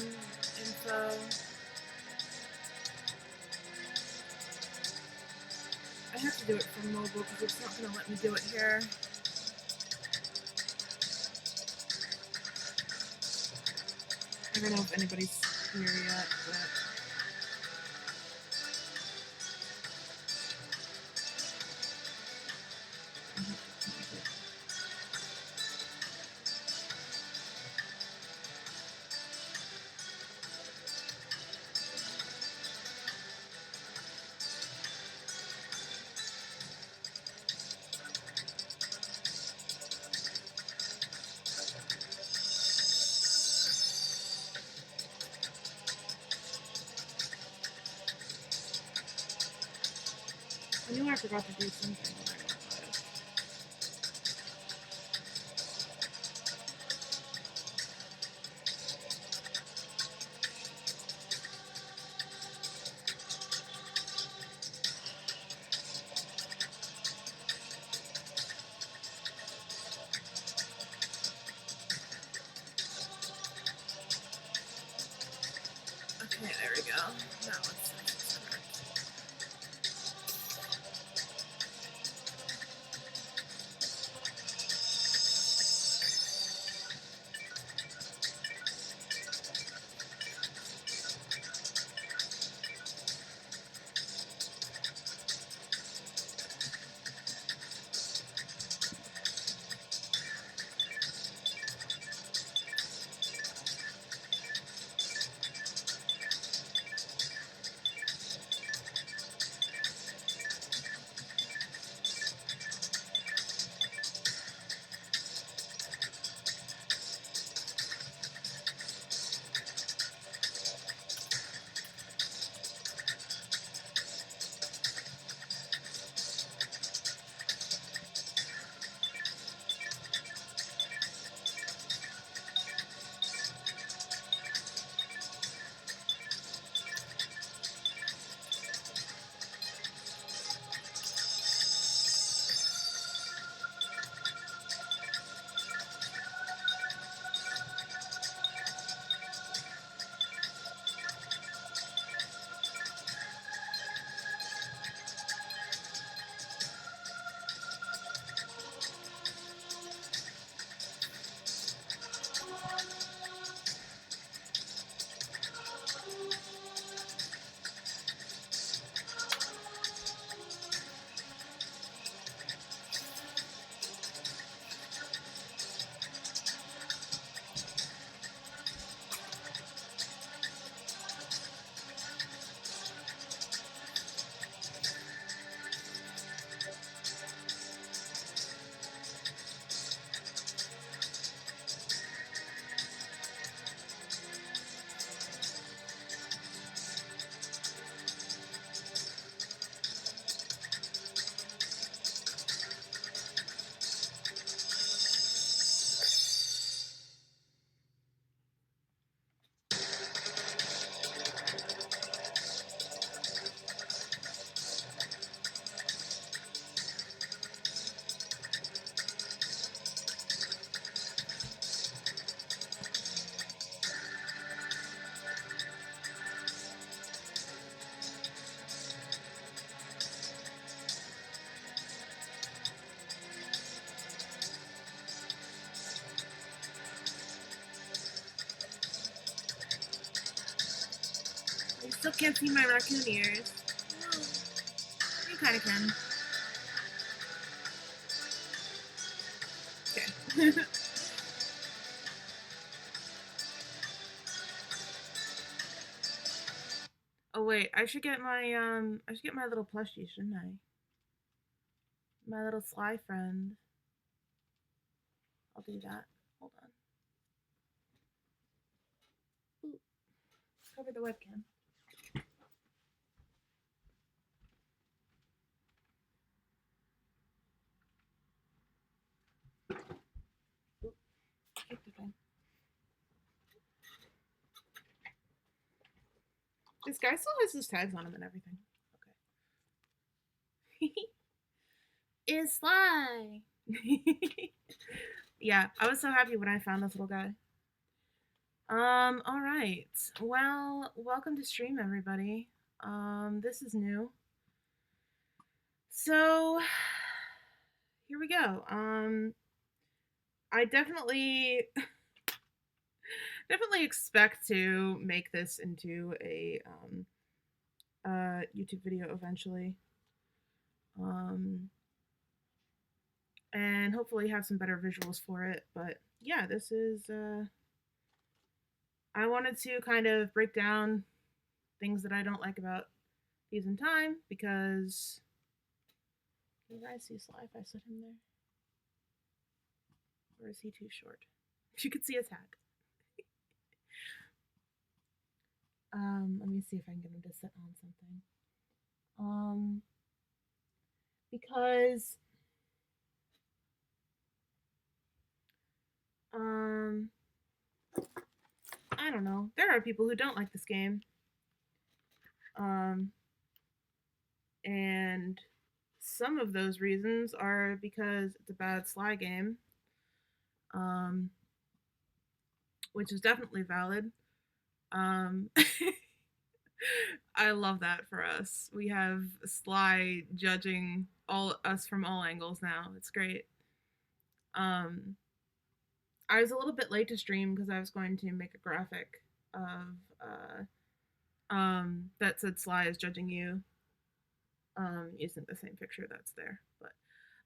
info. I have to do it from mobile because it's not going to let me do it here. I don't know if anybody's here yet, but... I knew I forgot to do something. Okay, there we go. Now it's centered. You still can't see my raccoon ears. Well, you kind of can. Okay. Oh wait, I should get my little plushie, shouldn't I? My little Sly friend. I'll do that. Hold on. Ooh, cover the webcam. Ooh, take the thing. This guy still has his tags on him and everything. Okay. Is Sly. Yeah, I was so happy when I found this little guy. All right. Well, welcome to stream, everybody. This is new. So, here we go. I definitely expect to make this into a YouTube video eventually. Um, and hopefully have some better visuals for it. But yeah, this is I wanted to kind of break down things that I don't like about Thieves in Time because can you guys see Sly if I sit him there? Or is he too short? You could see his hat. Let me see if I can get him to sit on something. Because I don't know. There are people who don't like this game. And some of those reasons are because it's a bad Sly game. Which is definitely valid. I love that for us. We have Sly judging all us from all angles now. It's great. I was a little bit late to stream because I was going to make a graphic of that said Sly is judging you using the same picture that's there. But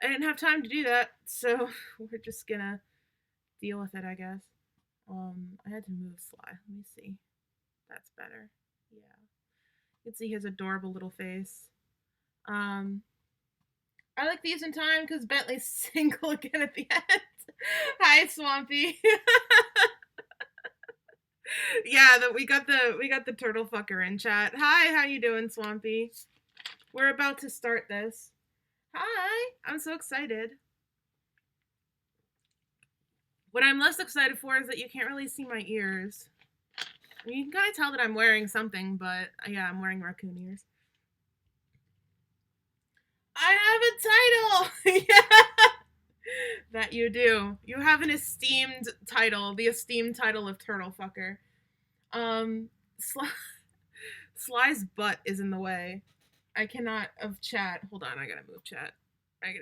I didn't have time to do that, so we're just gonna deal with it, I guess. I had to move Sly. Let me see. That's better. Yeah. You can see his adorable little face. I like Thieves in Time because Bentley's single again at the end. Hi, Swampy. Yeah, we got the turtle fucker in chat. Hi, how you doing, Swampy? We're about to start this. Hi, I'm so excited. What I'm less excited for is that you can't really see my ears. I mean, you can kind of tell that I'm wearing something, but yeah, I'm wearing raccoon ears. I have a title! Yeah! That you do. You have an esteemed title, the esteemed title of Turtle Fucker. Sly's butt is in the way. I cannot of chat. Hold on, I gotta move chat. I'm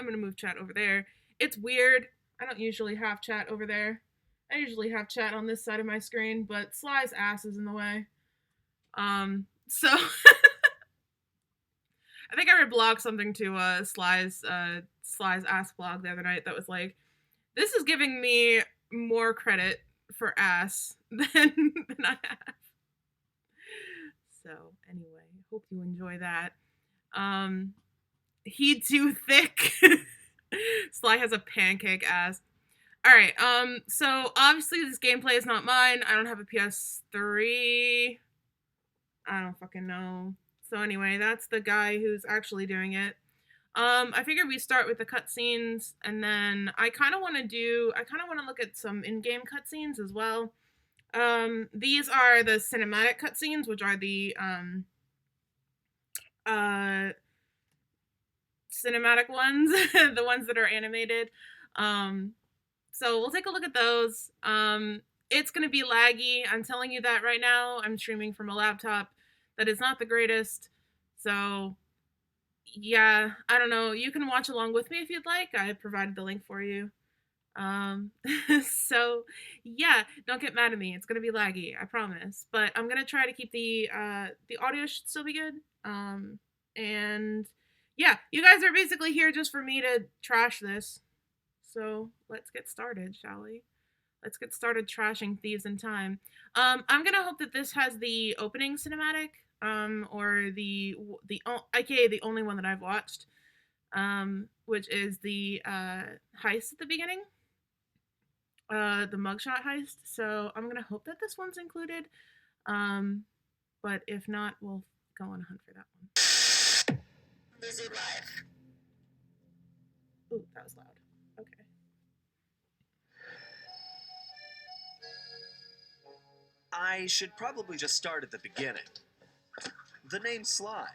gonna move chat over there. It's weird. I don't usually have chat over there. I usually have chat on this side of my screen, but Sly's ass is in the way. So I think I reblogged something to Sly's ass blog the other night that was like, this is giving me more credit for ass than I have. So anyway, hope you enjoy that. He too thick. Sly has a pancake ass. All right. So obviously this gameplay is not mine. I don't have a PS3. I don't fucking know. So anyway, that's the guy who's actually doing it. I figured we start with the cutscenes, and then I kind of want to look at some in-game cutscenes as well. These are the cinematic cutscenes, which are the cinematic ones, the ones that are animated. So we'll take a look at those. It's gonna be laggy. I'm telling you that right now. I'm streaming from a laptop that is not the greatest. So yeah, I don't know. You can watch along with me if you'd like. I provided the link for you. So yeah, don't get mad at me. It's gonna be laggy, I promise. But I'm gonna try to keep the audio should still be good. And yeah, you guys are basically here just for me to trash this. So let's get started, shall we? Let's get started trashing Thieves in Time. I'm gonna hope that this has the opening cinematic, or the aka the only one that I've watched, which is the heist at the beginning, the mugshot heist. So I'm gonna hope that this one's included, but if not, we'll go on a hunt for that one. Busy life. Ooh, that was loud. Okay. I should probably just start at the beginning. The name's Sly.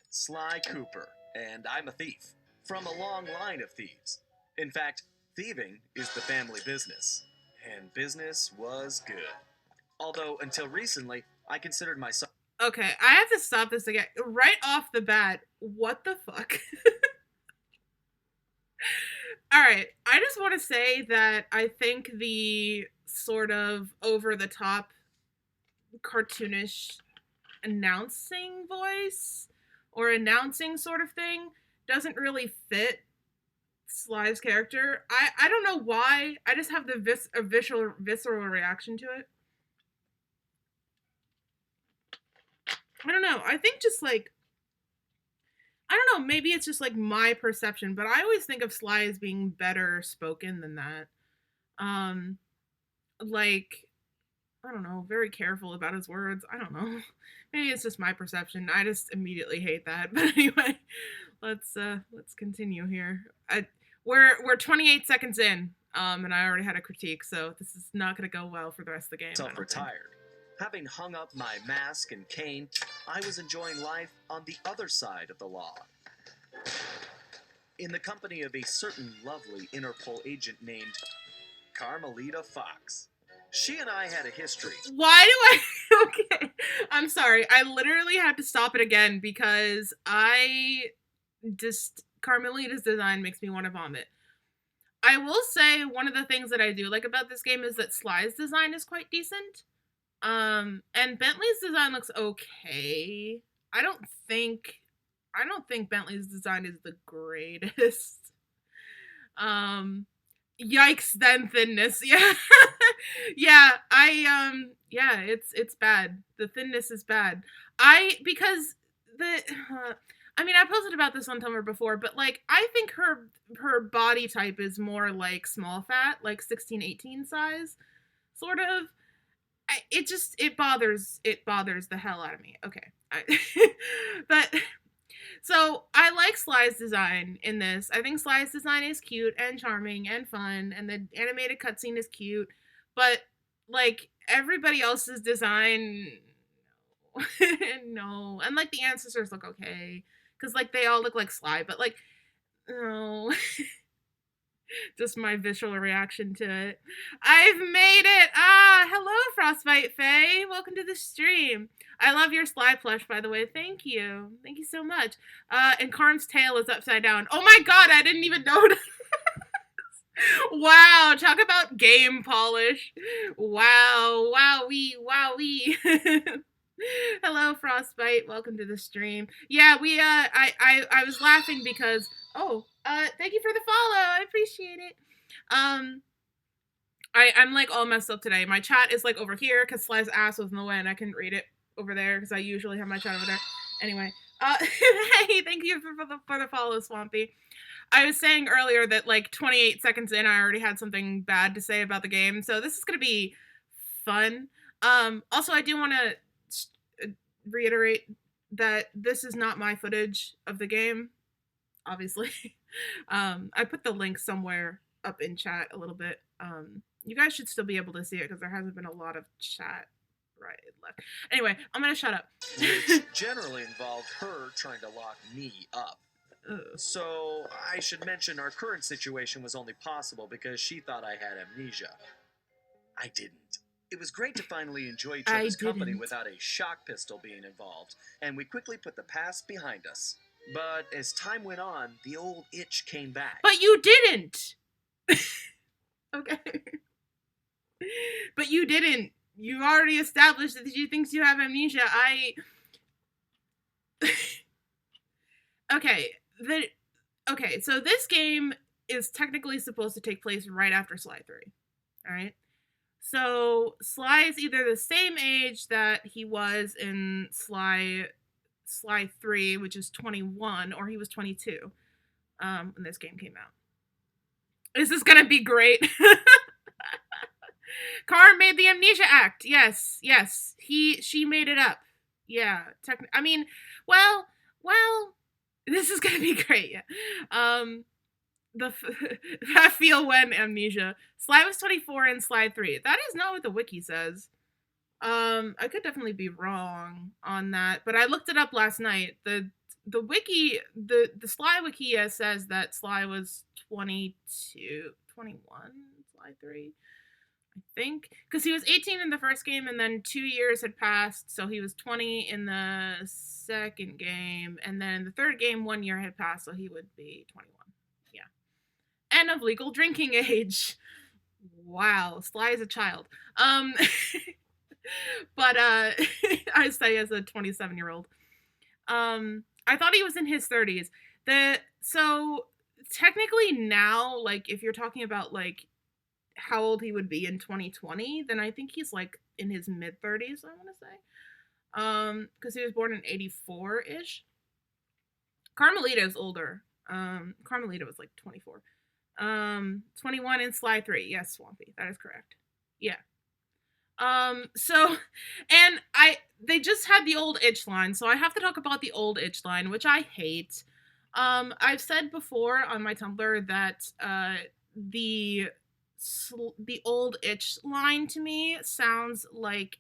Sly Cooper, and I'm a thief. From a long line of thieves. In fact, thieving is the family business. And business was good. Although, until recently, I considered myself. Okay, I have to stop this again. Right off the bat, what the fuck? Alright, I just want to say that I think the sort of over the top cartoonish announcing voice or announcing sort of thing doesn't really fit Sly's character. I don't know why. I just have a visceral reaction to it. I don't know. I think just like I don't know, maybe it's just like my perception, but I always think of Sly as being better spoken than that. Um like I don't know, very careful about his words. I don't know. Maybe it's just my perception. I just immediately hate that. But anyway, let's continue here. We're 28 seconds in, and I already had a critique, so this is not going to go well for the rest of the game. Self-retired. Having hung up my mask and cane, I was enjoying life on the other side of the law. In the company of a certain lovely Interpol agent named Carmelita Fox. She and I had a history. Why do I... Okay, I'm sorry. I literally had to stop it again because Carmelita's design makes me want to vomit. I will say one of the things that I do like about this game is that Sly's design is quite decent. And Bentley's design looks okay. I don't think Bentley's design is the greatest. Yikes, then thinness. Yeah. Yeah, yeah, it's bad. The thinness is bad. Because I mean, I posted about this on Tumblr before, but like I think her body type is more like small fat, like 16-18 size sort of. It bothers the hell out of me. Okay. But so I like Sly's design in this. I think Sly's design is cute and charming and fun, and the animated cutscene is cute. But like everybody else's design, no. And like the ancestors look okay, because like they all look like Sly, but like no. Just my visceral reaction to it. I've made it! Ah, hello, Frostbite Faye. Welcome to the stream. I love your Sly plush, by the way. Thank you. Thank you so much. And Karm's tail is upside down. Oh my god, I didn't even notice. Wow, talk about game polish. Wow, wowee, wowee. Hello, Frostbite. Welcome to the stream. Yeah, I was laughing because thank you for the follow. I appreciate it. I'm like all messed up today. My chat is like over here because Sly's ass was in the way and I couldn't read it over there because I usually have my chat over there. Anyway, hey, thank you for the follow, Swampy. I was saying earlier that like 28 seconds in, I already had something bad to say about the game, so this is gonna be fun. Also, I do want to reiterate that this is not my footage of the game, obviously. I put the link somewhere up in chat a little bit. You guys should still be able to see it because there hasn't been a lot of chat right and left. Anyway, I'm gonna shut up. Which generally involved her trying to lock me up. So I should mention our current situation was only possible because she thought I had amnesia. I didn't. It was great to finally enjoy each other's company without a shock pistol being involved, and we quickly put the past behind us. But as time went on, the old itch came back. But you didn't! Okay. But you didn't. You already established that she thinks you have amnesia. Okay, so this game is technically supposed to take place right after Sly 3. Alright? So Sly is either the same age that he was in Sly 3, which is 21, or he was 22 when this game came out. This is gonna be great. Carm made the Amnesia Act. Yes. She made it up. Yeah. I mean, well, this is gonna be great. Yeah. That feel when amnesia. Sly was 24 in Sly 3. That is not what the wiki says. I could definitely be wrong on that, but I looked it up last night. The wiki, the Sly wiki says that Sly was 22, 21, Sly 3. I think, because he was 18 in the first game, and then 2 years had passed, so he was 20 in the second game, and then the third game, 1 year had passed, so he would be 21. Yeah, and of legal drinking age. Wow, Sly is a child. Um, but I say as a 27-year-old. I thought he was in his 30s. The so technically now, like if you're talking about like how old he would be in 2020, then I think he's like in his mid 30s. I want to say, because he was born in 84 ish. Carmelita is older. Carmelita was like 24. 21 in Sly 3. Yes, Swampy. That is correct. Yeah. So, and they just had the old itch line, so I have to talk about the old itch line, which I hate. I've said before on my Tumblr that the the old itch line to me sounds like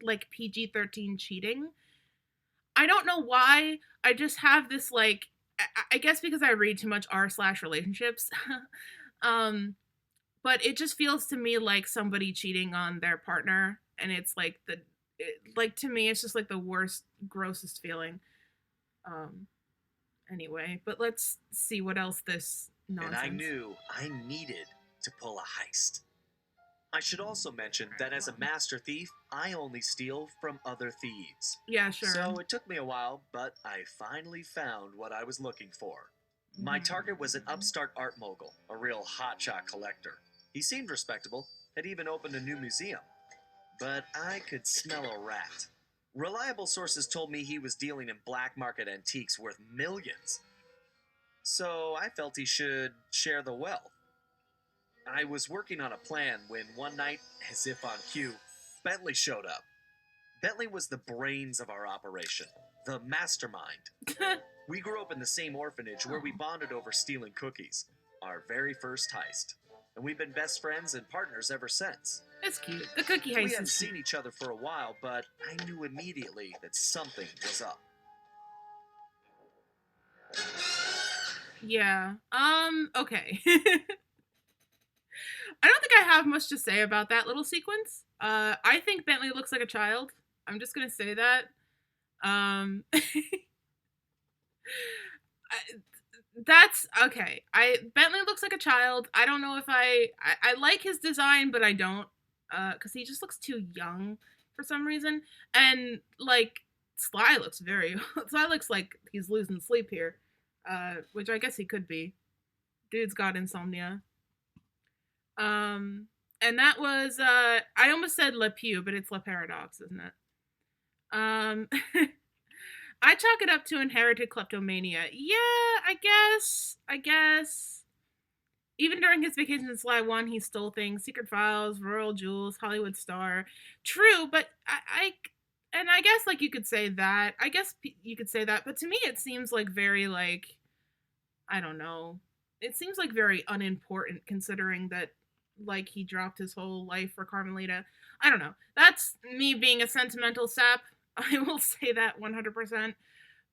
like PG-13 cheating. I don't know why. I just have this like I guess because I read too much r/relationships. um but it just feels to me like somebody cheating on their partner, and it's like like to me it's just like the worst grossest feeling. um anyway, but let's see what else this And I nonsense. knew I needed to pull a heist. I should also mention that as a master thief, I only steal from other thieves. Yeah, sure. So it took me a while, but I finally found what I was looking for. My target was an upstart art mogul, a real hotshot collector. He seemed respectable, had even opened a new museum. But I could smell a rat. Reliable sources told me he was dealing in black market antiques worth millions. So I felt he should share the wealth. I was working on a plan when one night, as if on cue, Bentley showed up. Bentley was the brains of our operation, the mastermind. We grew up in the same orphanage where we bonded over stealing cookies, our very first heist. And we've been best friends and partners ever since. It's cute. The cookie We heist hadn't is seen cute. each other for a while, but I knew immediately that something was up. Yeah. Okay. I don't think I have much to say about that little sequence. I think Bentley looks like a child. I'm just gonna say that. I, that's okay. I Bentley looks like a child. I don't know if I like his design, but I don't, because he just looks too young for some reason. And like Sly looks very Sly looks like he's losing sleep here, which I guess he could be. Dude's got insomnia. Um, and that was I almost said Le Pew, but it's Le Paradox, isn't it? Um, I chalk it up to inherited kleptomania. Yeah, I guess. I guess. Even during his vacation in Sly 1, he stole things: Secret Files, Royal Jewels, Hollywood Star. True, but and I guess like you could say that. I guess you could say that, but to me it seems like very like I don't know. It seems like very unimportant considering that like he dropped his whole life for Carmelita. I don't know. That's me being a sentimental sap. I will say that 100%.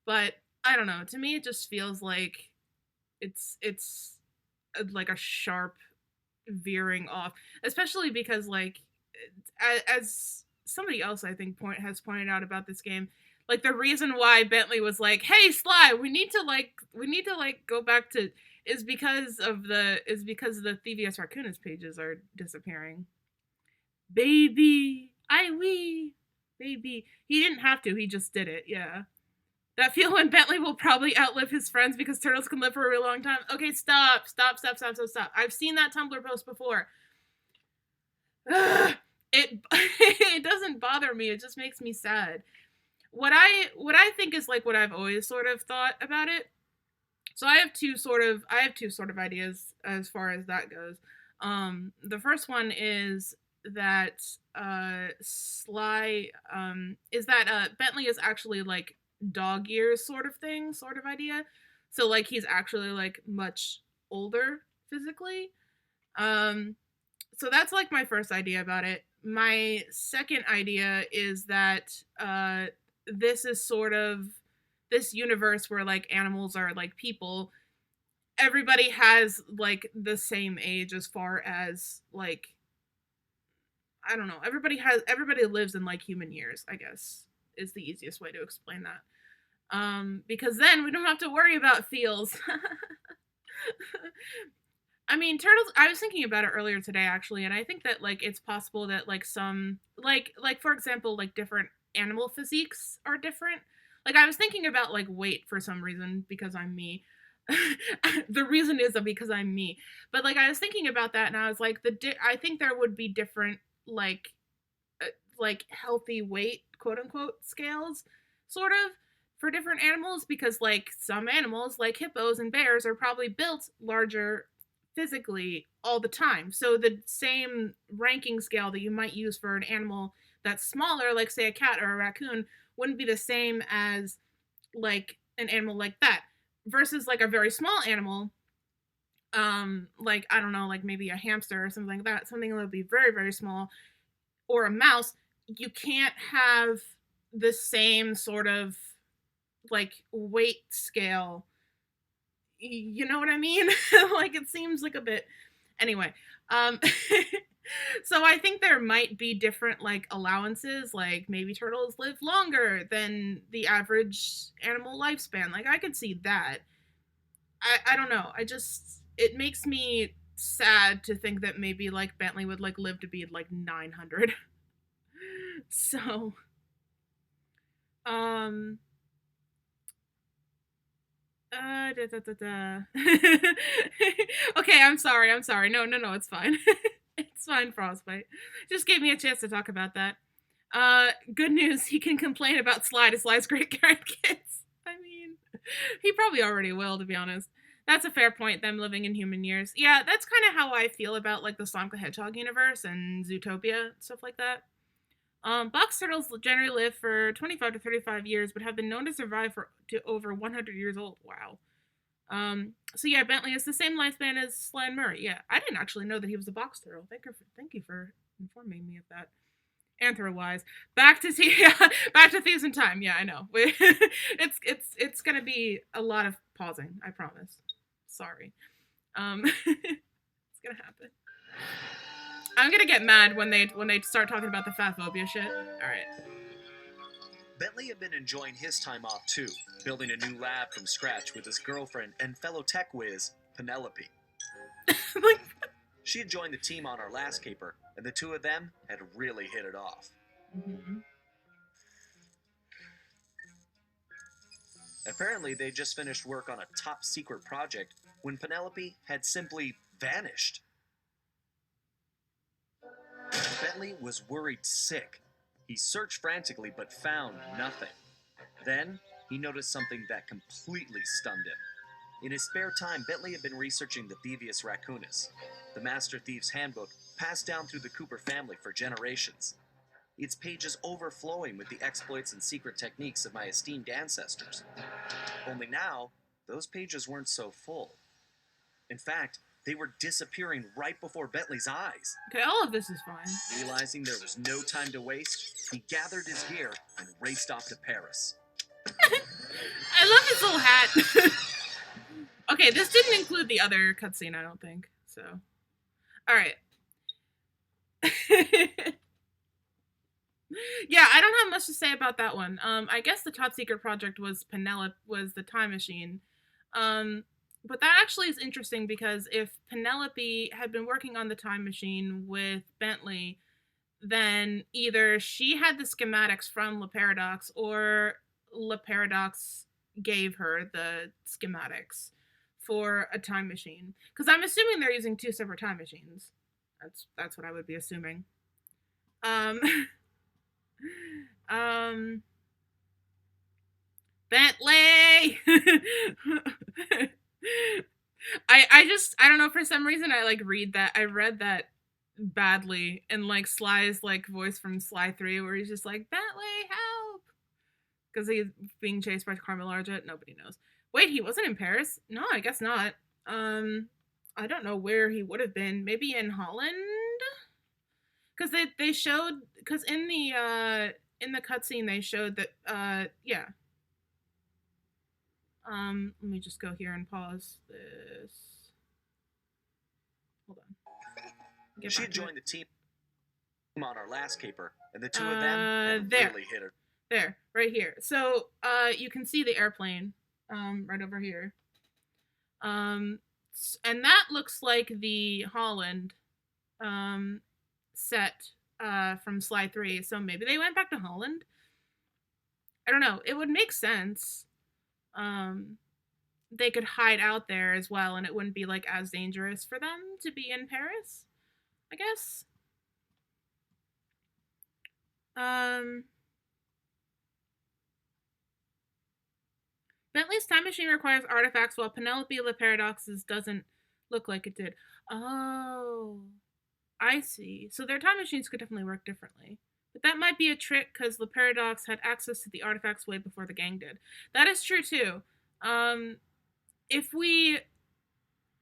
But I don't know. To me it just feels like it's like a sharp veering off, especially because like as somebody else I think has pointed out about this game, like the reason why Bentley was like, "Hey Sly, we need to go back to," is because the Thievius Raccoonus pages are disappearing. Baby, I wee, baby. He didn't have to. He just did it. Yeah. That feel when Bentley will probably outlive his friends because turtles can live for a real long time. Okay, stop. I've seen that Tumblr post before. Ugh, it it doesn't bother me. It just makes me sad. What I think is like what I've always sort of thought about it. So I have two sort of ideas as far as that goes. The first one is that Sly is that Bentley is actually like dog years sort of idea. So like he's actually like much older physically. Um so that's like my first idea about it. My second idea is that this is sort of this universe where like animals are like people. Everybody has like the same age as far as like I don't know. Everybody lives in like human years, I guess, is the easiest way to explain that. Because then we don't have to worry about feels. I mean, turtles. I was thinking about it earlier today, actually, and I think that like it's possible that like some like for example, like different animal physiques are different. Like I was thinking about like weight for some reason because I'm me. The reason is because I'm me. But like I was thinking about that, and I was like, I think there would be different like uh, like healthy weight quote unquote scales, sort of for different animals because like some animals like hippos and bears are probably built larger physically all the time. So the same ranking scale that you might use for an animal that's smaller, like say a cat or a raccoon, wouldn't be the same as like an animal like that versus like a very small animal, like I don't know, like maybe a hamster or something like that, something that would be very very small, or a mouse. You can't have the same sort of like weight scale. You know what I mean? Like it seems like a bit. Anyway, um, so I think there might be different like allowances. Like maybe turtles live longer than the average animal lifespan. Like I could see that. I don't know. I just it makes me sad to think that maybe like Bentley would like live to be like 900. So um da, da, da, da. Okay, I'm sorry. I'm sorry. No, no, no, it's fine. It's fine, Frostbite. Just gave me a chance to talk about that. Good news. He can complain about Sly to Sly's great grandkids. I mean, he probably already will, to be honest. That's a fair point. Them living in human years. Yeah, that's kind of how I feel about like the Sonic the Hedgehog universe and Zootopia stuff like that. Box turtles generally live for 25 to 35 years, but have been known to survive for to over 100 years old. Wow. So yeah, Bentley is the same lifespan as Sly and Murray. Yeah, I didn't actually know that he was a box turtle. Thank you for informing me of that. Anthro-wise, back to Thieves in Time. Yeah, I know. It's gonna be a lot of pausing. I promise. Sorry. It's gonna happen. I'm gonna get mad when they start talking about the fat phobia shit. All right. Bentley had been enjoying his time off too, building a new lab from scratch with his girlfriend and fellow tech whiz, Penelope. Like, She had joined the team on our last caper, and the two of them had really hit it off. mm-hmm. Apparently, they just finished work on a top secret project when Penelope had simply vanished. Bentley was worried sick. He searched frantically but found nothing. Then, he noticed something that completely stunned him. In his spare time, Bentley had been researching the Thievius Raccoonus, the Master Thief's handbook passed down through the Cooper family for generations. Its pages overflowing with the exploits and secret techniques of my esteemed ancestors. Only now, those pages weren't so full. In fact, they were disappearing right before Bentley's eyes. Okay, all of this is fine. Realizing there was no time to waste, he gathered his gear and raced off to Paris. I love his little hat. Okay, this didn't include the other cutscene, I don't think. So, all right. Yeah, I don't have much to say about that one. I guess the top secret project was Penelope was the time machine. But that actually is interesting because if Penelope had been working on the time machine with Bentley, then either she had the schematics from Le Paradox or Le Paradox gave her the schematics for a time machine. Because I'm assuming they're using two separate time machines. That's what I would be assuming. Um, um, Bentley. I don't know, for some reason I read that badly in like Sly's like voice from Sly 3 where he's just like Bentley help because he's being chased by Carmel Argent. Nobody knows. Wait, he wasn't in Paris? No, I guess not. I don't know where he would have been. Maybe in Holland? Because they showed because in the cutscene they showed that yeah. Let me just go here and pause this. Hold on. She had joined the team. on our last caper, and the two of them had there. really hit it. There, right here. So, you can see the airplane, right over here. And that looks like the Holland, um, set, from Sly 3. So maybe they went back to Holland? I don't know. It would make sense. Um, they could hide out there as well, and it wouldn't be, like, as dangerous for them to be in Paris, I guess. Um, Bentley's time machine requires artifacts, while Penelope the Paradox's doesn't look like it did. Oh, I see. So their time machines could definitely work differently. But that might be a trick because the Paradox had access to the artifacts way before the gang did. That is true too. Um, if we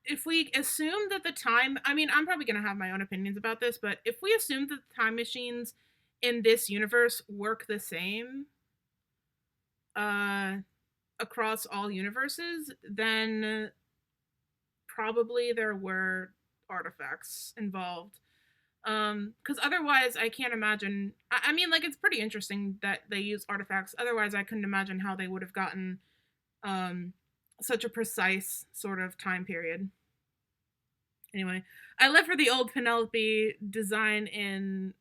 assume that the time, I mean, I'm probably going to have my own opinions about this, but if we assume that the time machines in this universe work the same, across all universes, then probably there were artifacts involved. Because otherwise, I can't imagine. I mean, like, it's pretty interesting that they use artifacts. Otherwise, I couldn't imagine how they would have gotten, such a precise sort of time period. Anyway, I live for the old Penelope design in,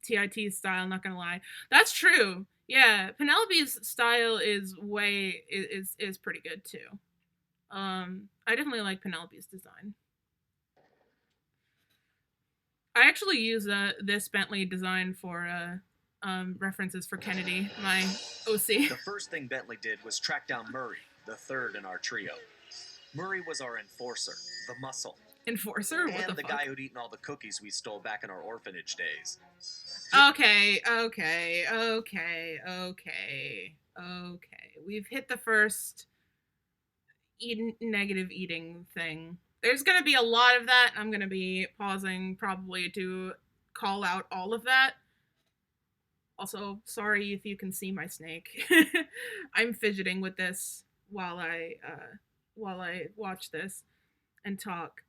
TIT style. Not gonna lie, that's true. Yeah, Penelope's style is pretty good too. I definitely like Penelope's design. I actually use this Bentley design for, references for Kennedy, my OC. The first thing Bentley did was track down Murray, the third in our trio. Murray was our enforcer, the muscle. Enforcer? What and the the fuck? guy who'd eaten all the cookies we stole back in our orphanage days. Okay. We've hit the first negative eating thing. There's going to be a lot of that. I'm going to be pausing probably to call out all of that. Also, sorry if you can see my snake. I'm fidgeting with this while I watch this and talk.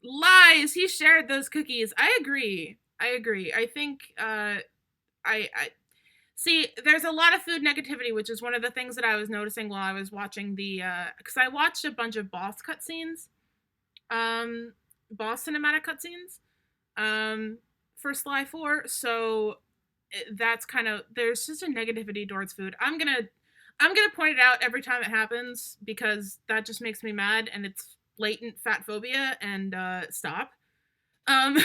Lies. He shared those cookies. I agree. I think, I see. There's a lot of food negativity, which is one of the things that I was noticing while I was watching the, because I watched a bunch of boss cutscenes, boss cinematic cutscenes, for Sly 4. So that's kind of, there's just a negativity towards food. I'm gonna point it out every time it happens because that just makes me mad and it's latent fat phobia and, stop. Um,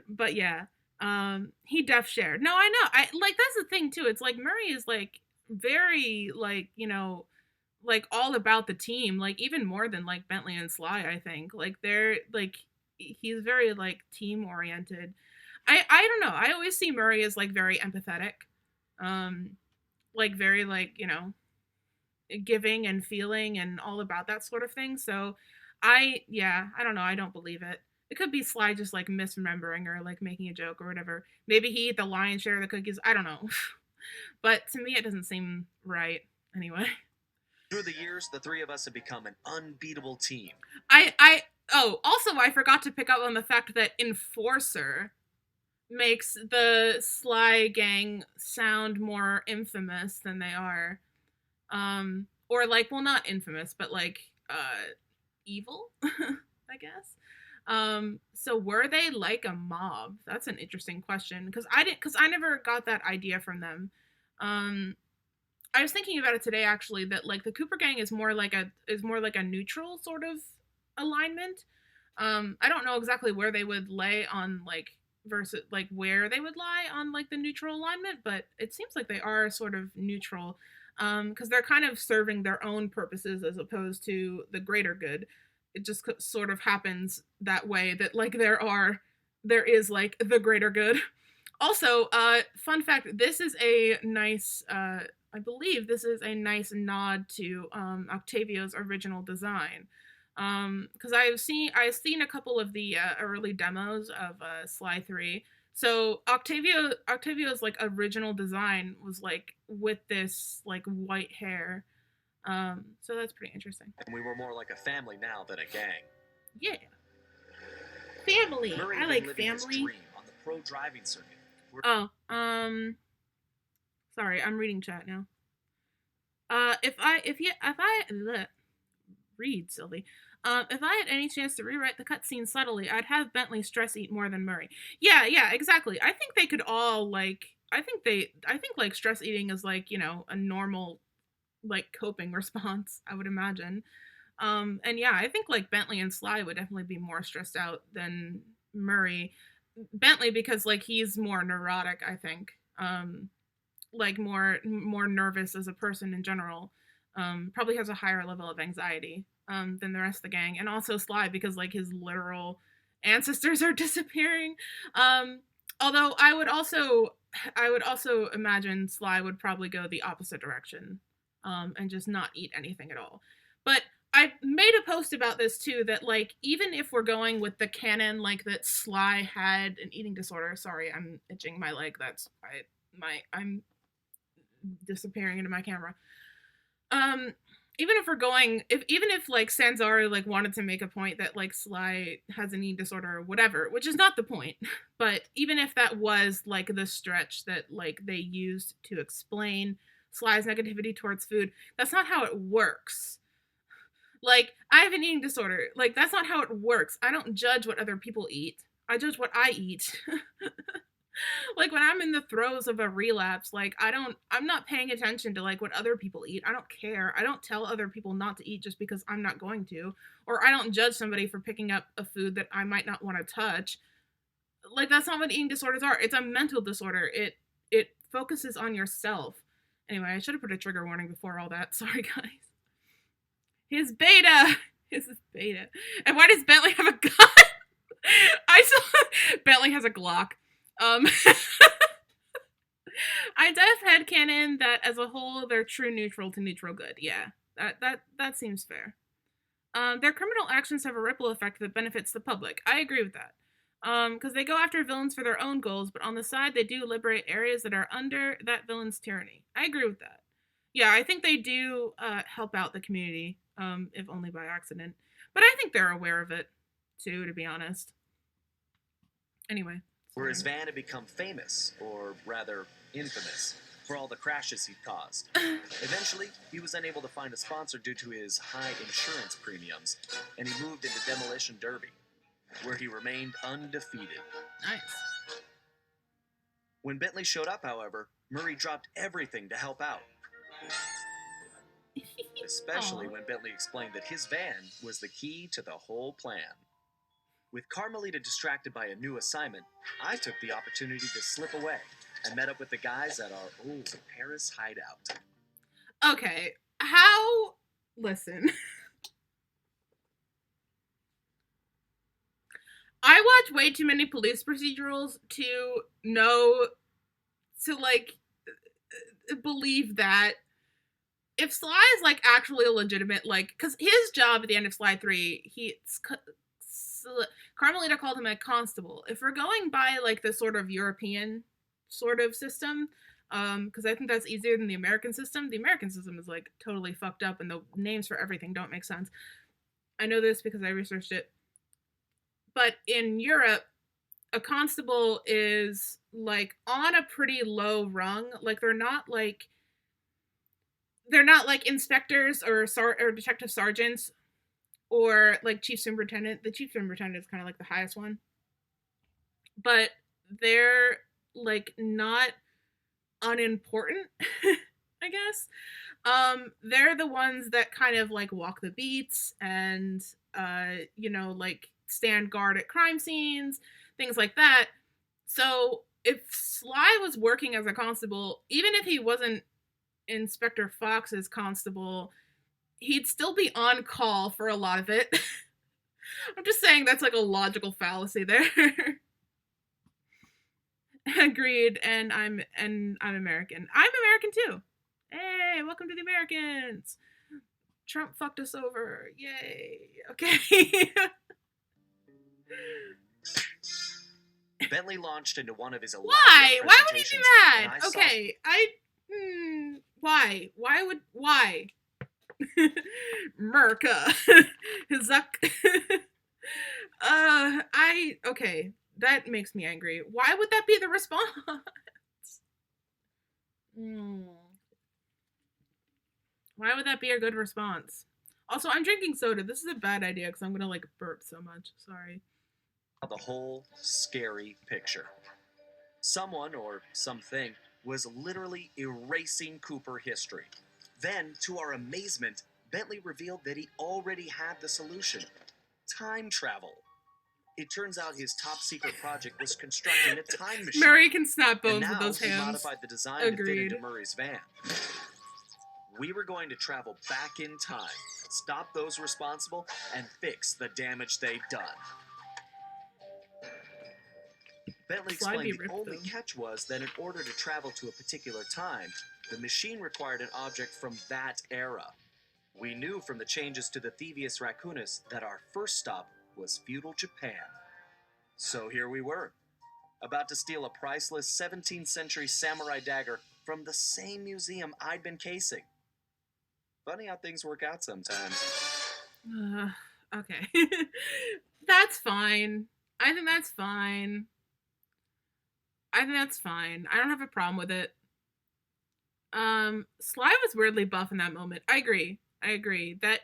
but yeah, he def shared. No, I know. I like that's the thing too. It's like Murray is like very like like all about the team. Like even more than like Bentley and Sly. I think like they're like he's very like team oriented. I don't know. I always see Murray as like very empathetic, um, like very like giving and feeling and all about that sort of thing. So I don't know, I don't believe it. It could be Sly just like misremembering or like making a joke or whatever. Maybe he ate the lion's share of the cookies. I don't know. But to me it doesn't seem right anyway. Through the years, the three of us have become an unbeatable team. I oh, also I forgot to pick up on the fact that Enforcer makes the Sly gang sound more infamous than they are. Or like, well, not infamous, but like evil, I guess. So were they like a mob? That's an interesting question because I never got that idea from them. um I was thinking about it today actually, that like the Cooper gang is more like a neutral sort of alignment. I don't know exactly where they would lay on like versus like where they would lie on like the neutral alignment, but it seems like they are sort of neutral, because they're kind of serving their own purposes as opposed to the greater good. It just sort of happens that way that like there is like the greater good. Also, fun fact: this is a nice. I believe this is a nice nod to, Octavio's original design. Because I've seen a couple of the, early demos of, Sly 3. So Octavio's like original design was like with this like white hair. So that's pretty interesting. And we were more like a family now than a gang. Yeah, family. Murray I had like been living his family. dream on the pro driving circuit. Oh, sorry, I'm reading chat now. Read, Sylvie. If I had any chance to rewrite the cutscene subtly, I'd have Bentley stress eat more than Murray. Yeah, exactly. I think they could all like. I think like stress eating is like a normal like coping response. I would imagine. And yeah, I think like Bentley and Sly would definitely be more stressed out than Murray. Bentley because like he's more neurotic. I think. Like more nervous as a person in general. Probably has a higher level of anxiety than the rest of the gang, and also Sly because like his literal ancestors are disappearing. Although I would also imagine Sly would probably go the opposite direction, and just not eat anything at all. But I made a post about this too, that like even if we're going with the canon like that Sly had an eating disorder. Sorry, I'm itching my leg. I'm disappearing into my camera. Um, Even if we're going, if even if like Sanzari like wanted to make a point that like Sly has an eating disorder or whatever, which is not the point, but even if that was like the stretch that like they used to explain Sly's negativity towards food, that's not how it works. Like I have an eating disorder. Like that's not how it works. I don't judge what other people eat. I judge what I eat. Like when I'm in the throes of a relapse, like I'm not paying attention to like what other people eat. I don't care. I don't tell other people not to eat just because I'm not going to, or I don't judge somebody for picking up a food that I might not want to touch. Like that's not what eating disorders are. It's a mental disorder. It focuses on yourself. Anyway, I should have put a trigger warning before all that. Sorry guys. His beta. His beta. And why does Bentley have a gun? I saw Bentley has a Glock. I def headcanon that as a whole they're true neutral to neutral good. Yeah, that seems fair. Their criminal actions have a ripple effect that benefits the public. I agree with that. Because they go after villains for their own goals, but on the side they do liberate areas that are under that villain's tyranny. I agree with that. Yeah, I think they do help out the community, if only by accident. But I think they're aware of it too, to be honest. Anyway. Where his van had become famous, or rather infamous, for all the crashes he'd caused. Eventually, he was unable to find a sponsor due to his high insurance premiums, and he moved into Demolition Derby, where he remained undefeated. Nice. When Bentley showed up, however, Murray dropped everything to help out. Especially when Bentley explained that his van was the key to the whole plan. With Carmelita distracted by a new assignment, I took the opportunity to slip away and met up with the guys at our old Paris hideout. Okay, listen. I watch way too many police procedurals to believe that if Sly is like actually a legitimate, like, because his job at the end of Sly 3, Carmelita called him a constable. If we're going by like the sort of European sort of system, because I think that's easier than the American system. The American system is like totally fucked up, and the names for everything don't make sense. I know this because I researched it. But in Europe, a constable is like on a pretty low rung. Like they're not like inspectors or detective sergeants or like chief superintendent. The chief superintendent is kind of like the highest one, but they're like not unimportant. I guess they're the ones that kind of like walk the beats and like stand guard at crime scenes, things like that. So if Sly was working as a constable, even if he wasn't Inspector Fox's constable, he'd still be on call for a lot of it. I'm just saying that's like a logical fallacy there. Agreed, and I'm American. I'm American too. Hey, welcome to the Americans. Trump fucked us over. Yay. Okay. Bentley launched into one of his Why? Why would he do that? Okay, why? Merca. Okay. That makes me angry. Why would that be the response? Mm. Why would that be a good response? Also, I'm drinking soda. This is a bad idea because I'm gonna like burp so much. Sorry. The whole scary picture. Someone or something was literally erasing Cooper history. Then, to our amazement, Bentley revealed that he already had the solution: time travel. It turns out his top secret project was constructing a time machine. Murray can snap And bones with now those he hands. modified the design to fit Agreed. into Murray's van. We were going to travel back in time, stop those responsible, and fix the damage they'd done. Bentley Sly be explained the ripped, only though. catch was that in order to travel to a particular time, the machine required an object from that era. We knew from the changes to the Thievius Raccoonus that our first stop was feudal Japan. So here we were, about to steal a priceless 17th century samurai dagger from the same museum I'd been casing. Funny how things work out sometimes. Okay. That's fine. I think that's fine. I think that's fine. I don't have a problem with it. Sly was weirdly buff in that moment. I agree. I agree. That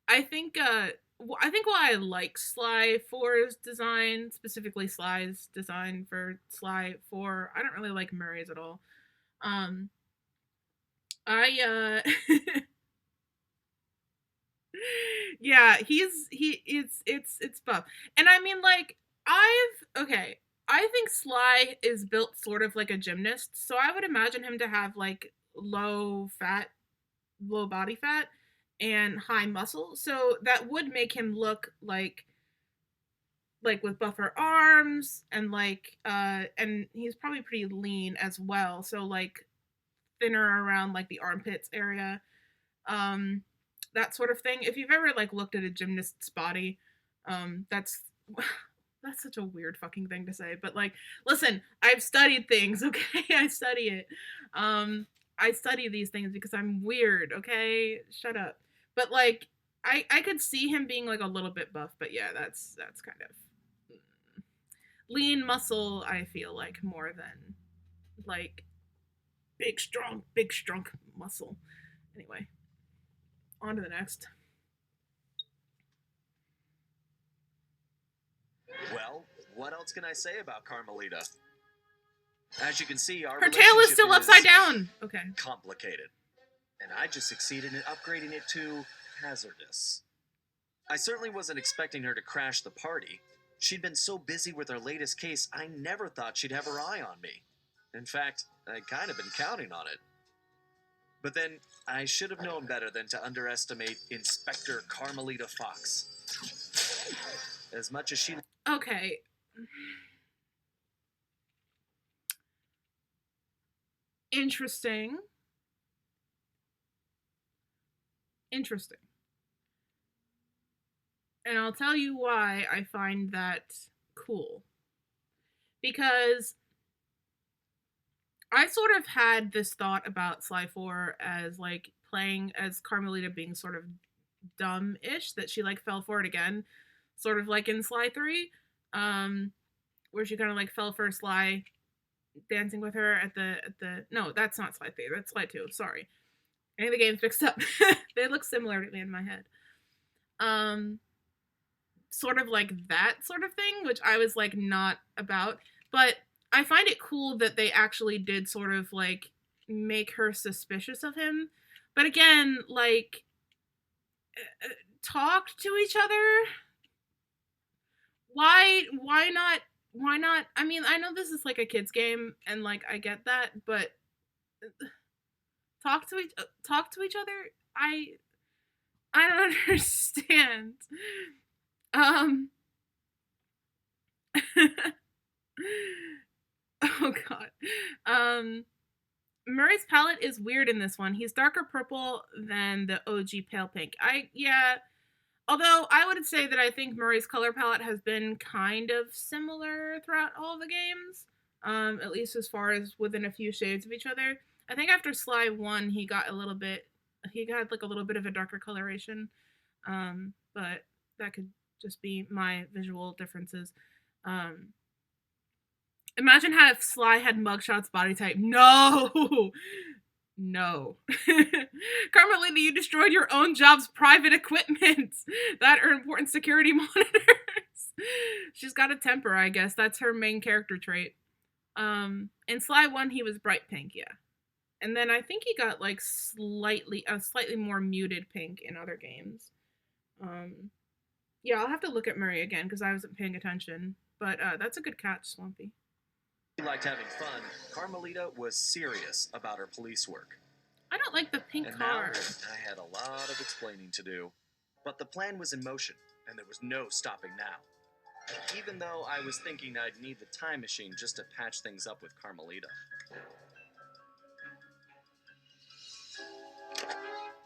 I think I think why I like Sly 4's design, specifically Sly's design for Sly 4, I don't really like Murray's at all. Um I yeah, it's buff. And I mean like okay, I think Sly is built sort of like a gymnast, so I would imagine him to have like low body fat and high muscle. So that would make him look like with buffer arms and he's probably pretty lean as well. So like thinner around like the armpits area. Um that sort of thing. If you've ever like looked at a gymnast's body, that's that's such a weird fucking thing to say, but like listen, I've studied things, okay? I study it. I study these things because I'm weird, okay? Shut up. But like I could see him being like a little bit buff, but yeah, that's kind of lean muscle, I feel like more than like big strong muscle. Anyway, on to the next. Well, what else can I say about Carmelita? As you can see, our Her tail is relationship still upside down. Okay. complicated. And I just succeeded in upgrading it to hazardous. I certainly wasn't expecting her to crash the party. She'd been so busy with her latest case, I never thought she'd have her eye on me. In fact, I'd kind of been counting on it. But then, I should have known better than to underestimate Inspector Carmelita Fox. As much as she... Okay. Interesting. Interesting. And I'll tell you why I find that cool. Because I sort of had this thought about Sly 4 as like playing as Carmelita being sort of dumb-ish, that she like fell for it again, sort of like in Sly 3, where she kind of like fell for Sly dancing with her at the no, that's not Sly 3, that's Sly 2, sorry. I think the game's mixed up. They look similar to me in my head. Sort of like that sort of thing, which I was like not about. But I find it cool that they actually did sort of like make her suspicious of him. But again, like talk to each other. Why not? Why not? I mean, I know this is like a kids game and like I get that, but talk to each other. I don't understand. Um oh god. Murray's palette is weird in this one. He's darker purple than the OG pale pink. Although I would say that I think Murray's color palette has been kind of similar throughout all the games. At least as far as within a few shades of each other. I think after Sly 1 he got like a little bit of a darker coloration. But that could just be my visual differences. Imagine how if Sly had Mugshot's body type. No! No. Carmelita, you destroyed your own job's private equipment that are important security monitors. She's got a temper, I guess. That's her main character trait. In Sly 1, he was bright pink, yeah. And then I think he got like slightly more muted pink in other games. Yeah, I'll have to look at Murray again because I wasn't paying attention. But that's a good catch, Swampy. She liked having fun. Carmelita was serious about her police work. I don't like the pink And car. now I had a lot of explaining to do. But the plan was in motion, and there was no stopping now. Even though I was thinking I'd need the time machine just to patch things up with Carmelita.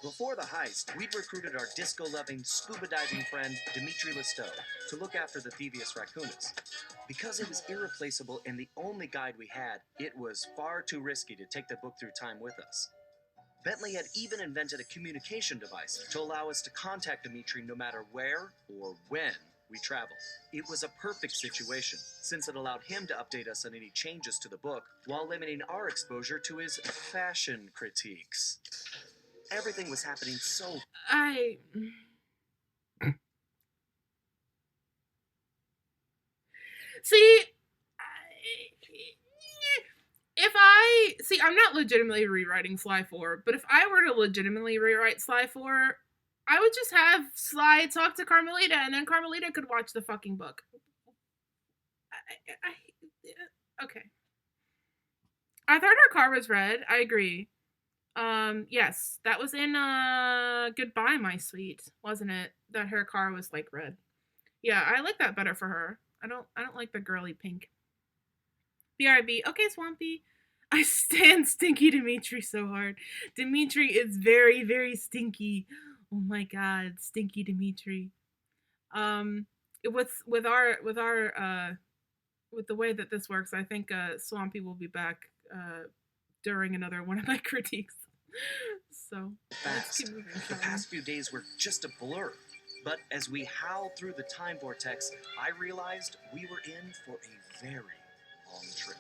Before the heist, we'd recruited our disco-loving, scuba-diving friend, Dimitri Listeau, to look after the devious raccoonus. Because it was irreplaceable and the only guide we had, it was far too risky to take the book through time with us. Bentley had even invented a communication device to allow us to contact Dimitri no matter where or when we traveled. It was a perfect situation, since it allowed him to update us on any changes to the book while limiting our exposure to his fashion critiques. Everything was happening so... See, I'm not legitimately rewriting Sly 4, but if I were to legitimately rewrite Sly 4, I would just have Sly talk to Carmelita, and then Carmelita could watch the fucking book. Okay. I thought her car was red. I agree. Yes, that was in Goodbye, My Sweet, wasn't it? That her car was like red. Yeah, I like that better for her. I don't like the girly pink. BRB. Okay, Swampy. I stand Stinky Dimitri so hard. Dimitri is very, very stinky. Oh my god, Stinky Dimitri. With the way that this works, I think Swampy will be back during another one of my critiques. So let's keep moving. The past few days were just a blur. But as we howled through the time vortex, I realized we were in for a very long trip.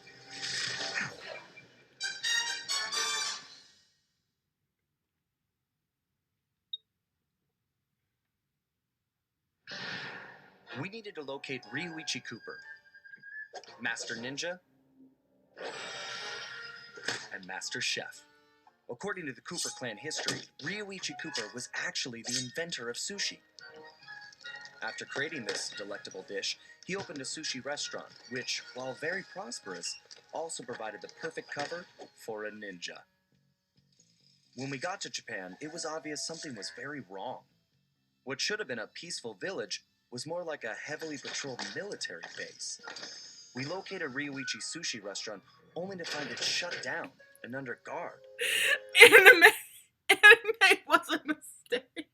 We needed to locate Ryuichi Cooper, Master Ninja, and Master Chef. According to the Cooper clan history, Ryuichi Cooper was actually the inventor of sushi. After creating this delectable dish, he opened a sushi restaurant, which, while very prosperous, also provided the perfect cover for a ninja. When we got to Japan, it was obvious something was very wrong. What should have been a peaceful village was more like a heavily patrolled military base. We located Ryuichi's sushi restaurant only to find it shut down and under guard. Anime was a mistake.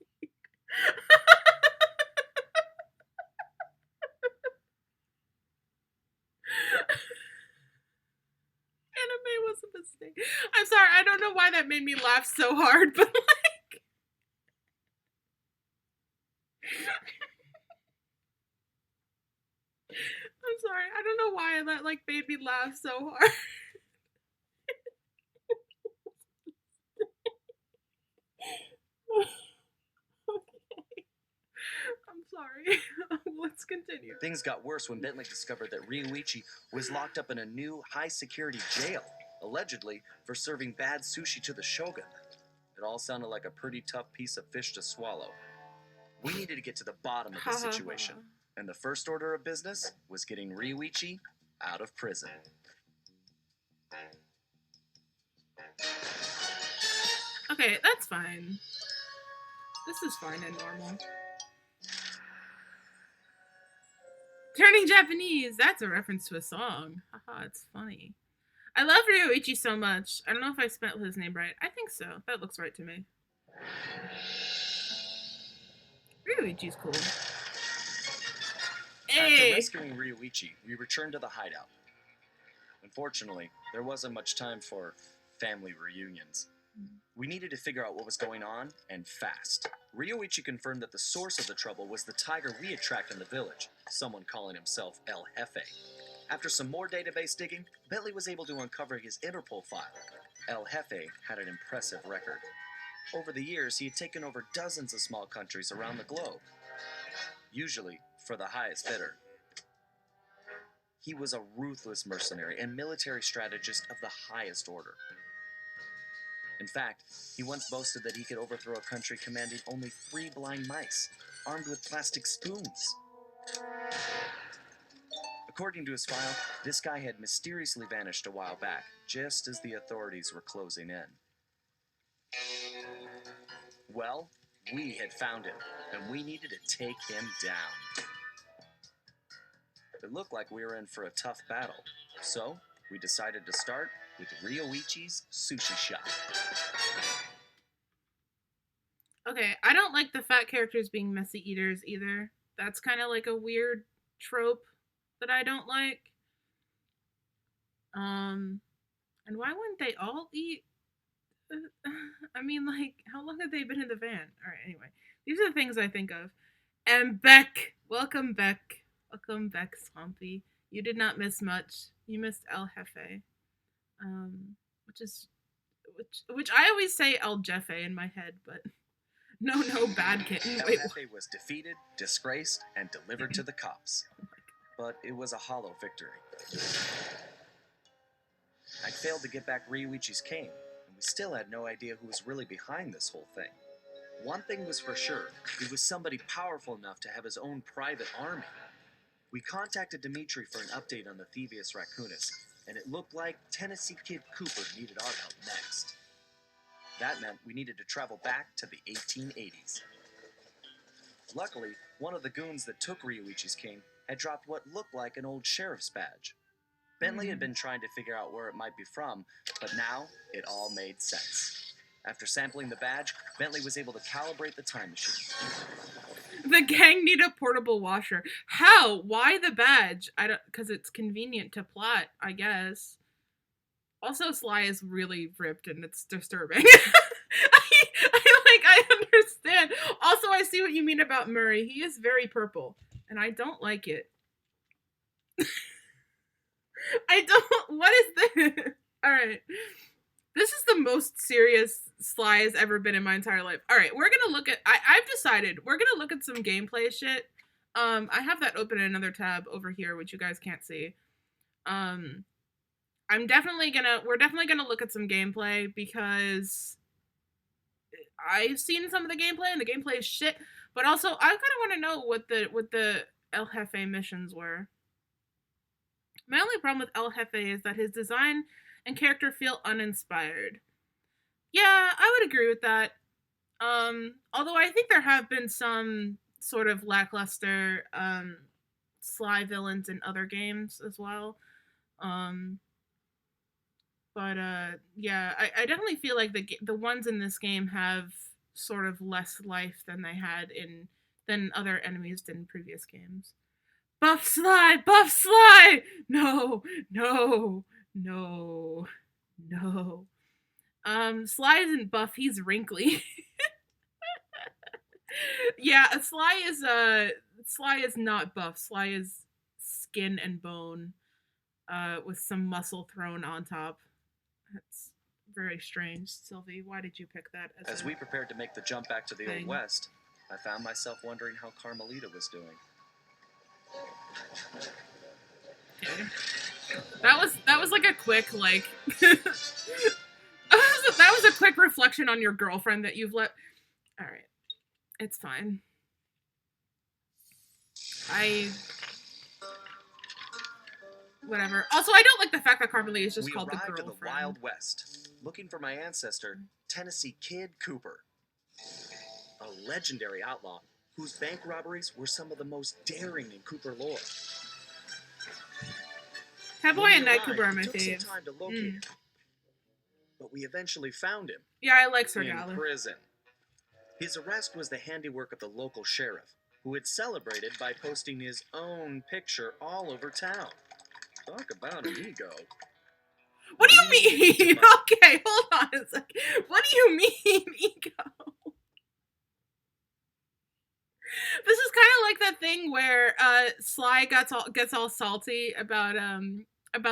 Anime was a mistake. I'm sorry, I don't know why that made me laugh so hard, but like... I'm sorry, I don't know why that like made me laugh so hard. Okay. I'm sorry. Let's continue. Things got worse when Bentley discovered that Ryuichi was locked up in a new high-security jail, allegedly for serving bad sushi to the shogun. It all sounded like a pretty tough piece of fish to swallow. We needed to get to the bottom of the situation, and the first order of business was getting Ryuichi out of prison. Okay, that's fine. This is fine and normal. Turning Japanese, that's a reference to a song. Haha, it's funny. I love Ryuichi so much. I don't know if I spelled his name right. I think so. That looks right to me. Ryuichi's cool. After rescuing Ryuichi, we returned to the hideout. Unfortunately, there wasn't much time for family reunions. We needed to figure out what was going on, and fast. Ryuichi confirmed that the source of the trouble was the tiger we had tracked in the village, someone calling himself El Jefe. After some more database digging, Bentley was able to uncover his Interpol file. El Jefe had an impressive record. Over the years, he had taken over dozens of small countries around the globe, usually for the highest bidder. He was a ruthless mercenary and military strategist of the highest order. In fact, he once boasted that he could overthrow a country commanding only 3 blind mice, armed with plastic spoons. According to his file, this guy had mysteriously vanished a while back, just as the authorities were closing in. Well, we had found him, and we needed to take him down. It looked like we were in for a tough battle, so we decided to start with Ryoichi's sushi shop. Okay, I don't like the fat characters being messy eaters either. That's kind of like a weird trope that I don't like. And why wouldn't they all eat? I mean, like, how long have they been in the van? All right, anyway, these are the things I think of. And Beck, welcome Beck, Swampy. You did not miss much. You missed El Jefe, which I always say El Jefe in my head, but no, bad kitten. El Jefe was defeated, disgraced, and delivered to the cops. But it was a hollow victory. I'd failed to get back Ryoichi's cane, and we still had no idea who was really behind this whole thing. One thing was for sure, he was somebody powerful enough to have his own private army. We contacted Dimitri for an update on the Thievius Raccoonus, and it looked like Tennessee Kid Cooper needed our help next. That meant we needed to travel back to the 1880s. Luckily, one of the goons that took Ryoichi's cane had dropped what looked like an old sheriff's badge. Bentley had been trying to figure out where it might be from, but now it all made sense. After sampling the badge, Bentley was able to calibrate the time machine. The gang need a portable washer. How? Why the badge? I don't, because it's convenient to plot, I guess. Also, Sly is really ripped and it's disturbing. I understand. Also, I see what you mean about Murray. He is very purple, and I don't like it. What is this? Alright. This is the most serious Sly has ever been in my entire life. Alright, we're gonna look at, I've decided, we're gonna look at some gameplay shit. I have that open in another tab over here, which you guys can't see. we're definitely gonna look at some gameplay because I've seen some of the gameplay and the gameplay is shit. But also, I kind of want to know what the El Jefe missions were. My only problem with El Jefe is that his design and character feel uninspired. Yeah, I would agree with that. Although I think there have been some sort of lackluster Sly villains in other games as well. Yeah, I definitely feel like the ones in this game have sort of less life than they had than other enemies did in previous games. Buff Sly! Buff Sly! No. Sly isn't buff, he's wrinkly. Yeah, Sly is not buff. Sly is skin and bone, with some muscle thrown on top. That's very strange. Sylvie, why did you pick that? As we prepared to make the jump back to the Old West, I found myself wondering how Carmelita was doing. Okay. That was like a quick that was a quick reflection on your girlfriend that you've let. All right, it's fine. Whatever. Also, I don't like the fact that Carmelita is just called the girlfriend. We arrived in the Wild West, looking for my ancestor, Tennessee Kid Cooper, a legendary outlaw whose bank robberies were some of the most daring in Cooper lore. Catboy and Night Cooper are my faves. It took some time to locate him, but we eventually found him. Yeah, I like Sir Galler. In prison. His arrest was the handiwork of the local sheriff, who had celebrated by posting his own picture all over town. Talk about an ego. What do you mean? Okay, hold on a second. What do you mean, ego? This is kind of like that thing where Sly gets all salty about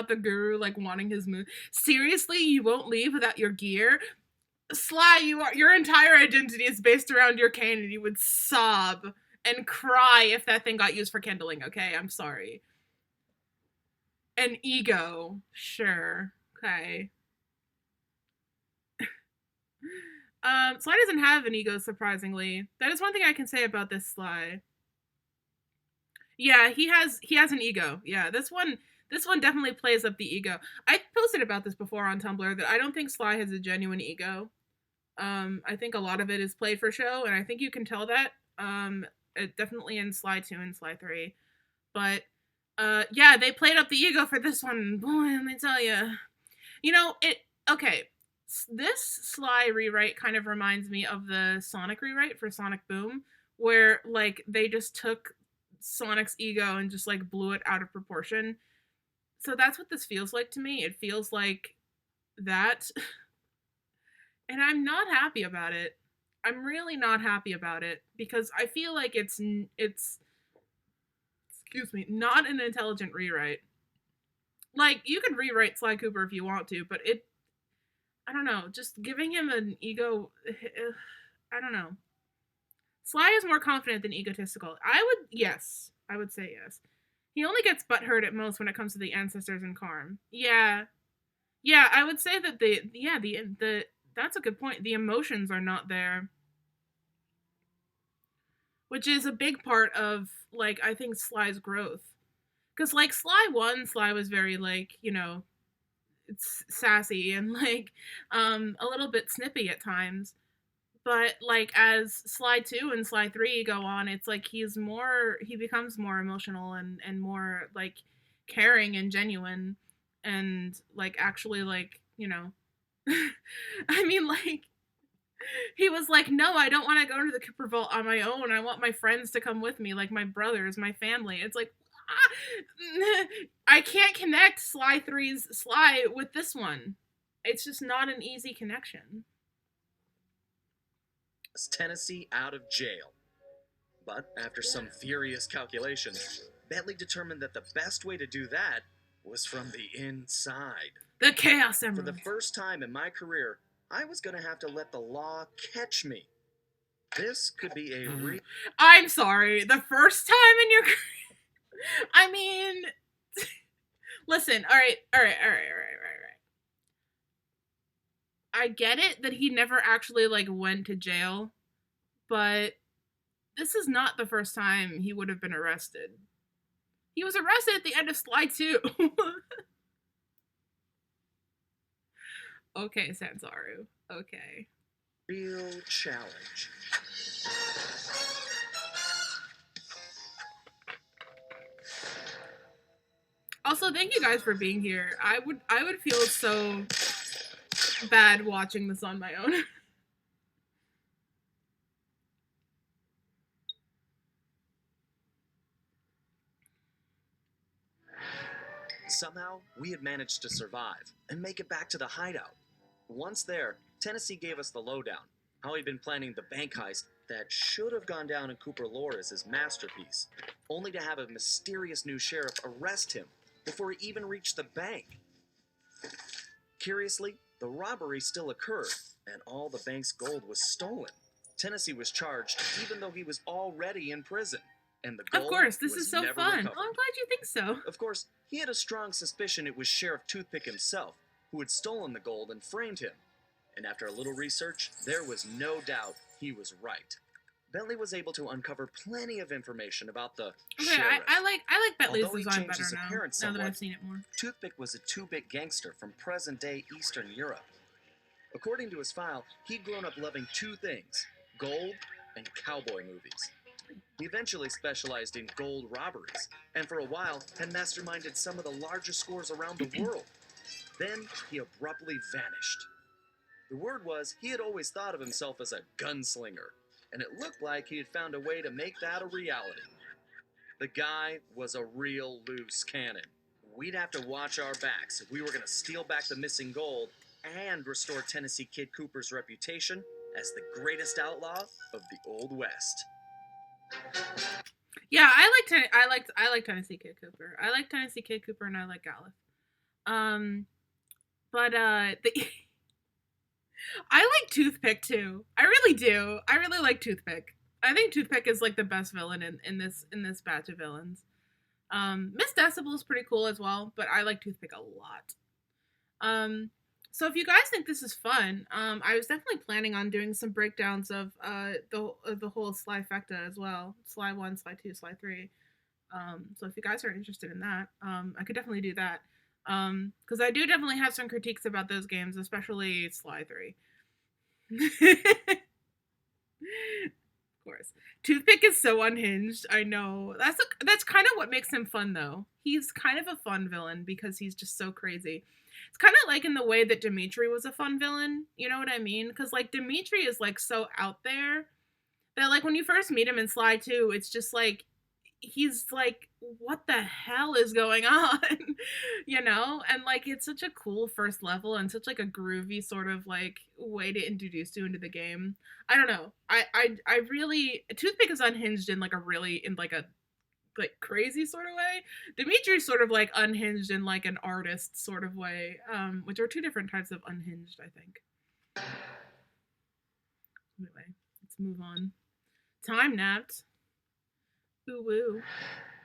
the guru like wanting his moon. Seriously, you won't leave without your gear? Sly, your entire identity is based around your cane, and you would sob and cry if that thing got used for kindling, okay? I'm sorry. An ego. Sure. Okay. Sly doesn't have an ego, surprisingly. That is one thing I can say about this Sly. Yeah, he has an ego. Yeah, this one definitely plays up the ego. I posted about this before on Tumblr that I don't think Sly has a genuine ego. I think a lot of it is played for show, and I think you can tell that. Definitely in Sly 2 and Sly 3. But yeah, they played up the ego for this one. Boy, let me tell you. You know, okay. This Sly rewrite kind of reminds me of the Sonic rewrite for Sonic Boom, where like they just took Sonic's ego and just like blew it out of proportion. So that's what this feels like to me. It feels like that. And I'm not happy about it. I'm really not happy about it because I feel like it's excuse me, not an intelligent rewrite. Like you can rewrite Sly Cooper if you want to, but I don't know, just giving him an ego I don't know. Sly is more confident than egotistical. I would say yes. He only gets butthurt at most when it comes to the ancestors and Karm. Yeah. Yeah, I would say that the that's a good point. The emotions are not there. Which is a big part of like I think Sly's growth. Cuz like Sly 1, Sly was very like, you know, it's sassy and like a little bit snippy at times. But like as Sly 2 and Sly 3 go on, it's like he becomes more emotional and more like caring and genuine and like actually like, you know, I mean like he was like, "No, I don't want to go to the Cooper Vault on my own. I want my friends to come with me, like my brothers, my family." It's like I can't connect Sly 3's Sly with this one. It's just not an easy connection. Tennessee out of jail. But after some furious calculations, Bentley determined that the best way to do that was from the inside. The Chaos For the Emerald. first time in my career, I was going to have to let the law catch me. This could be a I'm sorry. The first time in your career. I mean, listen. All right. I get it that he never actually like went to jail, but this is not the first time he would have been arrested. He was arrested at the end of Sly 2. Okay, Sansaru. Okay. real challenge. Also, thank you guys for being here. I would feel so bad watching this on my own. Somehow, we had managed to survive and make it back to the hideout. Once there, Tennessee gave us the lowdown, how he'd been planning the bank heist that should have gone down in Cooper lore as his masterpiece, only to have a mysterious new sheriff arrest him before he even reached the bank. Curiously, the robbery still occurred, and all the bank's gold was stolen. Tennessee was charged even though he was already in prison, and the gold Of course, this was is so never fun. recovered. Oh, I'm glad you think so. Of course, he had a strong suspicion it was Sheriff Toothpick himself who had stolen the gold and framed him. And after a little research, there was no doubt he was right. Bentley was able to uncover plenty of information about the sheriff. I like Bentley's Although he design changed better his now. appearance Now that somewhat, I've seen it more. Toothpick was a two-bit gangster from present-day Eastern Europe. According to his file, he'd grown up loving two things: gold and cowboy movies. He eventually specialized in gold robberies, and for a while had masterminded some of the largest scores around the world. Then he abruptly vanished. The word was he had always thought of himself as a gunslinger, and it looked like he had found a way to make that a reality. The guy was a real loose cannon. We'd have to watch our backs if we were going to steal back the missing gold and restore Tennessee Kid Cooper's reputation as the greatest outlaw of the Old West. Yeah, I like Tennessee Kid Cooper. I like Tennessee Kid Cooper and I like Gallup. Um, but I like Toothpick too. I really do. I really like Toothpick. I think Toothpick is like the best villain in this batch of villains. Miss Decibel is pretty cool as well, but I like Toothpick a lot. Um, so if you guys think this is fun, I was definitely planning on doing some breakdowns of the whole Slyfecta as well. Sly 1, Sly 2, Sly 3. So if you guys are interested in that, I could definitely do that. Because I do definitely have some critiques about those games, especially Sly 3. Of course. Toothpick is so unhinged. I know. That's kind of what makes him fun though. He's kind of a fun villain because he's just so crazy. It's kind of like in the way that Dimitri was a fun villain. You know what I mean? Cuz like Dimitri is like so out there that like when you first meet him in Sly 2, it's just like he's like what the hell is going on? You know? And like it's such a cool first level and such like a groovy sort of like way to introduce you into the game. I don't know. I really Toothpick is unhinged in like a really in like crazy sort of way. Dimitri's sort of like unhinged in like an artist sort of way, which are two different types of unhinged, I think. Anyway, let's move on. Time napped. Ooh woo.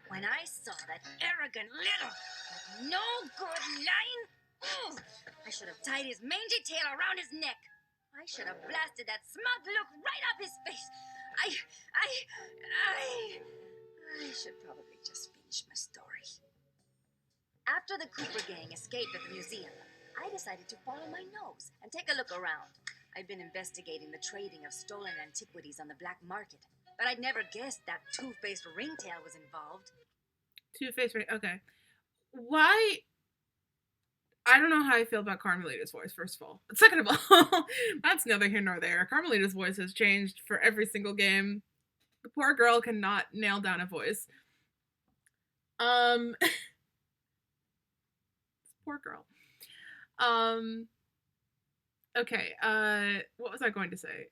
When I saw that arrogant little, that no good lying, I should have tied his mangy tail around his neck. I should have blasted that smug look right up his face. I, I, I should probably just finish my story. After the Cooper gang escaped at the museum, I decided to follow my nose and take a look around. I'd been investigating the trading of stolen antiquities on the black market, but I'd never guessed that two-faced ringtail was involved. Two-Face, right? Okay. Why? I don't know how I feel about Carmelita's voice, first of all. Second of all, that's neither here nor there. Carmelita's voice has changed for every single game. The poor girl cannot nail down a voice. Poor girl. Um, okay, what was I going to say?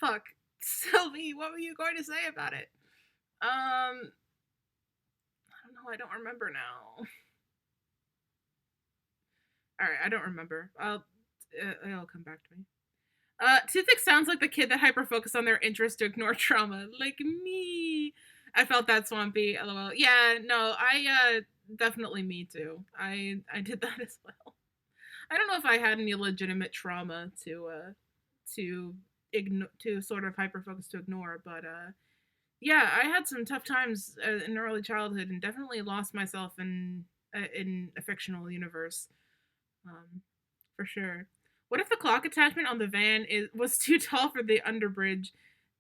Fuck. Sylvie, what were you going to say about it? I don't know, I don't remember now. Alright, I don't remember. It'll come back to me. Toothpick sounds like the kid that hyper focused on their interest to ignore trauma. Like me. I felt that swampy. LOL. Yeah, no, definitely me too. I did that as well. I don't know if I had any legitimate trauma to to sort of hyper focus to ignore, but yeah, I had some tough times in early childhood and definitely lost myself in a fictional universe. For sure. What if the clock attachment on the van was too tall for the underbridge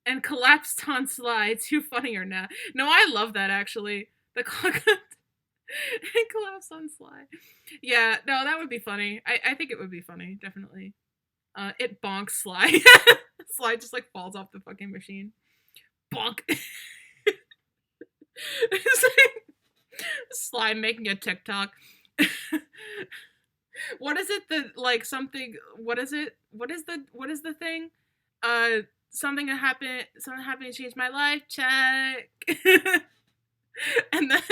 and collapsed on Sly? Too funny or not? No, I love that actually. The clock it collapsed on Sly. Yeah, no, that would be funny. I think it would be funny, definitely. It bonks Sly. Sly just like falls off the fucking machine. Bonk. Sly making a TikTok. What is it that like something? What is it? What is the thing? Something happened to change my life. Check. And then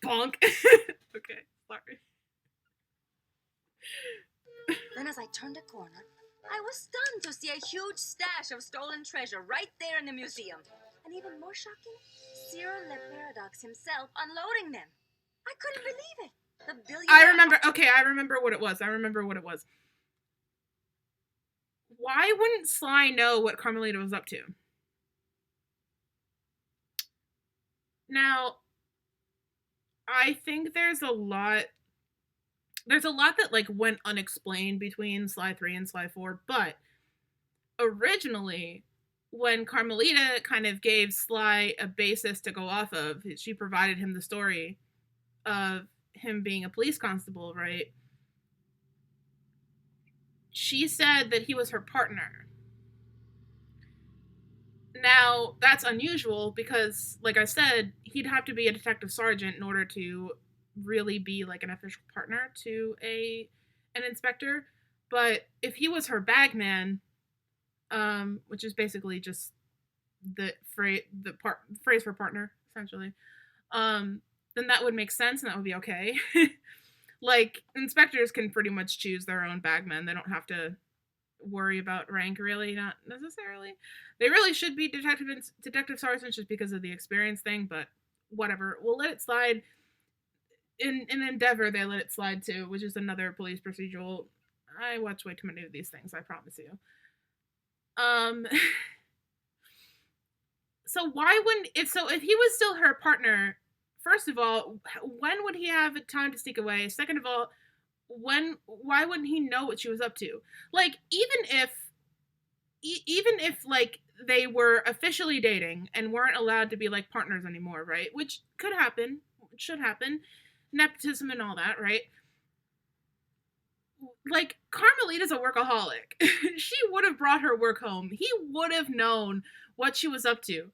bonk. Okay, sorry. Then as I turned a corner, I was stunned to see a huge stash of stolen treasure right there in the museum. And even more shocking, Cyril Le Paradox himself unloading them. I couldn't believe it. The billionaire... I remember. Okay, I remember what it was. Why wouldn't Sly know what Carmelita was up to? Now, I think there's a lot that like went unexplained between Sly 3 and Sly 4, but originally when Carmelita kind of gave Sly a basis to go off of, she provided him the story of him being a police constable, right? She said that he was her partner. Now, that's unusual because, like I said, he'd have to be a detective sergeant in order to really be like an official partner to an inspector. But if he was her bagman, which is basically just phrase for partner, essentially, then that would make sense and that would be okay. Like, inspectors can pretty much choose their own bagmen. They don't have to worry about rank, really, not necessarily. They really should be detective sergeants just because of the experience thing, but whatever. We'll let it slide. In Endeavor, they let it slide too, which is another police procedural. I watch way too many of these things, I promise you. So why wouldn't if he was still her partner, first of all, when would he have time to sneak away? Second of all, why wouldn't he know what she was up to? Like, even if like they were officially dating and weren't allowed to be like partners anymore, right? Which could happen, should happen, nepotism and all that, right? Like, Carmelita's a workaholic. She would have brought her work home. He would have known what she was up to.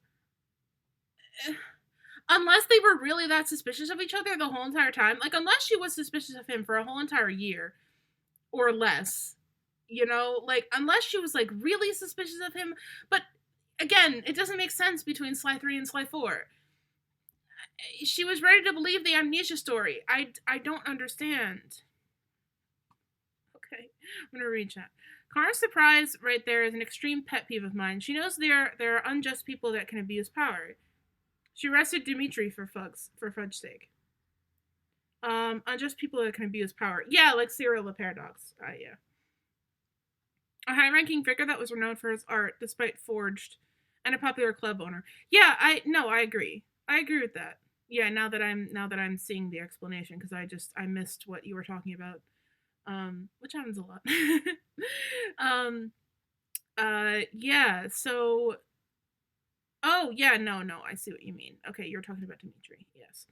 Unless they were really that suspicious of each other the whole entire time. Like, unless she was suspicious of him for a whole entire year or less. You know? Like, unless she was, like, really suspicious of him. But, again, it doesn't make sense between Sly 3 and Sly 4. She was ready to believe the amnesia story. I don't understand. Okay, I'm gonna read chat. Kara's surprise right there is an extreme pet peeve of mine. She knows there are unjust people that can abuse power. She arrested Dimitri for fudge's sake. Unjust people that can abuse power. Yeah, like Cyril the Paradox. Yeah. A high-ranking figure that was renowned for his art, despite forged, and a popular club owner. Yeah, I agree. I agree with that. Yeah, now that I'm seeing the explanation, because I missed what you were talking about. Which happens a lot. Yeah, so oh, yeah, no, I see what you mean. Okay, you're talking about Dimitri. Yes.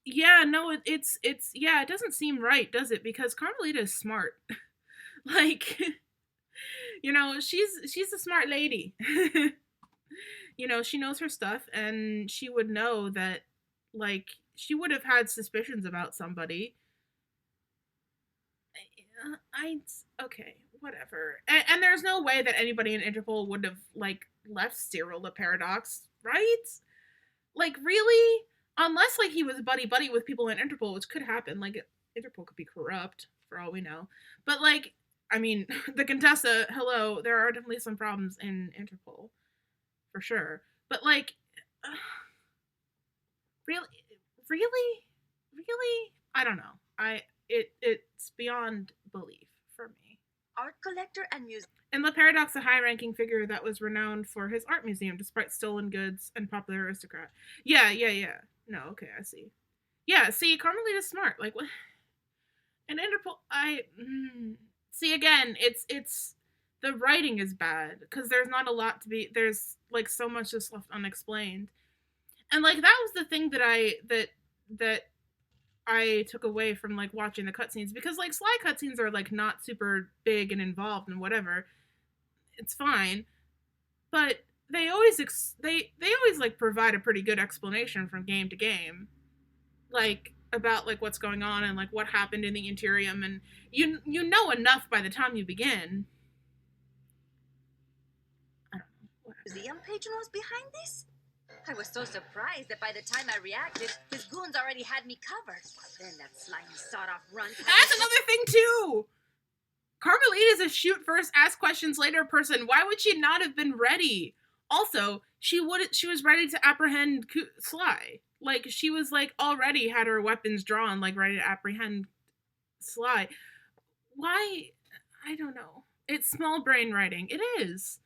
Yeah, no, it's yeah, it doesn't seem right, does it? Because Carmelita is smart. Like, you know, she's a smart lady. You know, she knows her stuff and she would know that, like, she would have had suspicions about somebody. Okay, whatever. And there's no way that anybody in Interpol would have, like, left Cyril the Paradox, right? Like, really? Unless, like, he was buddy with people in Interpol, which could happen. Like, Interpol could be corrupt, for all we know. But, like, I mean, the Contessa, hello, there are definitely some problems in Interpol, for sure. But, like, really? I don't know. It's beyond belief for me. Art collector and museum. And the Paradox, a high-ranking figure that was renowned for his art museum, despite stolen goods and popular aristocrat. Yeah. No, okay, I see. Yeah, see, Carmelita's smart. Like, what? And Interpol, see, again, it's the writing is bad because there's not a lot to be. There's, like, so much just left unexplained, and, like, that was the thing that I took away from, like, watching the cutscenes, because, like, Sly cutscenes are, like, not super big and involved and whatever. It's fine, but they always they always, like, provide a pretty good explanation from game to game, like, about, like, what's going on and, like, what happened in the Interium, and you know enough by the time you begin. I don't know. Whatever. Museum patron was behind this? I was so surprised that by the time I reacted, his goons already had me covered. Then that slimy sawed-off runt. That's another thing, too! Carmelita's a shoot first, ask questions later person. Why would she not have been ready? Also, she was ready to apprehend Sly. Like, she was, like, already had her weapons drawn, like, ready to apprehend Sly. Why? I don't know. It's small brain writing. It is.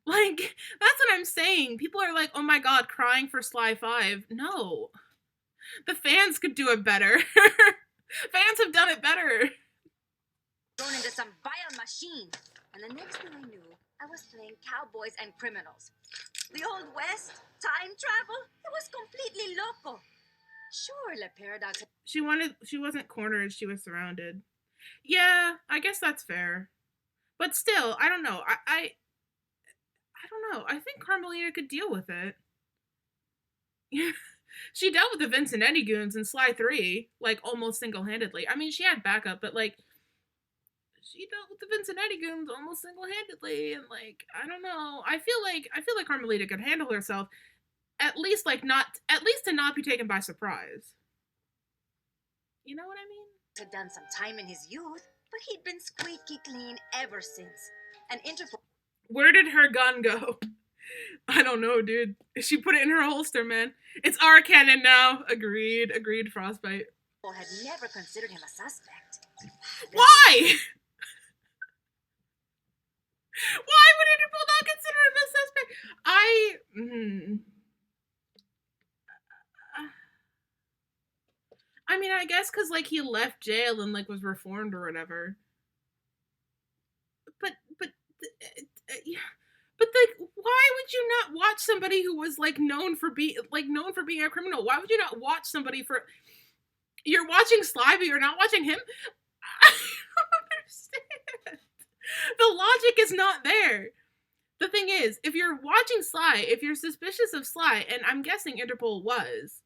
Like, that's what I'm saying. People are like, oh my god, crying for Sly 5. No. The fans could do it better. Fans have done it better. Thrown into some vile machine. And the next thing I knew, I was playing cowboys and criminals. The Old West, time travel, it was completely loco. Sure, Le Paradox. She wasn't cornered, she was surrounded. Yeah, I guess that's fair. But still, I don't know. I don't know. I think Carmelita could deal with it. She dealt with the Vincent Eddie goons in Sly 3, like, almost single-handedly. I mean, she had backup, but, like, she dealt with the Vincinetti goons almost single-handedly, and like I don't know. I feel like Carmelita could handle herself, at least to not be taken by surprise. You know what I mean? Had done some time in his youth, but he'd been squeaky clean ever since. And Interpol. Where did her gun go? I don't know, dude. She put it in her holster, man. It's our cannon now. Agreed, Frostbite. Had never considered him a suspect. Why? Why would Interpol not consider him a suspect? I mean, I guess because like he left jail and like was reformed or whatever. But like, why would you not watch somebody who was like known for being a criminal? Why would you not watch somebody for? You're watching Sly, but you're not watching him. I don't understand. The logic is not there. The thing is, if you're watching Sly, if you're suspicious of Sly, and I'm guessing Interpol was,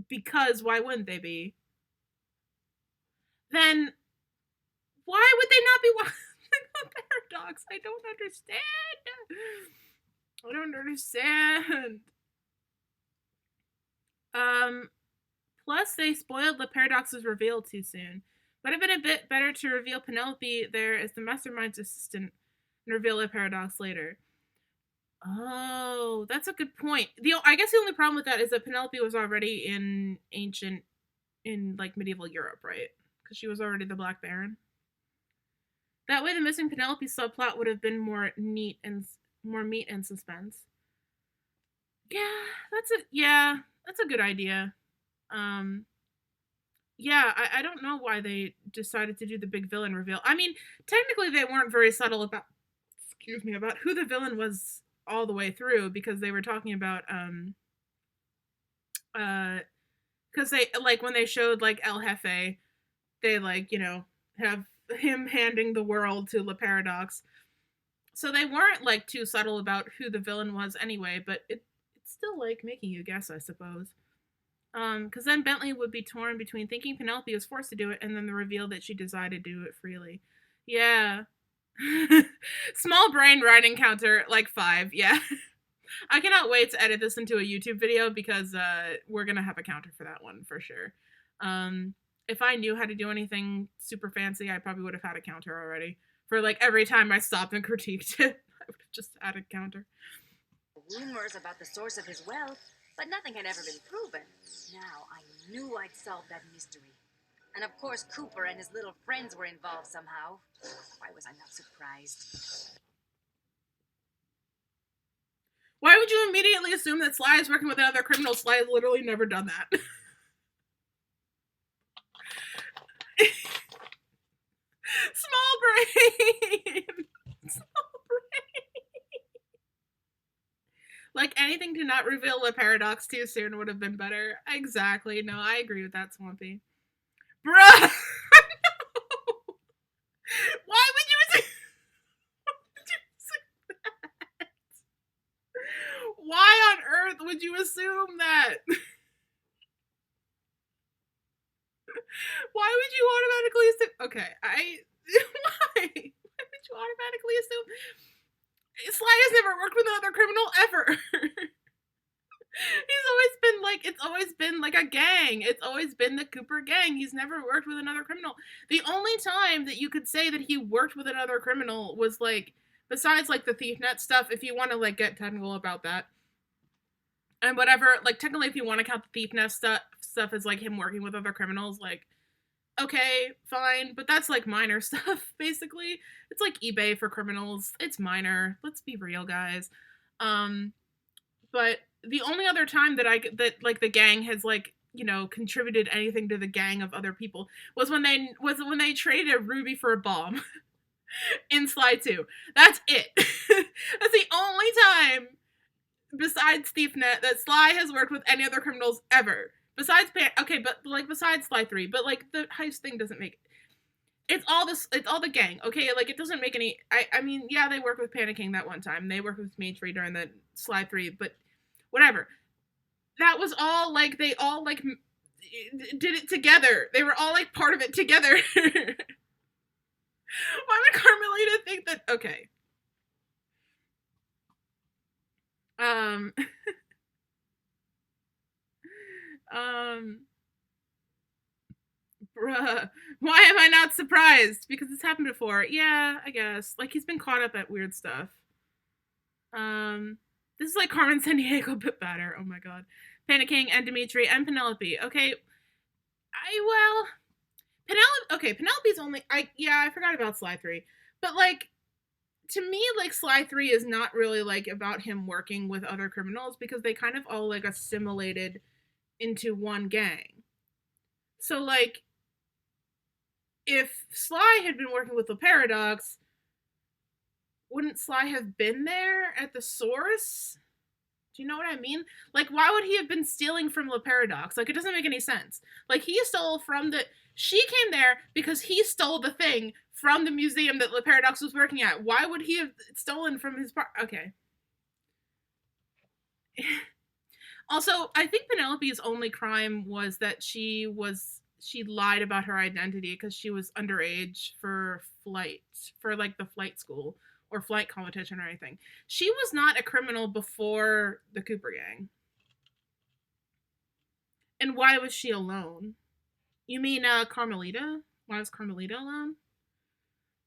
because why wouldn't they be? Then why would they not be watching the Paradox? I don't understand. Plus they spoiled the Paradox's reveal too soon. Would have been a bit better to reveal Penelope there as the mastermind's assistant and reveal the Paradox later. Oh, that's a good point. I guess the only problem with that is that Penelope was already in like medieval Europe, right? Because she was already the Black Baron. That way, the missing Penelope subplot would have been more meat and suspense. Yeah, that's a good idea. Yeah, I don't know why they decided to do the big villain reveal. I mean, technically they weren't very subtle about who the villain was all the way through, because they were talking about because they like when they showed like El Jefe, they like, you know, have him handing the world to Le Paradox. So they weren't like too subtle about who the villain was anyway, but it's still like making you guess, I suppose. Because then Bentley would be torn between thinking Penelope was forced to do it and then the reveal that she decided to do it freely. Yeah. Small brain writing counter, like 5, yeah. I cannot wait to edit this into a YouTube video because we're gonna have a counter for that one for sure. If I knew how to do anything super fancy, I probably would have had a counter already. For like every time I stopped and critiqued it, I would have just added counter. Rumors about the source of his wealth, but nothing had ever been proven. Now I knew I'd solve that mystery. And of course Cooper and his little friends were involved somehow. Why was I not surprised? Why would you immediately assume that Sly is working with another criminal? Sly has literally never done that. Small brain. Small brain. Like anything to not reveal the Paradox too soon would have been better. Exactly. No, I agree with that, Swampy. Bruh! No. Why would you say that? Why on earth would you assume that? Why would you automatically assume? Okay, why? Why would you automatically assume? Sly has never worked with another criminal ever. It's always been like a gang. It's always been the Cooper gang. He's never worked with another criminal. The only time that you could say that he worked with another criminal was like, besides like the ThiefNet stuff, if you want to like get technical about that. And whatever, like technically if you want to count the ThiefNet stuff as like him working with other criminals, like, okay, fine. But that's like minor stuff, basically. It's like eBay for criminals. It's minor. Let's be real, guys. But the only other time that like the gang has like, you know, contributed anything to the gang of other people was when they traded a ruby for a bomb in Sly 2. That's it. That's the only time besides ThiefNet that Sly has worked with any other criminals ever. Besides besides Sly 3, but like the heist thing doesn't make it's all the gang, okay? Like it doesn't make any I mean, yeah, they worked with Panicking that one time. They worked with Main Tree during the Sly 3, but whatever. That was all like they all like did it together. They were all like part of it together. Okay. Um, um, bruh. Why am I not surprised? Because it's happened before. Yeah, I guess. Like, he's been caught up at weird stuff. Um, this is like Carmen Sandiego, but better. Oh my god. Panicking and Dimitri and Penelope. Okay, well, Penelope. Okay, Penelope's only. I forgot about Sly 3, but like to me, like Sly 3 is not really like about him working with other criminals because they kind of all like assimilated into one gang. So like if Sly had been working with the Paradox, wouldn't Sly have been there at the source? Do you know what I mean? Like, why would he have been stealing from Le Paradox? Like, it doesn't make any sense. Like, he stole from the. She came there because he stole the thing from the museum that Le Paradox was working at. Why would he have stolen from his part? Okay. Also, I think Penelope's only crime was that she lied about her identity because she was underage for like the flight school or flight competition or anything. She was not a criminal before the Cooper gang. And why was she alone? You mean Carmelita? Why was Carmelita alone?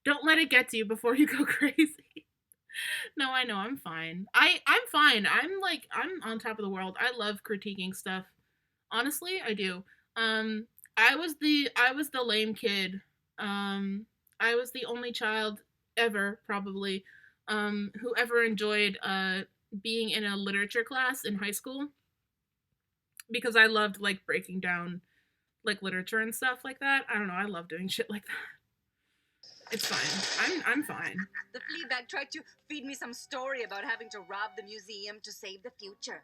Don't let it get to you before you go crazy. No, I know, I'm fine. I'm fine. I'm on top of the world. I love critiquing stuff. Honestly, I do. Um I was the lame kid. I was the only child ever probably who ever enjoyed being in a literature class in high school because I loved like breaking down like literature and stuff like that. I don't know, I love doing shit like that. It's fine. I'm fine. The Fleabag tried to feed me some story about having to rob the museum to save the future.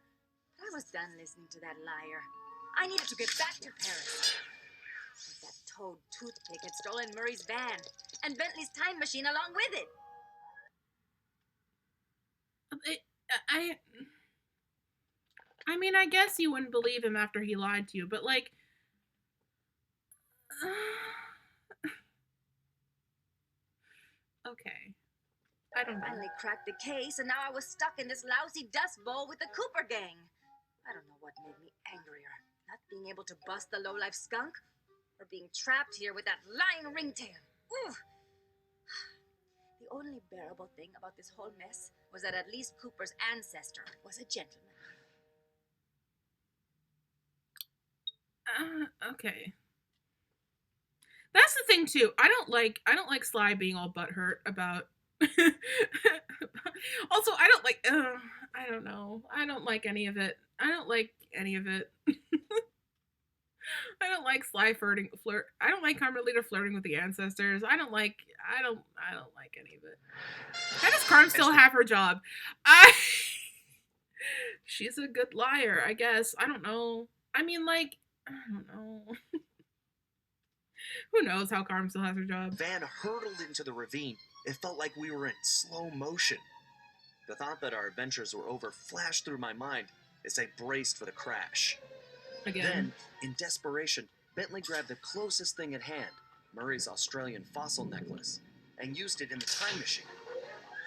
But I was done listening to that liar. I needed to get back to Paris. But that toad toothpick had stolen Murray's van and Bentley's time machine along with it. I I mean, I guess you wouldn't believe him after he lied to you, but like okay. I don't know. Finally cracked the case, and now I was stuck in this lousy dust bowl with the Cooper gang. I don't know what made me angrier. Not being able to bust the lowlife skunk, or being trapped here with that lying ringtail. Ooh. The only bearable thing about this whole mess was that at least Cooper's ancestor was a gentleman. Okay. That's the thing too. I don't like Sly being all butthurt about. Also, I don't like. I don't know. I don't like any of it. I don't like any of it. I don't like Sly flirt. I don't like Carmelita flirting with the ancestors. I don't like. I don't like any of it. How does Carm still have her job? I. She's a good liar, I guess. I don't know. I mean, like, I don't know. Who knows how Carm still has her job? Van hurtled into the ravine. It felt like we were in slow motion. The thought that our adventures were over flashed through my mind as I braced for the crash. Again. Then, in desperation, Bentley grabbed the closest thing at hand, Murray's Australian fossil necklace, and used it in the time machine.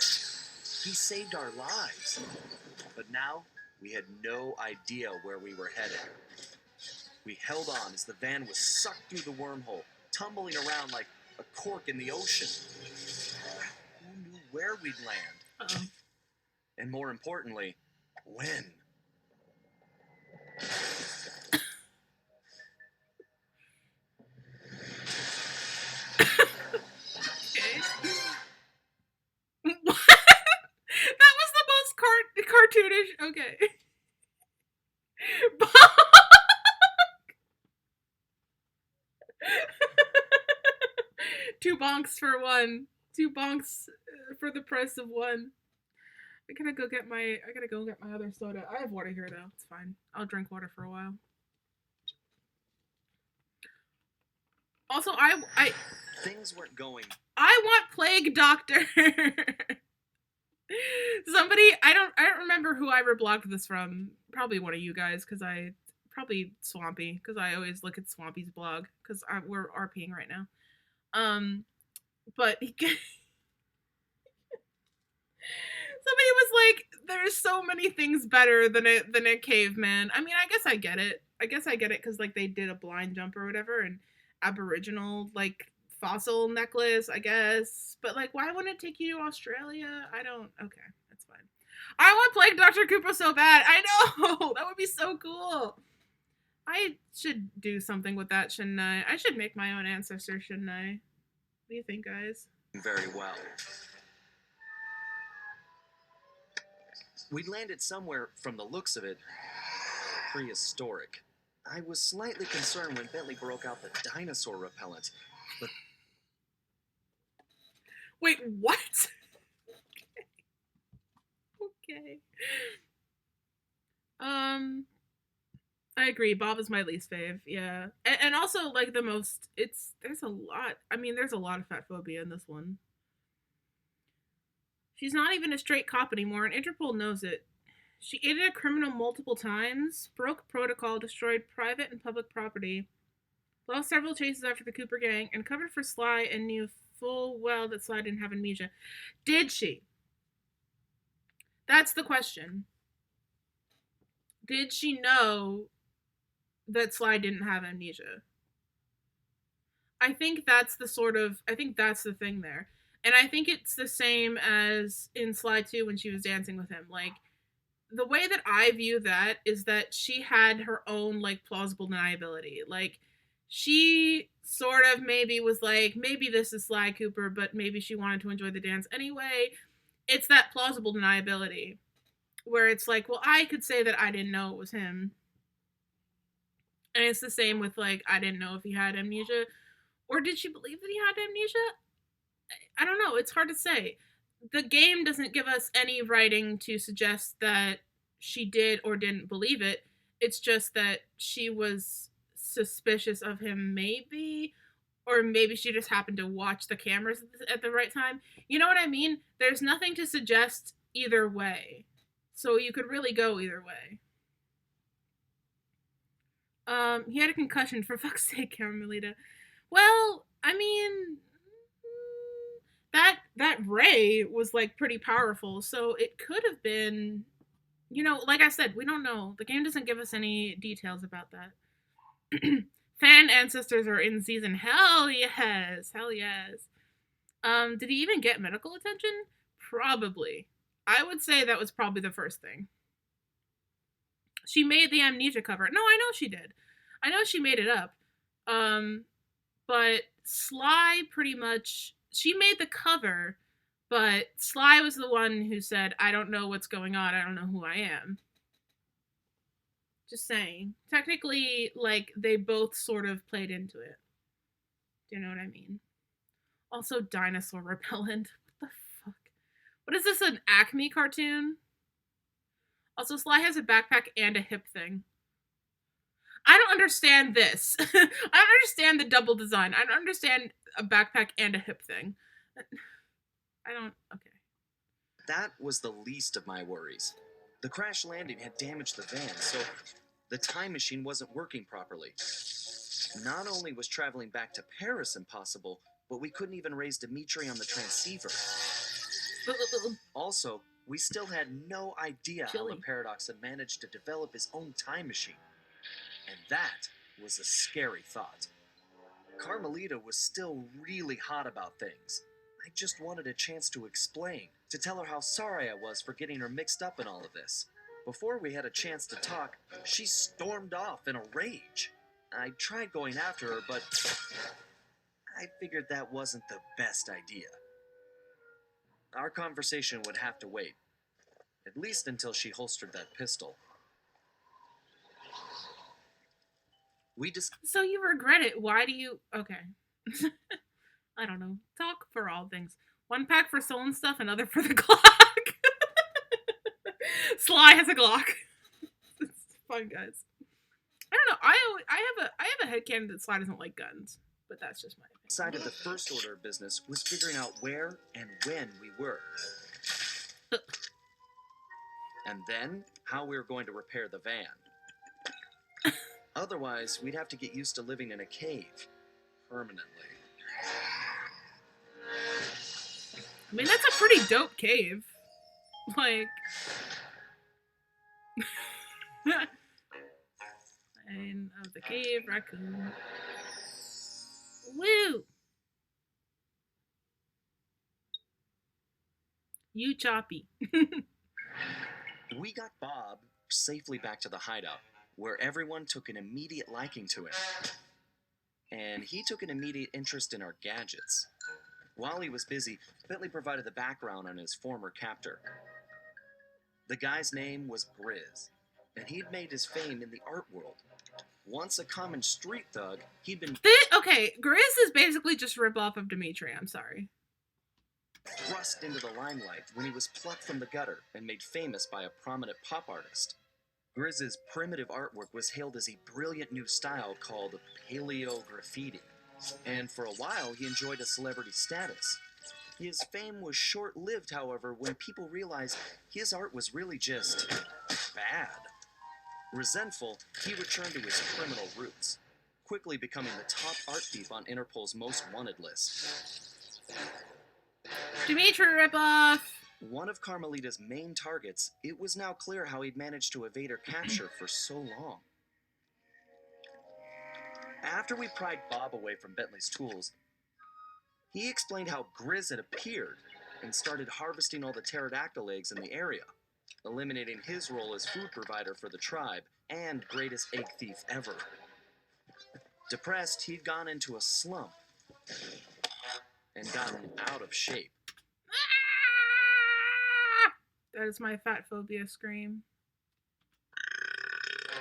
He saved our lives. But now, we had no idea where we were headed. We held on as the van was sucked through the wormhole, tumbling around like a cork in the ocean. Who knew where we'd land? Uh-oh. And more importantly, when? Okay. What? That was the most cartoonish. Okay. Two bonks for one. Two bonks for the price of one. I gotta go get my other soda. I have water here though. It's fine. I'll drink water for a while. Also, Things weren't going. I want Plague Doctor. Somebody, I don't remember who I reblogged this from. Probably one of you guys, because probably Swampy, because I always look at Swampy's blog, because we're RPing right now. But Somebody was like, "There's so many things better than a caveman." I mean, I guess I get it. I guess I get it because like they did a blind jump or whatever, and Aboriginal like fossil necklace, I guess. But like, why wouldn't it take you to Australia? I don't. Okay, that's fine. I want Plague Doctor Cooper so bad. I know that would be so cool. I should do something with that, shouldn't I? I should make my own ancestor, shouldn't I? What do you think, guys? Very well. We landed somewhere, from the looks of it, prehistoric. I was slightly concerned when Bentley broke out the dinosaur repellent, but Wait, what? Okay. I agree. Bob is my least fave. Yeah, and also like the most. There's a lot. I mean, there's a lot of fat phobia in this one. She's not even a straight cop anymore, and Interpol knows it. She aided a criminal multiple times, broke protocol, destroyed private and public property, lost several chases after the Cooper gang, and covered for Sly and knew full well that Sly didn't have amnesia. Did she? That's the question. Did she know that Sly didn't have amnesia? I think that's the thing there. And I think it's the same as in Sly 2 when she was dancing with him. Like, the way that I view that is that she had her own, like, plausible deniability. Like, she sort of maybe was like, maybe this is Sly Cooper, but maybe she wanted to enjoy the dance anyway. It's that plausible deniability where it's like, well, I could say that I didn't know it was him. And it's the same with, like, I didn't know if he had amnesia. Or did she believe that he had amnesia? I don't know. It's hard to say. The game doesn't give us any writing to suggest that she did or didn't believe it. It's just that she was suspicious of him, maybe, or maybe she just happened to watch the cameras at the right time. You know what I mean? There's nothing to suggest either way. So you could really go either way. He had a concussion, for fuck's sake, Carmelita. Well, I mean, that ray was like pretty powerful, so it could have been, like I said, we don't know. The game doesn't give us any details about that. Fan ancestors are in season. Hell yes, hell yes. Did he even get medical attention? Probably. I would say that was probably the first thing. She made the amnesia cover. No, I know she did. I know she made it up. But Sly pretty much, she made the cover, but Sly was the one who said, I don't know what's going on. I don't know who I am. Just saying. Technically, like, they both sort of played into it. Do you know what I mean? Also, dinosaur repellent. What the fuck? What is this, an Acme cartoon? Also, Sly has a backpack and a hip thing. I don't understand this. I don't understand the double design. I don't understand a backpack and a hip thing. I don't. Okay. that was the least of my worries. The crash landing had damaged the van, so the time machine wasn't working properly. Not only was traveling back to Paris impossible, but we couldn't even raise Dimitri on the transceiver. Also, we still had no idea how the Paradox had managed to develop his own time machine. And that was a scary thought. Carmelita was still really hot about things. I just wanted a chance to explain, to tell her how sorry I was for getting her mixed up in all of this. Before we had a chance to talk, she stormed off in a rage. I tried going after her, but I figured that wasn't the best idea. Our conversation would have to wait, at least until she holstered that pistol. So you regret it. Why do you... Okay. I don't know. Talk for all things. One pack for soul and stuff, another for the Glock. Sly has a Glock. It's fun, guys. I don't know. I have a headcanon that Sly doesn't like guns, but that's just my opinion. Side of the first order of business was figuring out where and when we were. And then, how we were going to repair the van. Otherwise, we'd have to get used to living in a cave. Permanently. I mean, that's a pretty dope cave. Like, Lion of the cave, raccoon. Woo! You choppy. We got Bob safely back to the hideout, where everyone took an immediate liking to him. And he took an immediate interest in our gadgets. While he was busy, Bentley provided the background on his former captor. The guy's name was Grizz, and he'd made his fame in the art world. Once a common street thug, he'd been Okay, Grizz is basically just a ripoff of Dimitri, I'm sorry. thrust into the limelight when he was plucked from the gutter and made famous by a prominent pop artist. Grizz's primitive artwork was hailed as a brilliant new style called paleo graffiti, and for a while he enjoyed a celebrity status. His fame was short-lived, however, when people realized his art was really just bad. Resentful, he returned to his criminal roots, quickly becoming the top art thief on Interpol's most wanted list. Dimitri ripoff! One of Carmelita's main targets, it was now clear how he'd managed to evade her capture for so long. After we pried Bob away from Bentley's tools, he explained how Grizz had appeared and started harvesting all the pterodactyl eggs in the area, eliminating his role as food provider for the tribe and greatest egg thief ever. Depressed, he'd gone into a slump and gotten out of shape. That is my fat phobia scream.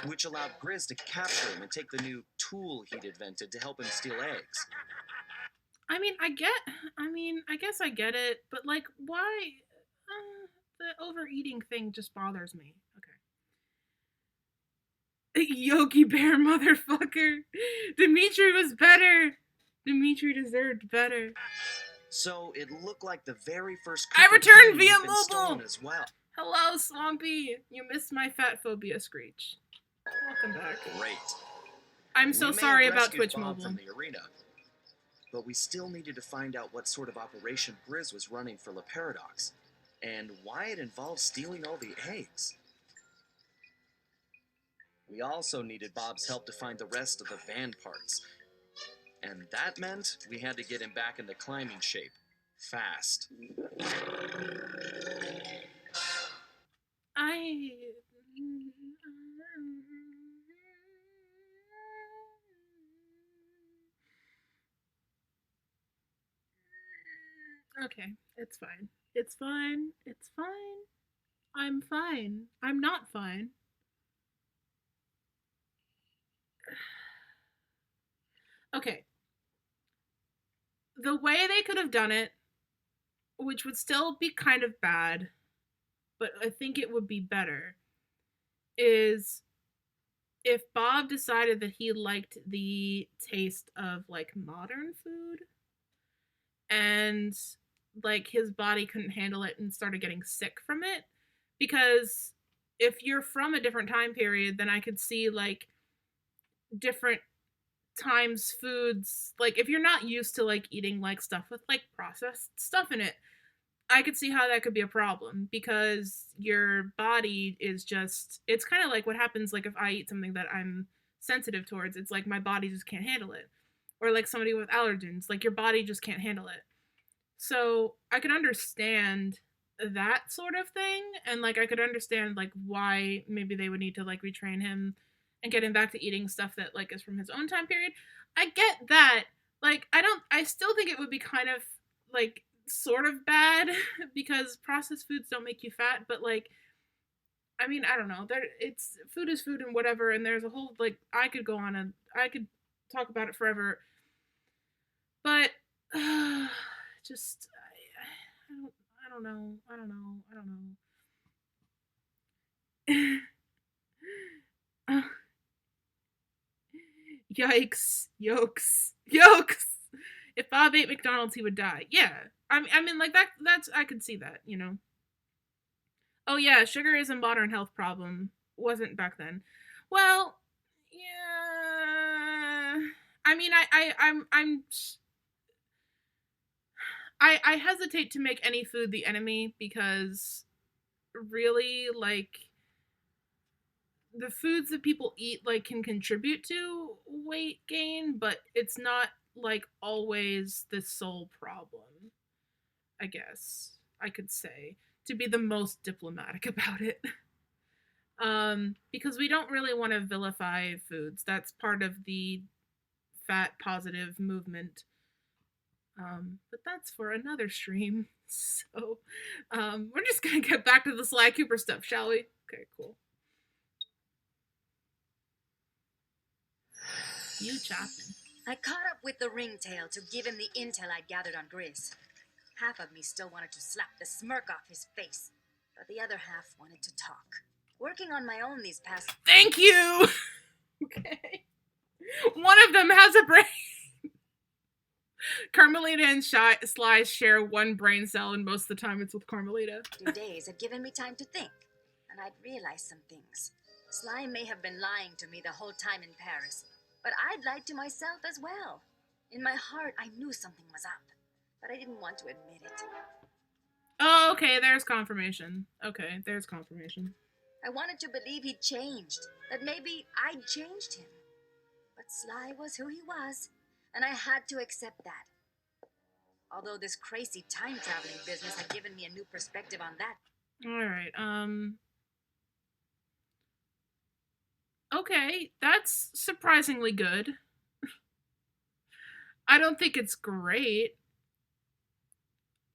Which allowed Grizz to capture him and take the new tool he'd invented to help him steal eggs. I guess I get it, but like, why? The overeating thing just bothers me. Okay. Yogi Bear motherfucker. Dimitri was better. Dimitri deserved better. So it looked like the very first I Cooper returned candy via had been mobile! stolen as well. Hello, Swampy. You missed my fat phobia screech. Welcome back. Great. I'm so We may sorry have about rescued Twitch Bob Mobile. from the arena, but we still needed to find out what sort of operation Grizz was running for La Paradox, and why it involved stealing all the eggs. We also needed Bob's help to find the rest of the van parts, and that meant we had to get him back into climbing shape, fast. Okay, it's fine. It's fine. It's fine. I'm fine. I'm not fine. Okay. The way they could have done it, which would still be kind of bad, but I think it would be better, is if Bob decided that he liked the taste of like modern food and like his body couldn't handle it and started getting sick from it, because if you're from a different time period, then I could see like different times foods, like if you're not used to like eating like stuff with like processed stuff in it, I could see how that could be a problem, because your body is just, it's kind of like what happens like if I eat something that I'm sensitive towards, it's like my body just can't handle it. Or like somebody with allergens, like your body just can't handle it. So I could understand that sort of thing, and like I could understand like why maybe they would need to like retrain him and get him back to eating stuff that like is from his own time period. I get that. Like I still think it would be kind of like sort of bad because processed foods don't make you fat, but like I mean, I don't know. It's food is food and whatever, and there's a whole like I could go on and I could talk about it forever. But just I don't know. I don't know. I don't know. Yikes. Yokes. Yokes. If Bob ate McDonald's, he would die. Yeah. I mean, like, that's, I could see that, you know? Oh, yeah, sugar is a modern health problem. Wasn't back then. Well, yeah. I mean, I hesitate to make any food the enemy because really like the foods that people eat like can contribute to weight gain, but it's not like always the sole problem, I guess I could say, to be the most diplomatic about it. Because we don't really want to vilify foods. That's part of the fat positive movement. But that's for another stream. So, we're just gonna get back to the Sly Cooper stuff, shall we? Okay, cool. You chopping. I caught up with the ringtail to give him the intel I'd gathered on Grizz. Half of me still wanted to slap the smirk off his face, but the other half wanted to talk. Working on my own these past... Thank you! Okay. One of them has a brain. Carmelita and Sly share one brain cell, and most of the time it's with Carmelita. 2 days had given me time to think, and I'd realized some things. Sly may have been lying to me the whole time in Paris, but I'd lied to myself as well. In my heart, I knew something was up, but I didn't want to admit it. Oh, okay, there's confirmation. Okay, there's confirmation. I wanted to believe he'd changed, that maybe I'd changed him. But Sly was who he was, and I had to accept that. Although this crazy time-traveling business had given me a new perspective on that. Alright, okay, that's surprisingly good. I don't think it's great,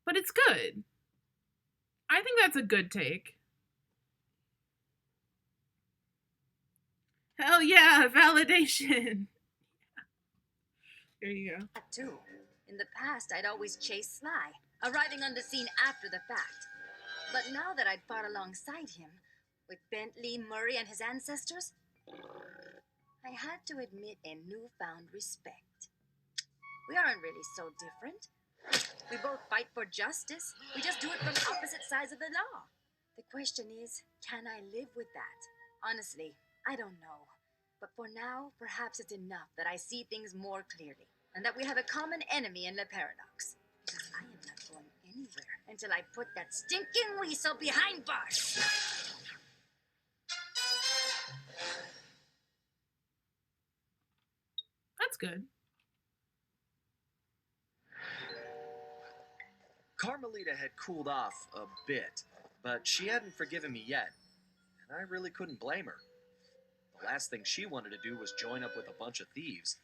but it's good. I think that's a good take. Hell yeah, validation. There you go. That too. In the past, I'd always chased Sly, arriving on the scene after the fact. But now that I'd fought alongside him, with Bentley, Murray, and his ancestors, I had to admit a newfound respect. We aren't really so different. We both fight for justice. We just do it from opposite sides of the law. The question is, can I live with that? Honestly, I don't know. But for now, perhaps it's enough that I see things more clearly, and that we have a common enemy in the Paradox. Because I am not going anywhere until I put that stinking weasel behind bars. That's good. Carmelita had cooled off a bit, but she hadn't forgiven me yet, and I really couldn't blame her. The last thing she wanted to do was join up with a bunch of thieves,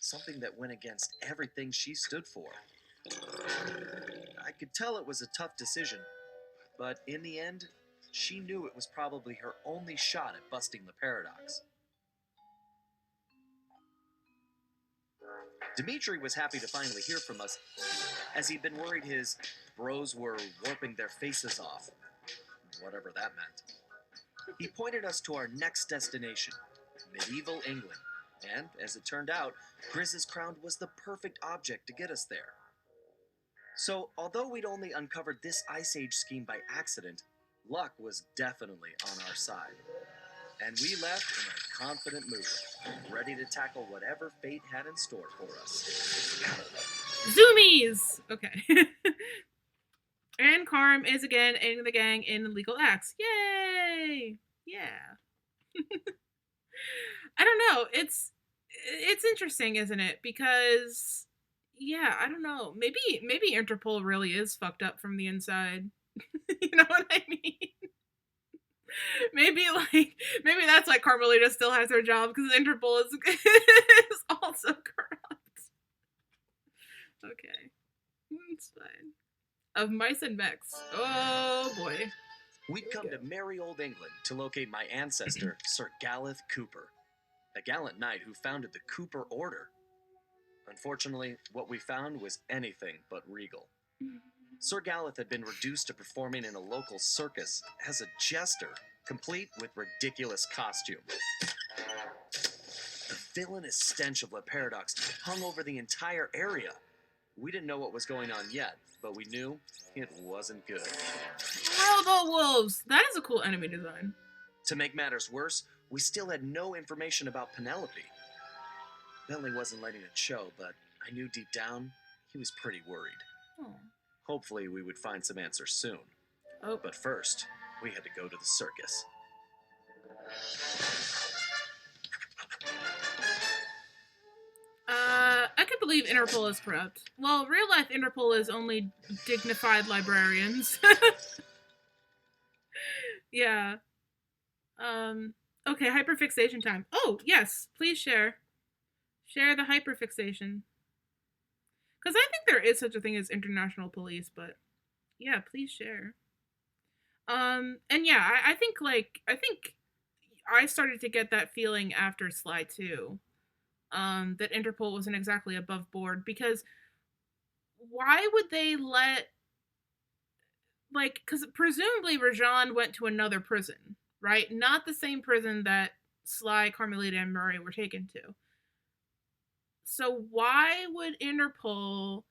something that went against everything she stood for. I could tell it was a tough decision, but in the end, she knew it was probably her only shot at busting the Paradox. Dimitri was happy to finally hear from us, as he'd been worried his bros were warping their faces off, whatever that meant. He pointed us to our next destination, medieval England, and, as it turned out, Grizz's crown was the perfect object to get us there. So, although we'd only uncovered this Ice Age scheme by accident, luck was definitely on our side. And we left in a confident mood, ready to tackle whatever fate had in store for us. Zoomies! Okay. And Carm is again aiding the gang in illegal acts. Yay! Yeah. I don't know. It's interesting, isn't it? Because yeah, I don't know. Maybe Interpol really is fucked up from the inside. You know what I mean? Maybe that's why Carmelita still has her job, because Interpol is also corrupt. Okay. It's fine. Of mice and mechs. Oh boy. We'd come to merry old England to locate my ancestor, Sir Galeth Cooper, a gallant knight who founded the Cooper Order. Unfortunately, what we found was anything but regal. Sir Galeth had been reduced to performing in a local circus as a jester, complete with ridiculous costume. The villainous stench of the Paradox hung over the entire area. We didn't know what was going on yet, but we knew it wasn't good. Robo Wolves! That is a cool enemy design. To make matters worse, we still had no information about Penelope. Bentley wasn't letting it show, but I knew deep down he was pretty worried. Oh. Hopefully we would find some answers soon. Oh. But first, We had to go to the circus. I could believe Interpol is corrupt. Well, real life Interpol is only dignified librarians. Yeah. Okay, hyperfixation time. Oh, yes, please share. Share the hyperfixation. Because I think there is such a thing as international police, but yeah, please share. And yeah, I think I started to get that feeling after Sly 2. That Interpol wasn't exactly above board because why would they let because presumably Rajan went to another prison, right? Not the same prison that Sly, Carmelita, and Murray were taken to. So why would Interpol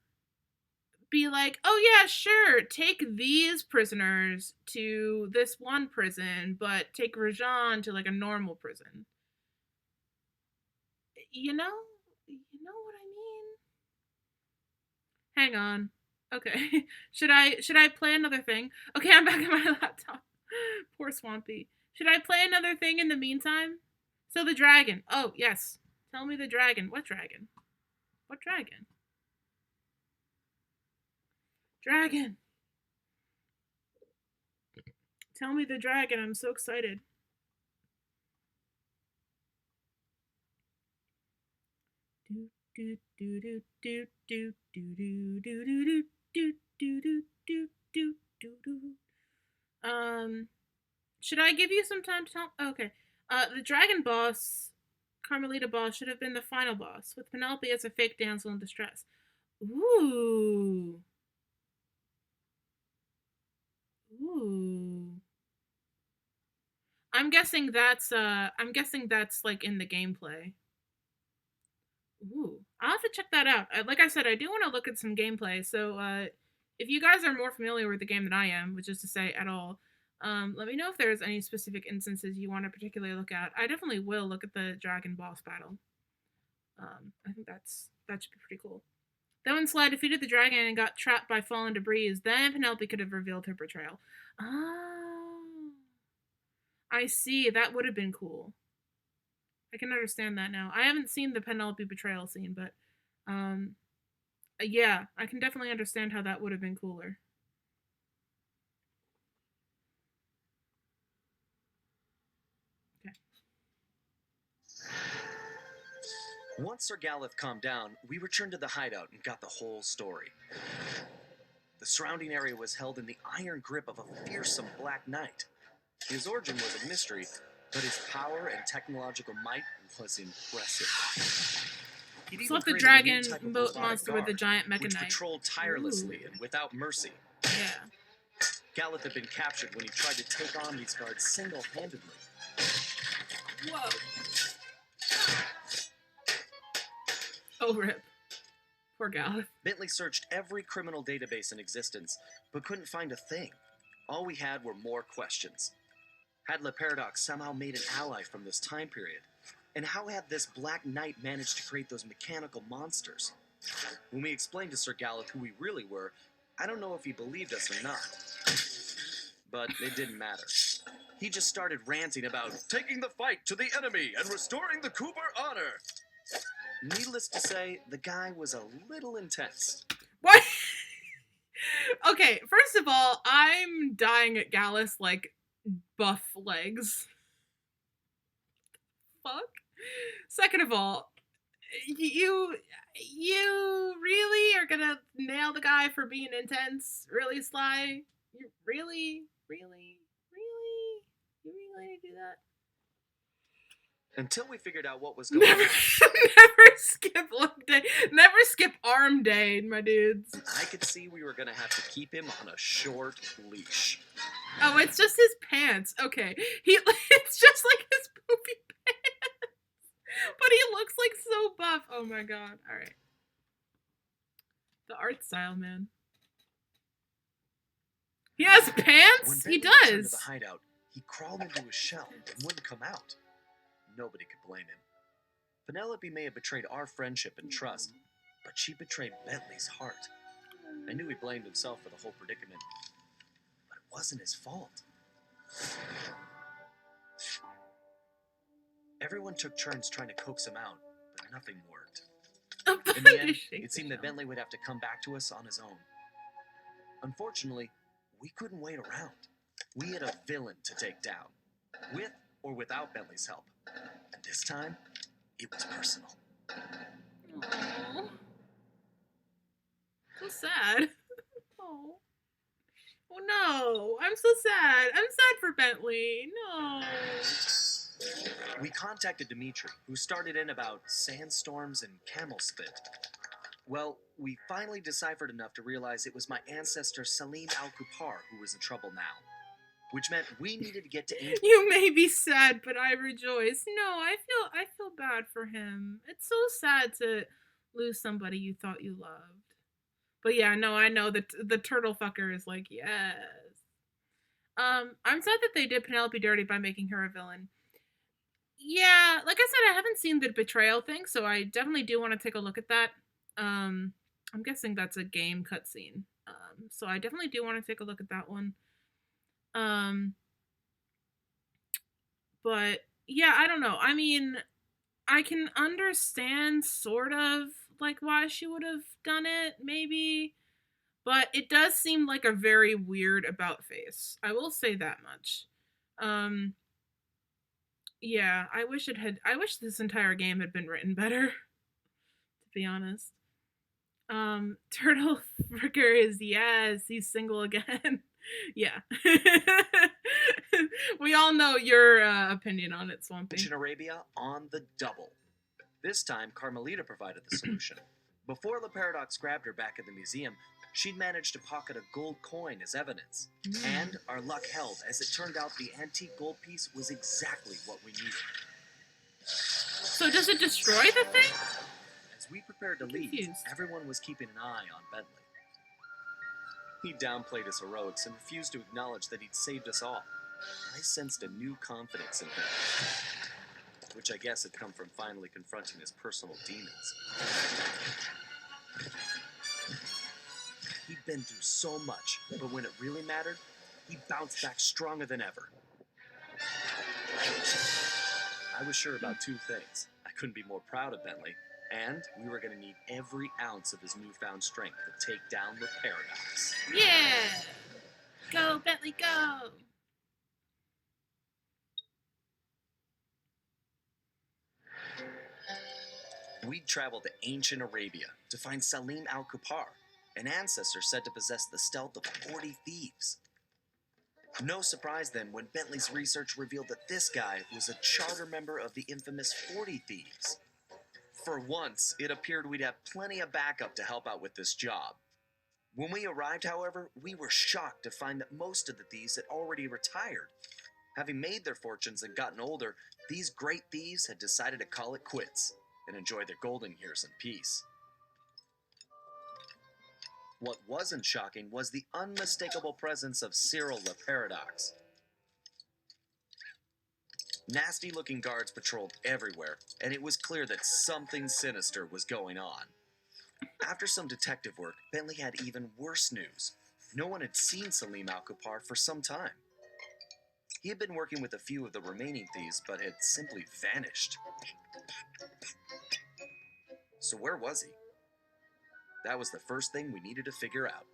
be like, oh yeah, sure, take these prisoners to this one prison, but take Rajan to like a normal prison? You know? You know what I mean? Hang on. Okay. Should I play another thing? Okay, I'm back at my laptop. Poor Swampy. Should I play another thing in the meantime? So the dragon. Oh, yes. Tell me the dragon. What dragon? What dragon? Dragon. Tell me the dragon. I'm so excited. Should I give you some time to tell? Okay. The dragon boss, Carmelita boss, should have been the final boss, with Penelope as a fake damsel in distress. Ooh. Ooh. I'm guessing that's like in the gameplay. Ooh. I'll have to check that out. Like I said, I do want to look at some gameplay. So if you guys are more familiar with the game than I am, which is to say at all, let me know if there's any specific instances you want to particularly look at. I definitely will look at the dragon boss battle. I think that should be pretty cool. Then when Sly defeated the dragon and got trapped by fallen debris, then Penelope could have revealed her betrayal. Oh, I see. That would have been cool. I can understand that now. I haven't seen the Penelope betrayal scene, but yeah, I can definitely understand how that would have been cooler. Okay. Once Sir Galeth calmed down, we returned to the hideout and got the whole story. The surrounding area was held in the iron grip of a fearsome Black Knight. His origin was a mystery, but his power and technological might was impressive. He'd left the dragon monster with the giant mecha which knight. Patrolled tirelessly and without mercy. Yeah. Galeth had been captured when he tried to take on these guards single-handedly. Whoa. Oh, rip. Poor Galeth. Bentley searched every criminal database in existence, but couldn't find a thing. All we had were more questions. Had Le Paradox somehow made an ally from this time period? And how had this Black Knight managed to create those mechanical monsters? When we explained to Sir Galeth who we really were, I don't know if he believed us or not. But it didn't matter. He just started ranting about taking the fight to the enemy and restoring the Cooper honor. Needless to say, the guy was a little intense. What? Okay, first of all, I'm dying at Gallus like buff legs. Fuck. Second of all, you really are gonna nail the guy for being intense? Really, Sly? You really do that? Until we figured out what was going on. Never skip leg day. Never skip arm day, my dudes. I could see we were gonna have to keep him on a short leash. Oh, it's just his pants. Okay. It's just like his poopy pants. But he looks like so buff. Oh my god. Alright. The art style, man. He has pants? He does. When to the hideout, he crawled into his shell and wouldn't come out. Nobody could blame him. Penelope may have betrayed our friendship and trust, but she betrayed Bentley's heart. I knew he blamed himself for the whole predicament, but it wasn't his fault. Everyone took turns trying to coax him out, but nothing worked. I'm In the to end, shake it the seemed that shell. Bentley would have to come back to us on his own. Unfortunately, we couldn't wait around. We had a villain to take down, with or without Bentley's help. And this time, it was personal. Aww. So sad. Oh. Oh no. I'm so sad. I'm sad for Bentley. No. We contacted Dimitri, who started in about sandstorms and camel spit. Well, we finally deciphered enough to realize it was my ancestor Salim Al-Kupar who was in trouble now. Which meant we needed to get to ancient... You may be sad, but I rejoice. No, I feel bad for him. It's so sad to lose somebody you thought you loved. But yeah, no, I know that the turtle fucker is like, yes. I'm sad that they did Penelope dirty by making her a villain. Yeah, like I said, I haven't seen the betrayal thing, so I definitely do want to take a look at that. I'm guessing that's a game cutscene. So I definitely do want to take a look at that one. But yeah, I don't know. I mean, I can understand sort of like why she would have done it, maybe. But it does seem like a very weird about face. I will say that much. Um yeah, I wish this entire game had been written better, to be honest. Turtle Fricker is yes, he's single again. Yeah. We all know your opinion on it, Swampy. Arabia on the double. This time, Carmelita provided the solution. Before the Paradox grabbed her back at the museum, she'd managed to pocket a gold coin as evidence. And our luck held, as it turned out the antique gold piece was exactly what we needed. So does it destroy the thing? As we prepared to leave, everyone was keeping an eye on Bentley. He downplayed his heroics and refused to acknowledge that he'd saved us all. I sensed a new confidence in him, which I guess had come from finally confronting his personal demons. He'd been through so much, but when it really mattered, he bounced back stronger than ever. I was sure about two things. I couldn't be more proud of Bentley, and we were going to need every ounce of his newfound strength to take down the Paradox. Yeah! Go, Bentley, go! We'd traveled to ancient Arabia to find Salim Al-Kupar, an ancestor said to possess the stealth of 40 thieves. No surprise then when Bentley's research revealed that this guy was a charter member of the infamous 40 Thieves. For once, it appeared we'd have plenty of backup to help out with this job. When we arrived, however, we were shocked to find that most of the thieves had already retired. Having made their fortunes and gotten older, these great thieves had decided to call it quits and enjoy their golden years in peace. What wasn't shocking was the unmistakable presence of Cyril the Paradox. Nasty-looking guards patrolled everywhere, and it was clear that something sinister was going on. After some detective work, Bentley had even worse news. No one had seen Salim Al-Kupar for some time. He had been working with a few of the remaining thieves, but had simply vanished. So where was he? That was the first thing we needed to figure out.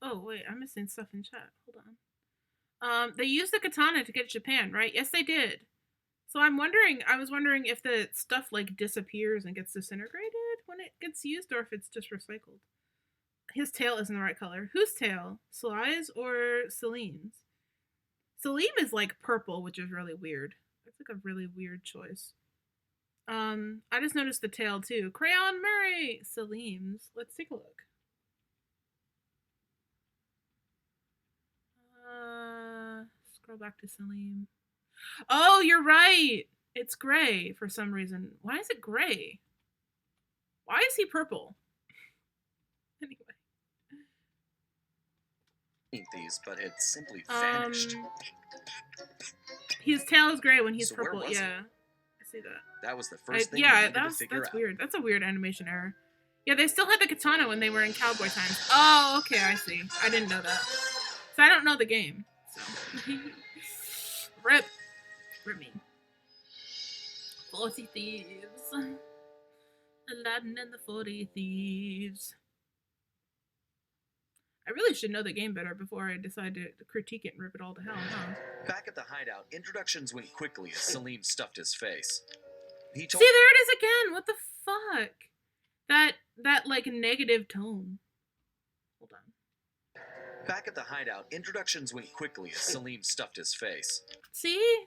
Oh wait, I'm missing stuff in chat. Hold on. They used the katana to get to Japan, right? Yes, they did. So I was wondering if the stuff like disappears and gets disintegrated when it gets used, or if it's just recycled. His tail isn't the right color. Whose tail? Sly's or Salim's? Salim is like purple, which is really weird. That's like a really weird choice. I just noticed the tail too. Crayon Murray! Salim's. Let's take a look. Scroll back to Salim. Oh, you're right! It's gray for some reason. Why is it gray? Why is he purple? Anyway. These, but had simply vanished. His tail is gray when he's So purple. where was Yeah, he? I see that. That was the first thing we Yeah, needed to figure that's out. weird. That's a weird animation error. Yeah, they still had the katana when they were in Cowboy Times. Oh, okay, I see. I didn't know that. So I don't know the game. So. Rip. Rip me. 40 Thieves. Aladdin and the 40 Thieves. I really should know the game better before I decide to critique it and rip it all to hell, huh? Back at the hideout, introductions went quickly as Salim stuffed his face. He told. See, there it is again. What the fuck? That like negative tone. Hold on. Back at the hideout, introductions went quickly as Salim stuffed his face. See?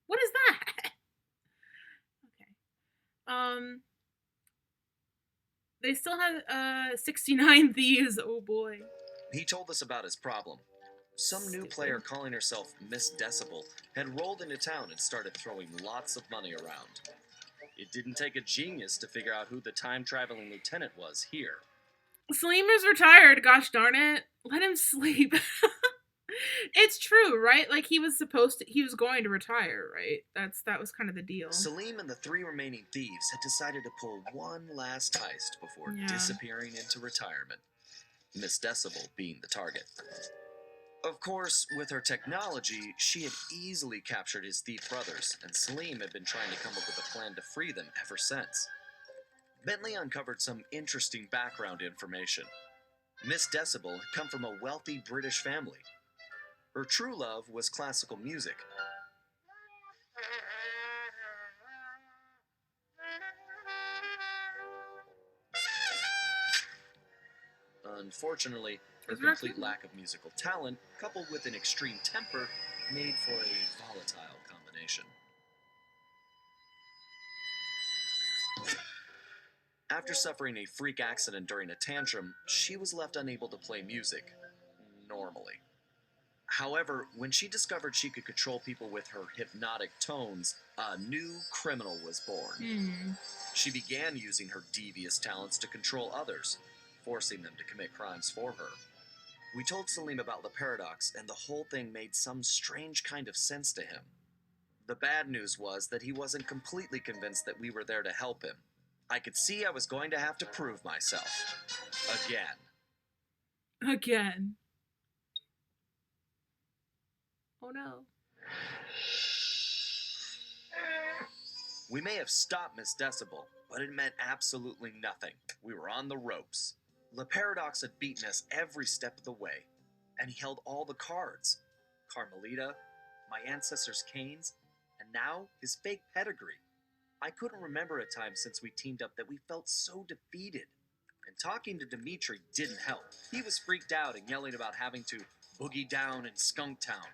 What is that? Okay. They still have 69 thieves. Oh boy. He told us about his problem. Some new player calling herself Miss Decibel had rolled into town and started throwing lots of money around. It didn't take a genius to figure out who the time-traveling lieutenant was here. Salim is retired, gosh darn it. Let him sleep. It's true, right? Like he was going to retire, right? That was kind of the deal. Salim and the 3 remaining thieves had decided to pull one last heist before disappearing into retirement. Miss Decibel being the target. Of course, with her technology, she had easily captured his thief brothers, and Salim had been trying to come up with a plan to free them ever since. Bentley uncovered some interesting background information. Miss Decibel had come from a wealthy British family. Her true love was classical music. Unfortunately, her complete lack of musical talent, coupled with an extreme temper, made for a volatile combination. After suffering a freak accident during a tantrum, she was left unable to play music normally. However, when she discovered she could control people with her hypnotic tones, a new criminal was born. She began using her devious talents to control others, forcing them to commit crimes for her. We told Salim about the paradox, and the whole thing made some strange kind of sense to him. The bad news was that he wasn't completely convinced that we were there to help him. I could see I was going to have to prove myself. Again. Oh no. We may have stopped Miss Decibel, but it meant absolutely nothing. We were on the ropes. The Paradox had beaten us every step of the way, and he held all the cards. Carmelita, my ancestors' canes, and now his fake pedigree. I couldn't remember a time since we teamed up that we felt so defeated. And talking to Dimitri didn't help. He was freaked out and yelling about having to boogie down in Skunk Town.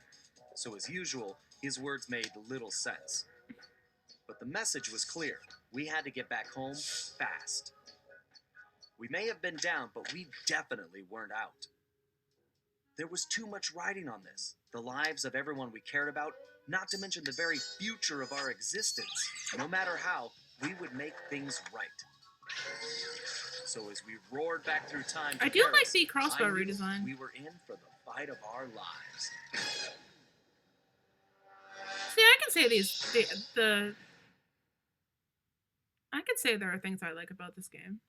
So as usual, his words made little sense. But the message was clear. We had to get back home fast. We may have been down, but we definitely weren't out. There was too much riding on this. The lives of everyone we cared about, not to mention the very future of our existence. No matter how, we would make things right. So as we roared back through time, I do like the crossbow redesign. We were in for the fight of our lives. See, I can say I could say there are things I like about this game.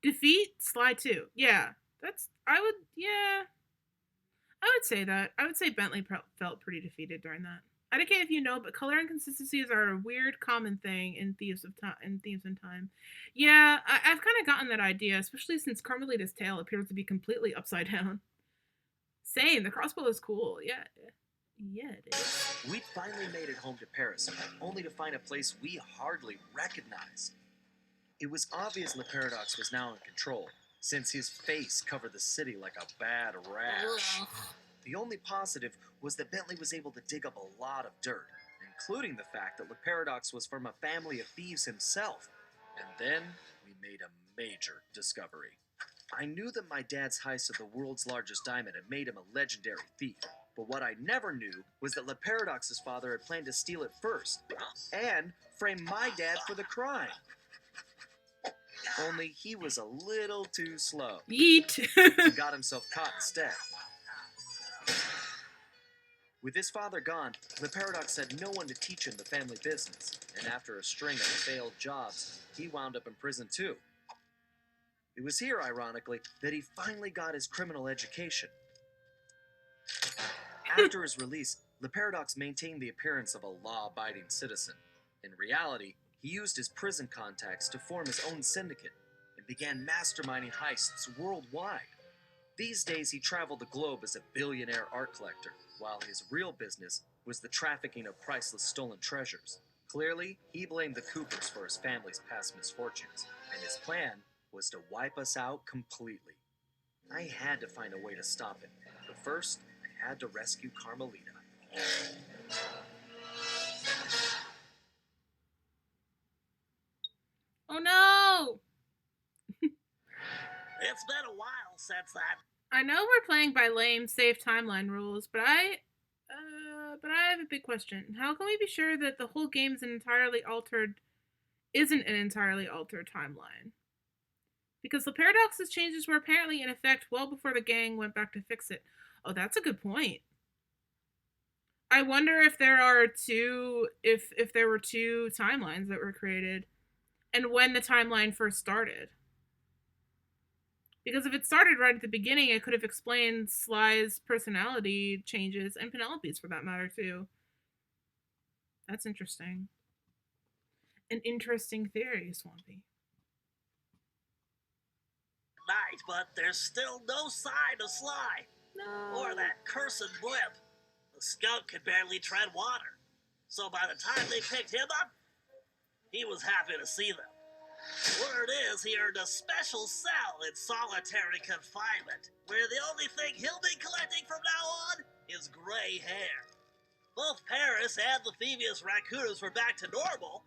Defeat Sly 2. Yeah. I would say that. I would say Bentley felt pretty defeated during that. I don't care if you know, but color inconsistencies are a weird common thing in Thieves in Time. Yeah, I've kind of gotten that idea, especially since Carmelita's tail appears to be completely upside down. Same, the crossbow is cool. Yeah, it is. We'd finally made it home to Paris, only to find a place we hardly recognized. It was obvious Le Paradox was now in control, since his face covered the city like a bad rash. Ugh. The only positive was that Bentley was able to dig up a lot of dirt, including the fact that Le Paradox was from a family of thieves himself. And then we made a major discovery. I knew that my dad's heist of the world's largest diamond had made him a legendary thief, but what I never knew was that Le Paradox's father had planned to steal it first, and frame my dad for the crime. Only he was a little too slow. Yeet! He got himself caught instead. With his father gone, the Paradox had no one to teach him the family business, and after a string of failed jobs, he wound up in prison too. It was here, ironically, that he finally got his criminal education. After his release, the Paradox maintained the appearance of a law-abiding citizen. In reality, he used his prison contacts to form his own syndicate and began masterminding heists worldwide. These days, he traveled the globe as a billionaire art collector, while his real business was the trafficking of priceless stolen treasures. Clearly, he blamed the Coopers for his family's past misfortunes, and his plan was to wipe us out completely. I had to find a way to stop it, but first, I had to rescue Carmelita. Oh no! It's been a while since that. I know we're playing by lame, safe timeline rules, but I have a big question. How can we be sure that the whole game's isn't an entirely altered timeline? Because the Paradox's changes were apparently in effect well before the gang went back to fix it. Oh, that's a good point. I wonder if there were two timelines that were created, and when the timeline first started. Because if it started right at the beginning, it could have explained Sly's personality changes, and Penelope's for that matter too. That's interesting. An interesting theory, Swampy. Night, but there's still no sign of Sly. No. Or that cursed blimp. The skunk could barely tread water. So by the time they picked him up, he was happy to see them. Word is he earned a special cell in solitary confinement, where the only thing he'll be collecting from now on is gray hair. Both Paris and the Phoebius Raccoonus were back to normal,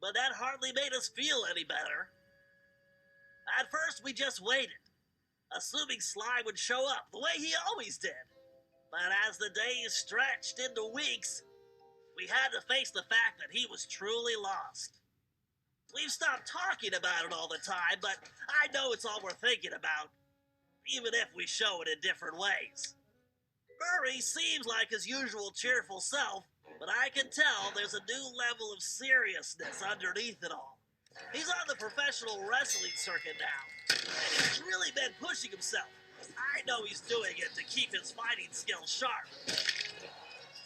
but that hardly made us feel any better. At first, we just waited, assuming Sly would show up the way he always did. But as the days stretched into weeks, we had to face the fact that he was truly lost. We've stopped talking about it all the time, but I know it's all we're thinking about, even if we show it in different ways. Murray seems like his usual cheerful self, but I can tell there's a new level of seriousness underneath it all. He's on the professional wrestling circuit now, and he's really been pushing himself. I know he's doing it to keep his fighting skills sharp.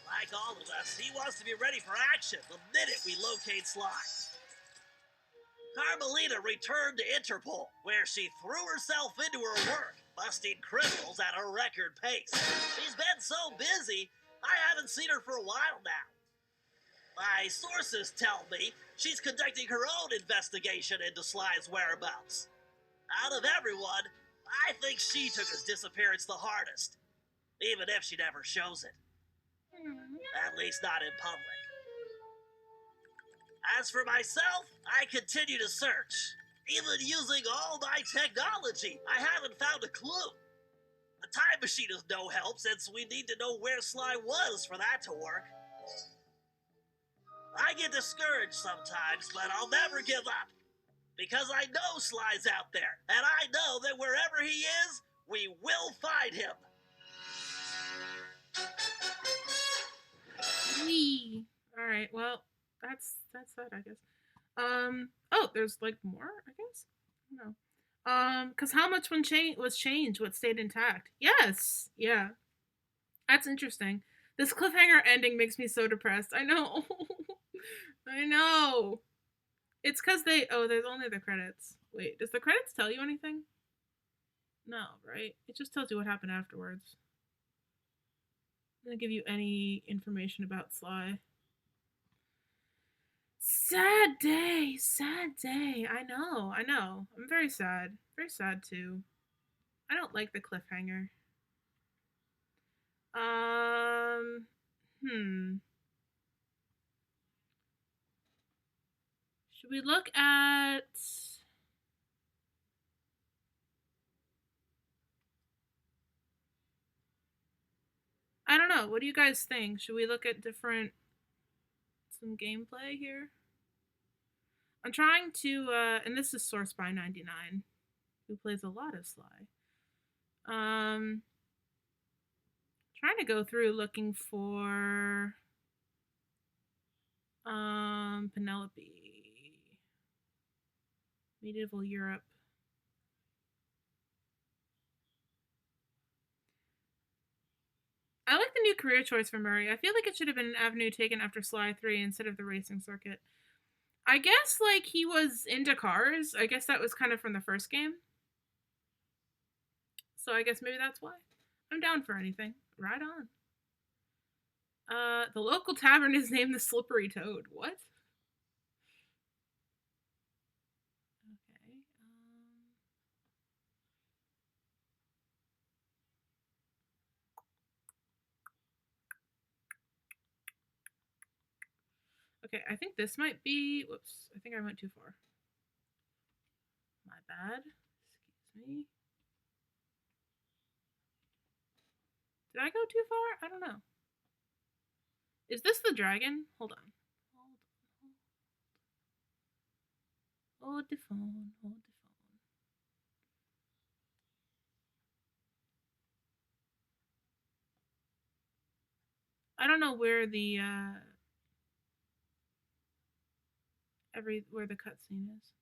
Like all of us, he wants to be ready for action the minute we locate Sly. Carmelita returned to Interpol, where she threw herself into her work, busting criminals at a record pace. She's been so busy, I haven't seen her for a while now. My sources tell me she's conducting her own investigation into Sly's whereabouts. Out of everyone, I think she took his disappearance the hardest, even if she never shows it. At least not in public. As for myself, I continue to search. Even using all my technology, I haven't found a clue. The time machine is no help since we need to know where Sly was for that to work. I get discouraged sometimes, but I'll never give up. Because I know Sly's out there, and I know that wherever he is, we will find him. Wee. All right. Well, that's that, I guess. Oh, there's like more, I guess. No. Because how much was changed? What stayed intact? Yes. Yeah. That's interesting. This cliffhanger ending makes me so depressed. I know. I know. It's because there's only the credits. Wait, does the credits tell you anything? No, right? It just tells you what happened afterwards. It doesn't give you any information about Sly. Sad day, sad day. I know. I'm very sad. Very sad too. I don't like the cliffhanger. Hmm. Should we look at I don't know. What do you guys think? Should we look at some gameplay here? I'm trying to and this is sourced by 99, who plays a lot of Sly. Trying to go through looking for Penelope. Medieval Europe. I like the new career choice for Murray. I feel like it should have been an avenue taken after Sly 3 instead of the racing circuit. I guess, like, he was into cars. I guess that was kind of from the first game. So I guess maybe that's why. I'm down for anything. Right on. The local tavern is named the Slippery Toad. What? Okay. Okay, I think this might be. Whoops, I think I went too far. My bad. Excuse me. Did I go too far? I don't know. Is this the dragon? Hold on. Hold the phone. Hold the phone. I don't know where the where the cutscene is.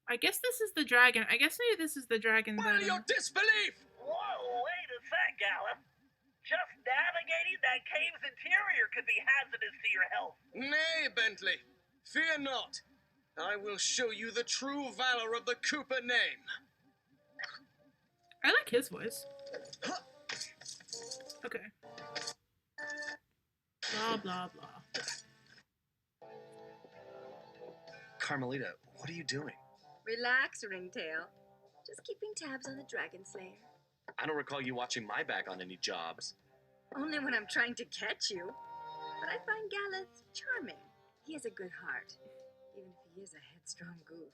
I guess this is the dragon. I guess maybe this is the dragon. Well, your disbelief! Whoa, wait a sec, Gallop. Just navigating that cave's interior could be hazardous to your health. Nay, Bentley. Fear not. I will show you the true valor of the Cooper name. I like his voice. Okay. Blah, blah, blah. Carmelita, what are you doing? Relax, Ringtail. Just keeping tabs on the Dragon Slayer. I don't recall you watching my back on any jobs. Only when I'm trying to catch you. But I find Galeth charming. He has a good heart, even if he is a headstrong goof.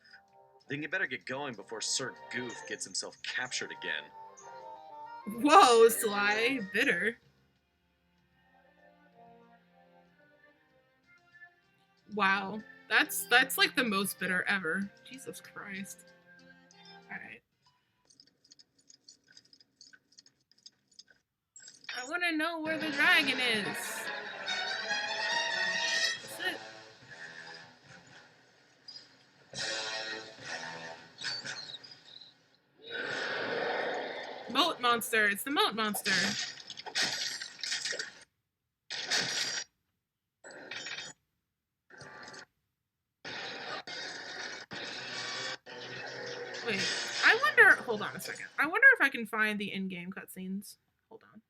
Then you better get going before Sir Goof gets himself captured again. Whoa, Sly. Bitter. Wow. That's like the most bitter ever. Jesus Christ. Alright. I want to know where the dragon is. That's it. Moat monster. It's the moat monster. Wait, I wonder. Hold on a second. I wonder if I can find the in-game cutscenes. Hold on.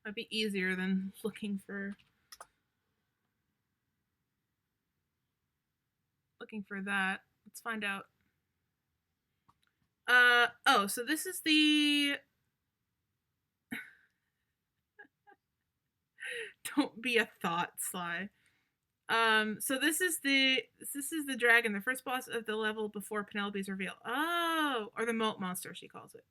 That'd be easier than looking for that. Let's find out. Oh, so this is the don't be a thought, Sly. So this is the dragon, the first boss of the level before Penelope's reveal. Oh, or the moat monster, she calls it.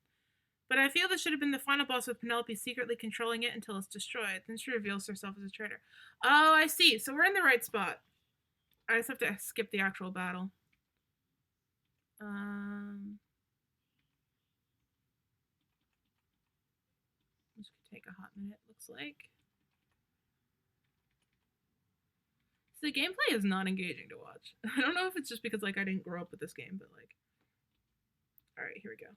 But I feel this should have been the final boss with Penelope secretly controlling it until it's destroyed. Then she reveals herself as a traitor. Oh, I see. So we're in the right spot. I just have to skip the actual battle. This could take a hot minute, looks like. So the gameplay is not engaging to watch. I don't know if it's just because like I didn't grow up with this game, but like. All right, here we go.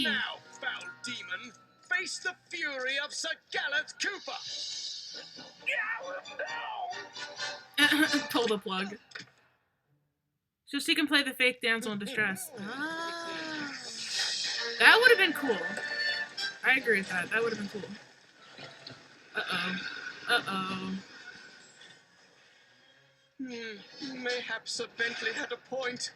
Now, foul demon, face the fury of Sir Galeth Cooper! Gallop, no! Pull the plug. So she can play the fake damsel in distress. Ah. That would have been cool. I agree with that. That would have been cool. Uh-oh. Uh-oh. Mayhap Sir Bentley had a point.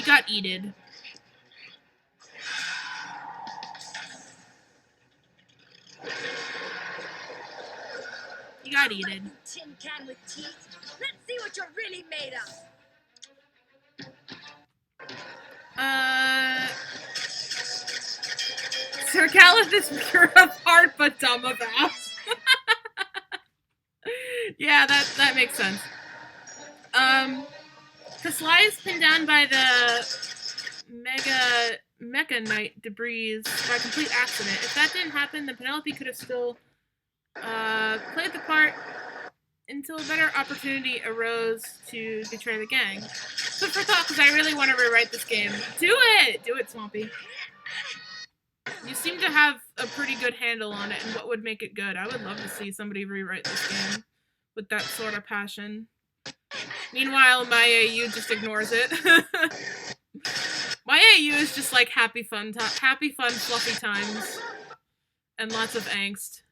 He got eated. He got eaten. Tin can with teeth. Let's see what you're really made of. Sir Galeth is pure of heart but dumb of ass. Yeah, that makes sense. Sly is pinned down by the Mecha Knight debris by complete accident. If that didn't happen, then Penelope could have still played the part until a better opportunity arose to betray the gang. Food for thought, because I really want to rewrite this game. Do it! Do it, Swampy. You seem to have a pretty good handle on it and what would make it good. I would love to see somebody rewrite this game with that sort of passion. Meanwhile, my AU just ignores it. My AU is just like happy fun, fluffy times. And lots of angst.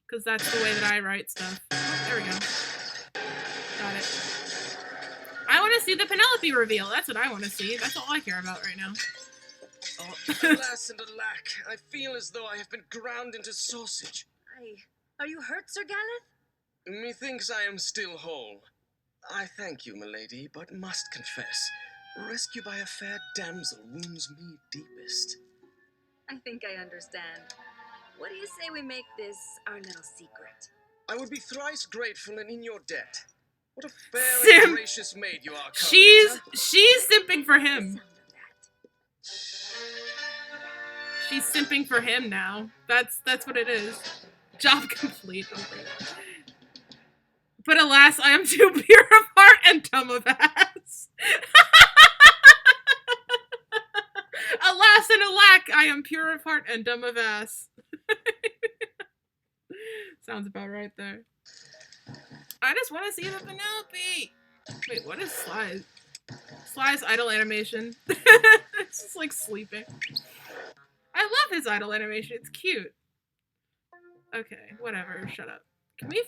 Because that's the way that I write stuff. Oh, there we go. Got it. I want to see the Penelope reveal. That's what I want to see. That's all I care about right now. Oh, alas and alack, I feel as though I have been ground into sausage. Are you hurt, Sir Galeth? Methinks I am still whole. I thank you, milady, but must confess, rescue by a fair damsel wounds me deepest. I think I understand. What do you say we make this our little secret? I would be thrice grateful and in your debt. What a fair and gracious maid you are, Carmelita. She's simping for him. She's simping for him now. That's what it is. Job complete. But alas, I am too pure of heart and dumb of ass. Alas and alack, I am pure of heart and dumb of ass. Sounds about right there. I just want to see the Penelope. Wait, what is Sly? Sly's idle animation. It's just like sleeping. I love his idle animation. It's cute. Okay, whatever. Shut up. Can we?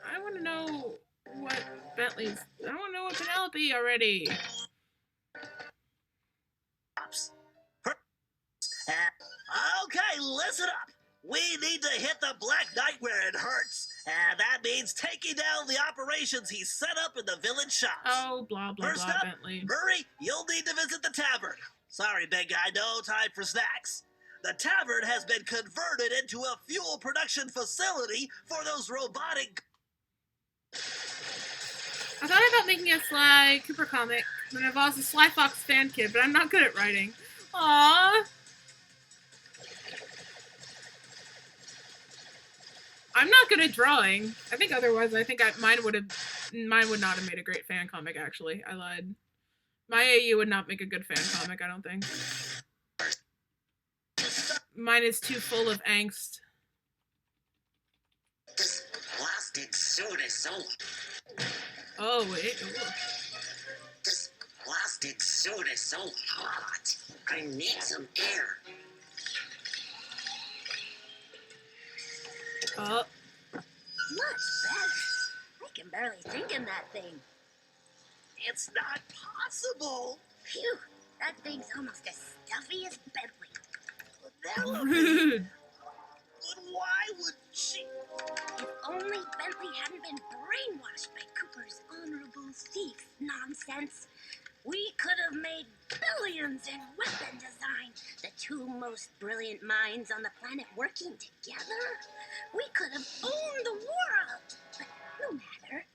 I want to know what Bentley's. I want to know what Penelope already. Okay, listen up. We need to hit the Black Knight where it hurts. And that means taking down the operations he set up in the village shops. Oh, blah, blah, First blah, up, Bentley. hurry, you'll need to visit the tavern. Sorry, big guy, no time for snacks. The tavern has been converted into a fuel production facility for those robotic... I thought about making a Sly Cooper comic that involves a Sly Fox fan kid, but I'm not good at writing. Aww. I'm not good at drawing. I think otherwise, mine would not have made a great fan comic, actually. I lied. My AU would not make a good fan comic, I don't think. Mine is too full of angst. This plastic suit is so... Oh, wait. Ooh. This plastic suit is so hot. I need some air. Oh. Much better. I can barely think in that thing. It's not possible. Phew, that thing's almost as stuffy as Bentley. Rude. But why would she... If only Bentley hadn't been brainwashed by Cooper's honorable thief nonsense, we could have made billions in weapon design. The two most brilliant minds on the planet working together. We could have owned the world. But no matter.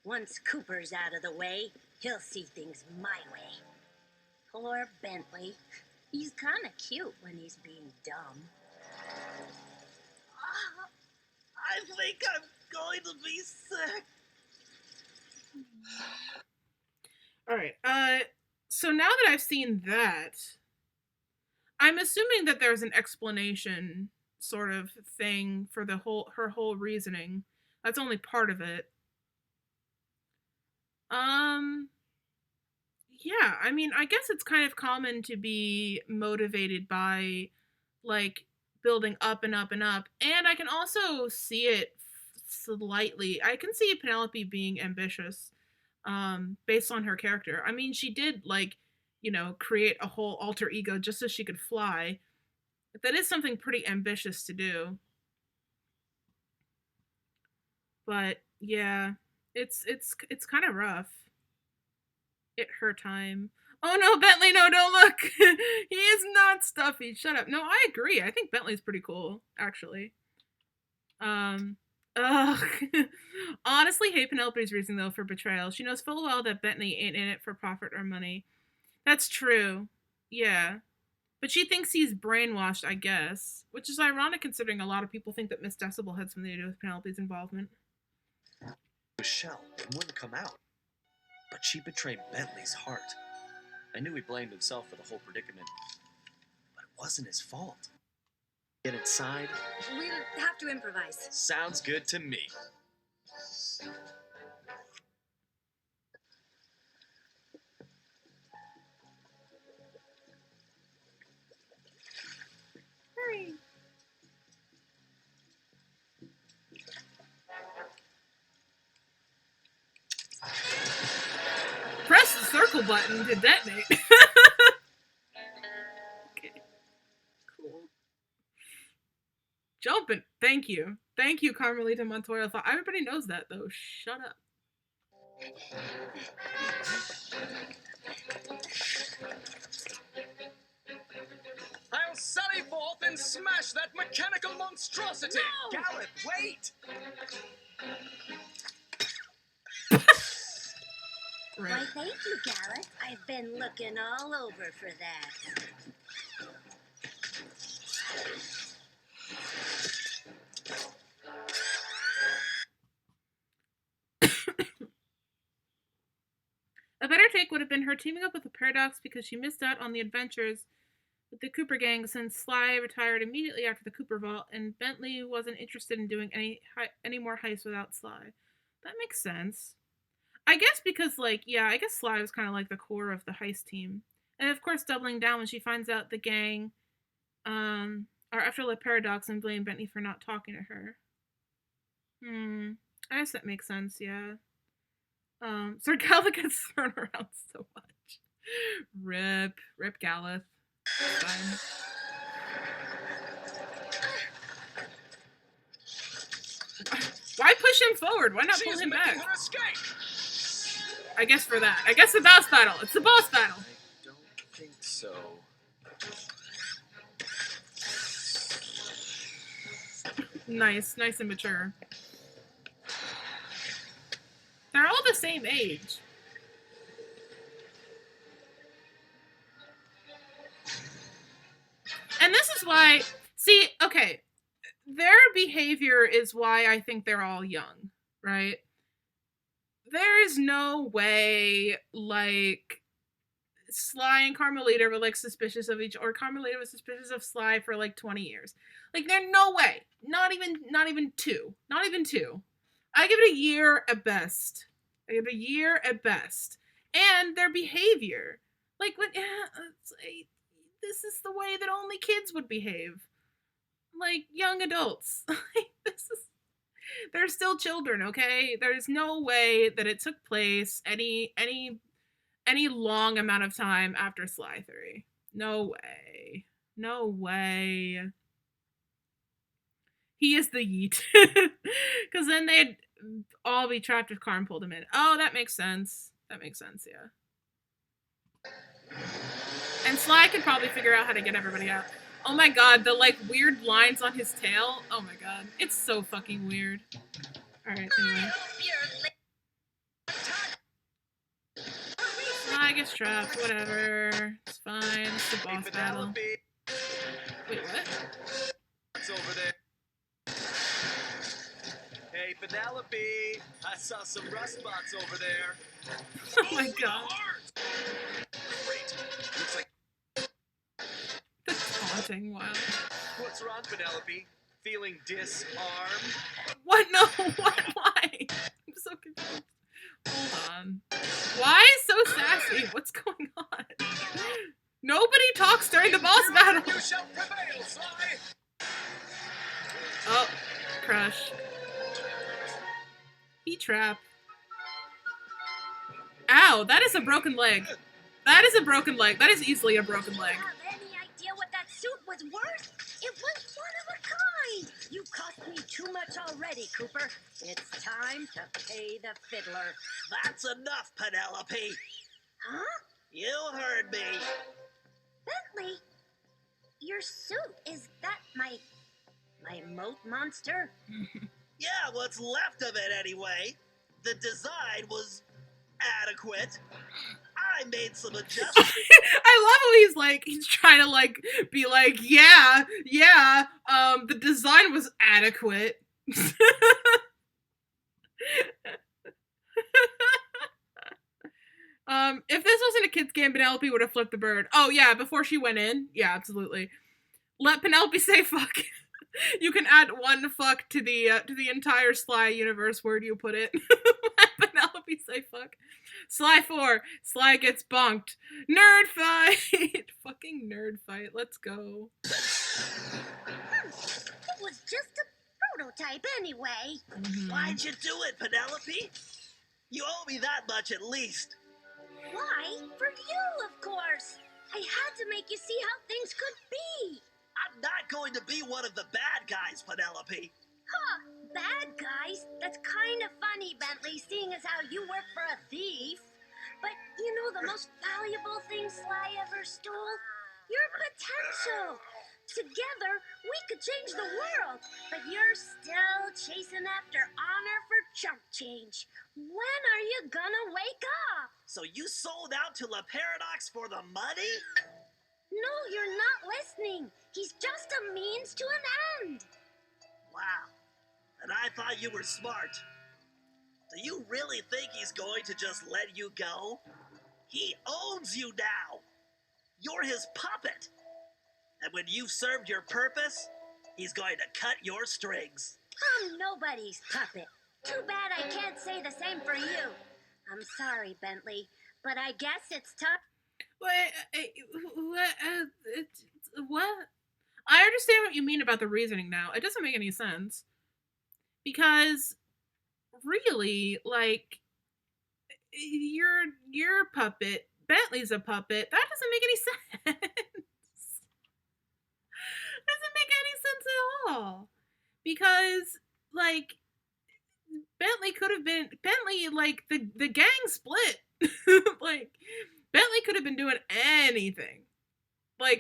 Once Cooper's out of the way, he'll see things my way. Poor Bentley. He's kind of cute when he's being dumb. I think I'm going to be sick. Alright, so now that I've seen that, I'm assuming that there's an explanation sort of thing for her whole reasoning. That's only part of it. Yeah, I mean, I guess it's kind of common to be motivated by, like, building up and up and up. And I can also see it slightly. I can see Penelope being ambitious, based on her character. I mean, she did, like, create a whole alter ego just so she could fly. That is something pretty ambitious to do. But yeah, it's kind of rough. Her time. Oh no, Bentley, no, don't look. He is not stuffy. Shut up. No, I agree. I think Bentley's pretty cool, actually. Ugh. Honestly, hate Penelope's reason though for betrayal. She knows full well that Bentley ain't in it for profit or money. That's true. Yeah. But she thinks he's brainwashed, I guess. Which is ironic considering a lot of people think that Miss Decibel had something to do with Penelope's involvement. Shell, it wouldn't come out. But she betrayed Bentley's heart. I knew he blamed himself for the whole predicament. But it wasn't his fault. Get inside? We'll have to improvise. Sounds good to me. Hurry. Press the circle button to detonate. Okay. Cool. Jumping. Thank you. Thank you, Carmelita Montoya. Everybody knows that, though. Shut up. I'll sally forth and smash that mechanical monstrosity! No! Gareth, wait! Why, thank you, Gareth. I've been looking all over for that. A better take would have been her teaming up with the Paradox because she missed out on the adventures with the Cooper gang since Sly retired immediately after the Cooper Vault, and Bentley wasn't interested in doing any more heists without Sly. That makes sense. I guess because, I guess Sly was kind of like the core of the heist team. And of course, doubling down when she finds out the gang are after the Paradox and blame Bentley for not talking to her. I guess that makes sense, yeah. Sir Galeth gets thrown around so much. Rip Galeth. Fine. Why push him forward? Why not pull him back? I guess for that. I guess the boss battle. It's the boss battle. I don't think so. Nice and mature. They're all the same age. And this is why, see, okay, their behavior is why I think they're all young, right? There is no way, Sly and Carmelita were, suspicious of or Carmelita was suspicious of Sly for, 20 years. There's no way. Not even two. Not even two. I give it a year at best. And their behavior. This is the way that only kids would behave. Young adults. They're still children, okay? There's no way that it took place any long amount of time after Sly 3. No way. He is the yeet. Because then they'd all be trapped if Karn pulled him in. Oh, that makes sense. Yeah. And Sly could probably figure out how to get everybody out. Oh my god, the weird lines on his tail. Oh my god. It's so fucking weird. Alright, anyway. Sly gets trapped, whatever. It's fine. It's the boss battle. Wait, what? It's over there. Hey, Penelope! I saw some rust spots over there. Oh my god. Great. Looks like The taunting, wow. what's wrong, Penelope? Feeling disarmed? What? No, what? Why? I'm so confused. Hold on. Why so sassy? What's going on? Nobody talks during the boss battle. You shall prevail, Sly! Oh, crush. He trapped. Ow, that is a broken leg. That is a broken leg. That is easily a broken Do leg. you have any idea what that suit was worth? It was one of a kind. You cost me too much already, Cooper. It's time to pay the fiddler. That's enough, Penelope. Huh? You heard me. Bentley, your suit, is that my moat monster? Yeah, what's left of it anyway. The design was adequate. I made some adjustments. I love how he's trying to be like, yeah, the design was adequate. If this wasn't a kid's game, Penelope would have flipped the bird. Oh yeah, before she went in. Yeah, absolutely. Let Penelope say fuck. You can add one fuck to the entire Sly universe. Where do you put it? Let Penelope say fuck. Sly 4. Sly gets bonked. Nerd fight. Fucking nerd fight. Let's go. It was just a prototype anyway. Why'd you do it, Penelope? You owe me that much at least. Why? For you, of course. I had to make you see how things could be. I'm not going to be one of the bad guys, Penelope. Huh, bad guys? That's kind of funny, Bentley, seeing as how you work for a thief. But you know the most valuable thing Sly ever stole? Your potential. Together, we could change the world, but you're still chasing after honor for chump change. When are you gonna wake up? So you sold out to La Paradox for the money? No, you're not listening. He's just a means to an end. Wow. And I thought you were smart. Do you really think he's going to just let you go? He owns you now. You're his puppet. And when you've served your purpose, he's going to cut your strings. I'm nobody's puppet. Too bad I can't say the same for you. I'm sorry, Bentley, but I guess it's time. What? I understand what you mean about the reasoning now. It doesn't make any sense. Because, really, your puppet, Bentley's a puppet, that doesn't make any sense. Doesn't make any sense at all. Because, Bentley could have been, the gang split. Bentley could have been doing anything.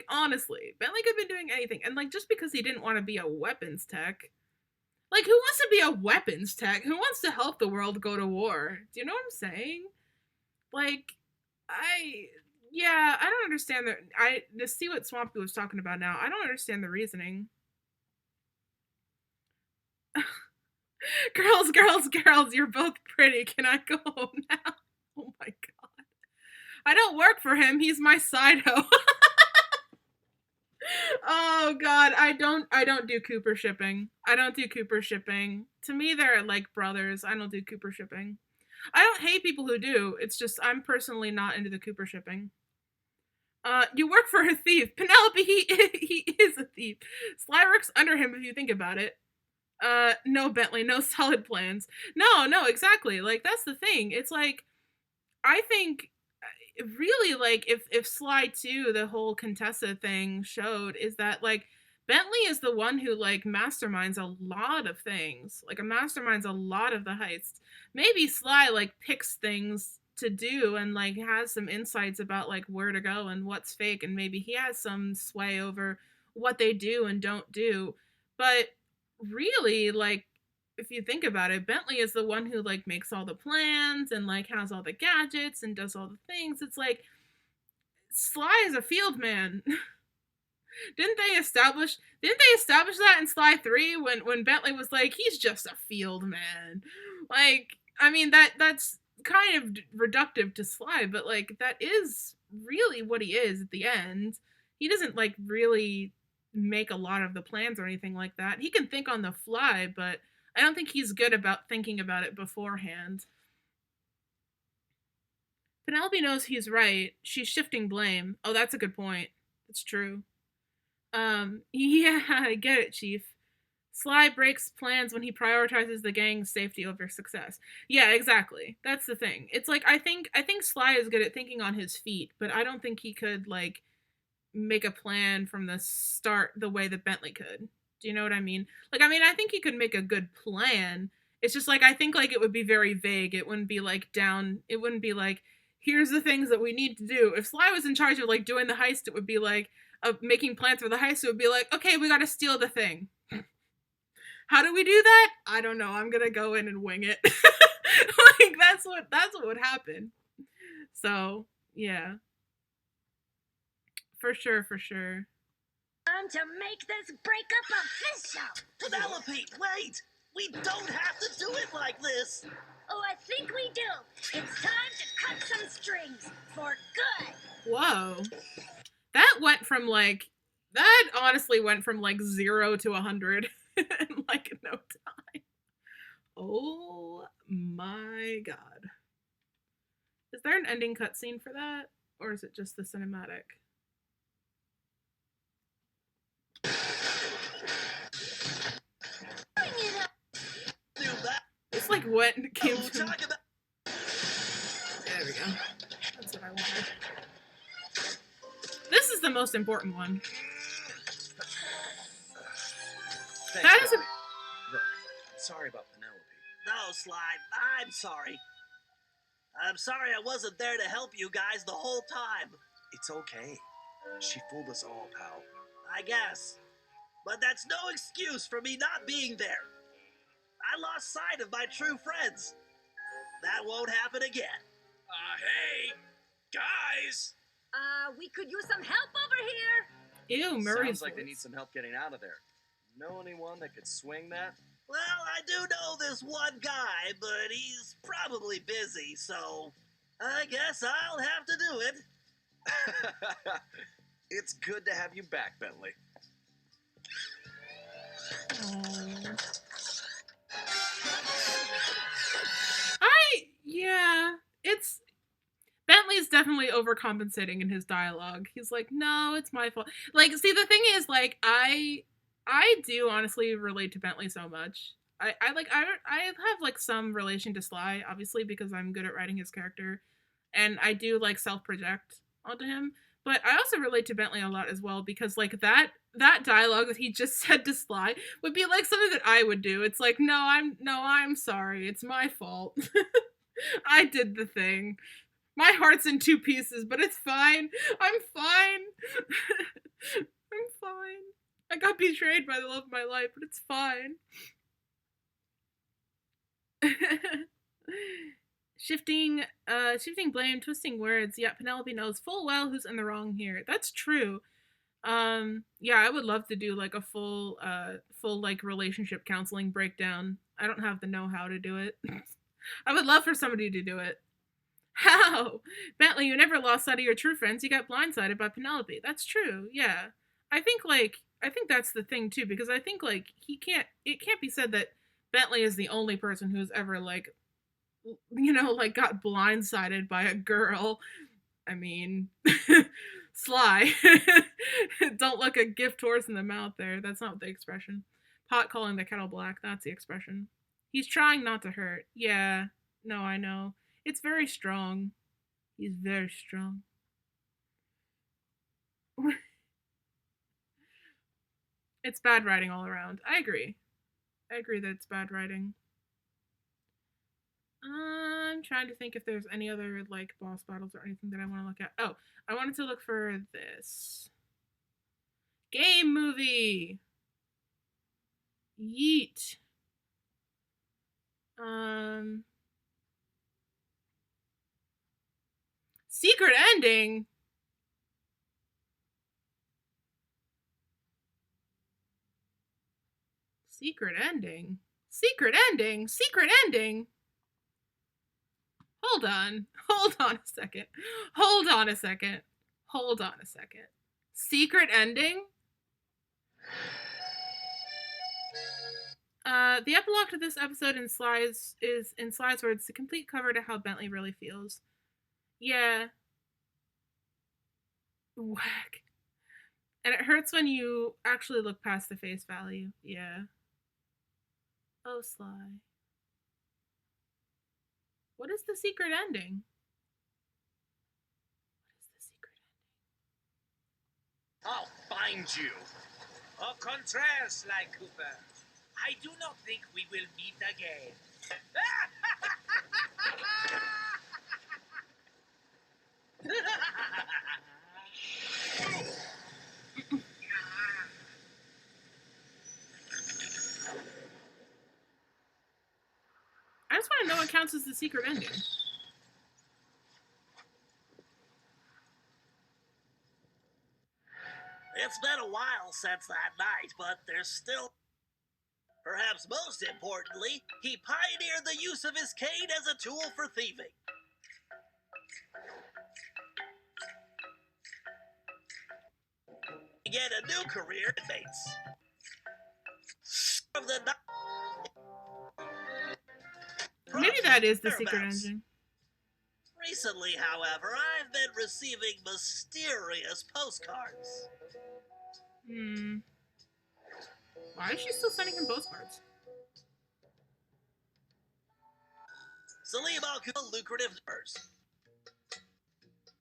Honestly, Bentley could have been doing anything. And, just because he didn't want to be a weapons tech, who wants to be a weapons tech? Who wants to help the world go to war? Do you know what I'm saying? I don't understand to see what Swampy was talking about now, I don't understand the reasoning. Girls, you're both pretty. Can I go home now? Oh my god. I don't work for him. He's my side hoe. Oh god, I don't do Cooper shipping. I don't do Cooper shipping. To me, they're like brothers. I don't do Cooper shipping. I don't hate people who do. It's just I'm personally not into the Cooper shipping. You work for a thief. Penelope, he is a thief. Sly works under him if you think about it. No, Bentley, no solid plans. No, exactly. That's the thing. It's I think really if Sly 2, the whole Contessa thing showed is that Bentley is the one who masterminds a lot of things. Masterminds a lot of the heists. Maybe Sly picks things to do and has some insights about where to go and what's fake, and maybe he has some sway over what they do and don't do. But really, if you think about it, Bentley is the one who makes all the plans and has all the gadgets and does all the things. It's Sly is a field man. Didn't they establish that in Sly 3 when Bentley was he's just a field man? I mean that's kind of reductive to Sly, but that is really what he is at the end. He doesn't really make a lot of the plans or anything like that. He can think on the fly, but I don't think he's good about thinking about it beforehand. Penelope knows he's right. She's shifting blame. Oh, that's a good point. That's true. Yeah, I get it, Chief. Sly breaks plans when he prioritizes the gang's safety over success. Yeah, exactly. That's the thing. It's like I think Sly is good at thinking on his feet, but I don't think he could like make a plan from the start the way that Bentley could. Do you know what I mean? Like I think he could make a good plan. It's just like I think like it would be very vague. It wouldn't be like it wouldn't be like here's the things that we need to do. If Sly was in charge of like doing the heist, it would be like making plans for the heist. It would be like, okay, we got to steal the thing. How do we do that? I don't know. I'm gonna go in and wing it. Like that's what would happen. So yeah, for sure, for sure. Time to make this breakup official. Penelope, wait! We don't have to do it like this! Oh, I think we do. It's time to cut some strings for good. Whoa, that honestly went from like 0 to 100 in like no time. Oh my god. Is there an ending cutscene for that? Or is it just the cinematic? Bring it up. Do that. It's like what came We'll to. talk about. There we go. That's what I wanted. This is the most important one. Thanks, That is a. Bentley. Look, I'm sorry about Penelope. No, Sly, I'm sorry. I'm sorry I wasn't there to help you guys the whole time. It's okay. She fooled us all, pal. I guess. But that's no excuse for me not being there. I lost sight of my true friends. That won't happen again. Hey, guys! We could use some help over here. Ew, Murray's Sounds like they voice. need some help getting out of there. Know anyone that could swing that? Well, I do know this one guy, but he's probably busy, so I guess I'll have to do it. It's good to have you back, Bentley. Yeah, it's Bentley's definitely overcompensating in his dialogue. He's like, "No, it's my fault." Like, see, the thing is, like, I do honestly relate to Bentley so much. I have like some relation to Sly, obviously, because I'm good at writing his character, and I do like self project onto him. But I also relate to Bentley a lot as well because like that dialogue that he just said to Sly would be like something that I would do. It's like, I'm sorry, it's my fault. I did the thing. My heart's in two pieces, but it's fine. I'm fine. I'm fine. I got betrayed by the love of my life, but it's fine. shifting blame, twisting words. Yeah, Penelope knows full well who's in the wrong here. That's true. Yeah, I would love to do like a full like relationship counseling breakdown. I don't have the know-how to do it. I would love for somebody to do it. How? Bentley, you never lost sight of your true friends. You got blindsided by Penelope. That's true. Yeah. I think that's the thing too, because I think like it can't be said that Bentley is the only person who's ever like like got blindsided by a girl. I mean, Sly. Don't look a gift horse in the mouth there. That's not the expression. Pot calling the kettle black. That's the expression. He's trying not to hurt. Yeah. No, I know. It's very strong. He's very strong. It's bad writing all around. I agree. I agree that it's bad writing. I'm trying to think if there's any other like boss battles or anything that I want to look at. Oh, I wanted to look for this. Game movie. Yeet. Secret ending. Secret ending. Secret ending. Secret ending. Hold on. Hold on a second. Hold on a second. Hold on a second. Secret ending? The epilogue to this episode in Sly's words, the complete cover to how Bentley really feels. Yeah. Whack. And it hurts when you actually look past the face value. Yeah. Oh, Sly. What is the secret ending? What is the secret I'll find you. Au contraire, Sly Cooper. I do not think we will meet again. I just want to know what counts as the secret ending. It's been a while since that night, but there's still. Perhaps most importantly, he pioneered the use of his cane as a tool for thieving. He began a new career in mates. Of the Maybe that is the secret ending. Recently, however, I've been receiving mysterious postcards. Why is she still sending him postcards? Salim Al lucrative numbers.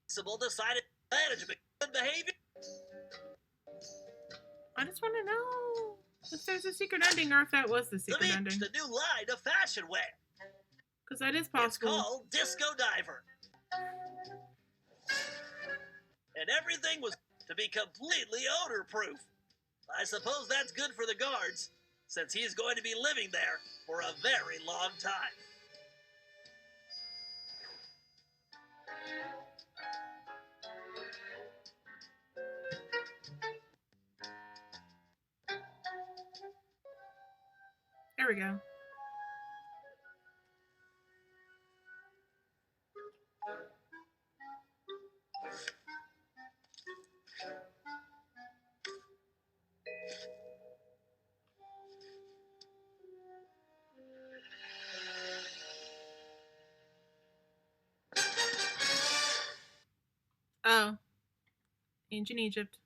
Sybil decided management good behavior. I just want to know if there's a secret ending or if that was the secret ending. The new line of fashion wear. Because that is possible. It's called Disco Diver. And everything was to be completely odor-proof. I suppose that's good for the guards, since he's going to be living there for a very long time. There we go. Oh. Ancient Egypt.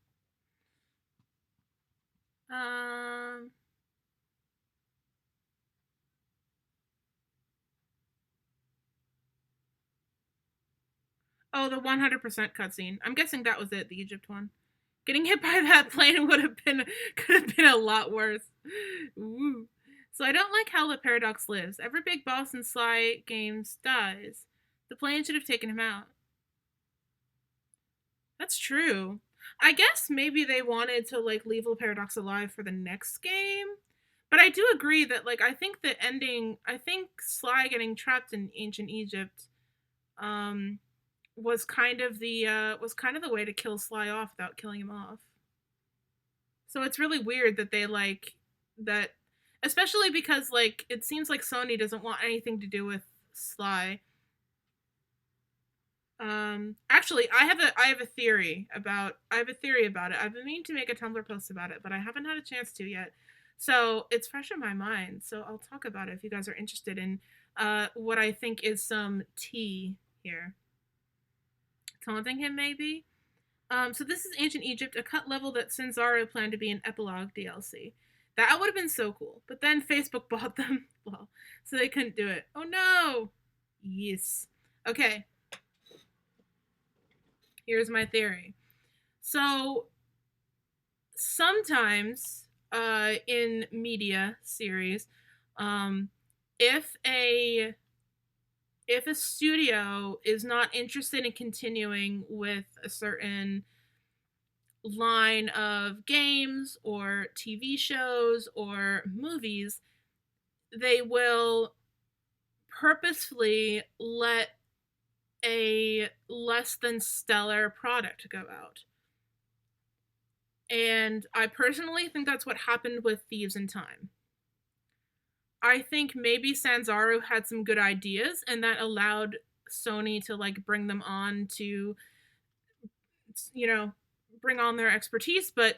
Oh, the 100% cutscene. I'm guessing that was it, the Egypt one. Getting hit by that plane could have been a lot worse. Ooh. So I don't like how the Paradox lives. Every big boss in Sly games dies. The plane should have taken him out. That's true. I guess maybe they wanted to like leave the Paradox alive for the next game. But I do agree that like I think the ending, I think Sly getting trapped in ancient Egypt was kind of the way to kill Sly off without killing him off. So it's really weird that they like that, especially because like it seems like Sony doesn't want anything to do with Sly. Actually, I have a theory about it. I've been meaning to make a Tumblr post about it, but I haven't had a chance to yet. So it's fresh in my mind. So I'll talk about it if you guys are interested in what I think is some tea here. Taunting him, maybe. So this is Ancient Egypt, a cut level that Sanzaru planned to be an epilogue DLC. That would have been so cool. But then Facebook bought them. Well, so they couldn't do it. Oh no! Yes. Okay. Here's my theory. So sometimes in media series, if a studio is not interested in continuing with a certain line of games or TV shows or movies, they will purposefully let a less than stellar product go out. And I personally think that's what happened with Thieves in Time. I think maybe Sanzaru had some good ideas and that allowed Sony to like bring them on to, you know, bring on their expertise, but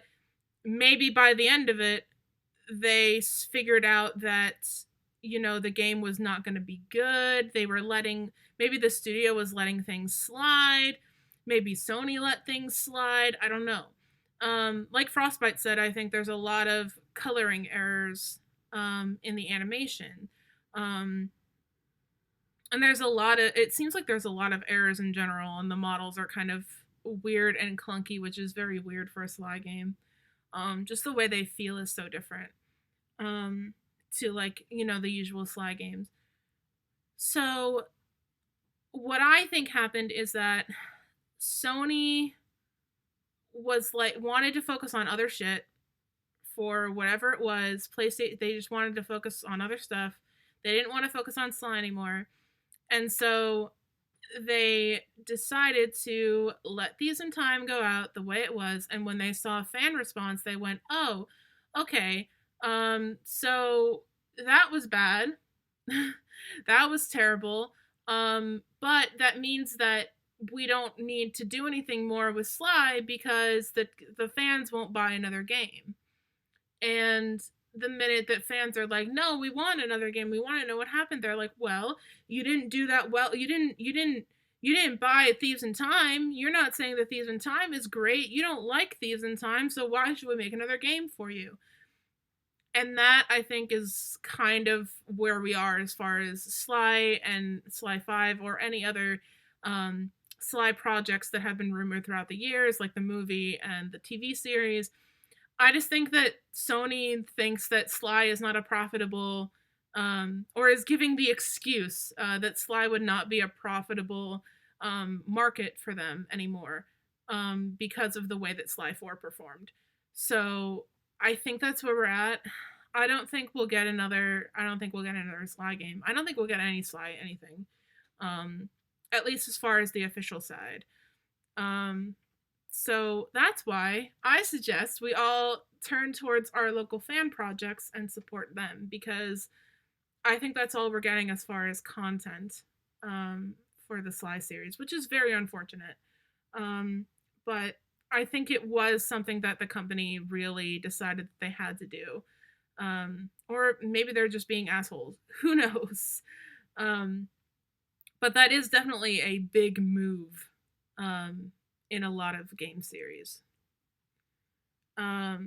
maybe by the end of it they figured out that, you know, the game was not going to be good. They were maybe the studio was letting things slide. Maybe Sony let things slide. I don't know. Like Frostbite said, I think there's a lot of coloring errors in the animation. Um, and there's a lot of, it seems like there's a lot of errors in general, and the models are kind of weird and clunky, which is very weird for a Sly game. Just the way they feel is so different um, to, like, the usual Sly games. So what I think happened is that Sony was like wanted to focus on other shit for whatever it was. PlayStation, they just wanted to focus on other stuff. They didn't want to focus on Sly anymore. And so they decided to let Thieves in Time go out the way it was. And when they saw fan response, they went, oh, okay. So that was bad. That was terrible. But that means that we don't need to do anything more with Sly because the fans won't buy another game. And the minute that fans are like, no, we want another game, we want to know what happened, they're like, well, you didn't do that well, you didn't buy Thieves in Time, you're not saying that Thieves in Time is great, you don't like Thieves in Time, so why should we make another game for you? And that, I think, is kind of where we are as far as Sly and Sly 5 or any other Sly projects that have been rumored throughout the years, like the movie and the TV series. I just think that Sony thinks that Sly is not a profitable, or is giving the excuse that Sly would not be a profitable market for them anymore because of the way that Sly 4 performed. So I think that's where we're at. I don't think we'll get another. I don't think we'll get another Sly game. I don't think we'll get any Sly anything. At least as far as the official side. So that's why I suggest we all turn towards our local fan projects and support them, because I think that's all we're getting as far as content for the Sly series, which is very unfortunate. But I think it was something that the company really decided that they had to do. Or maybe they're just being assholes. Who knows? But that is definitely a big move in a lot of game series. The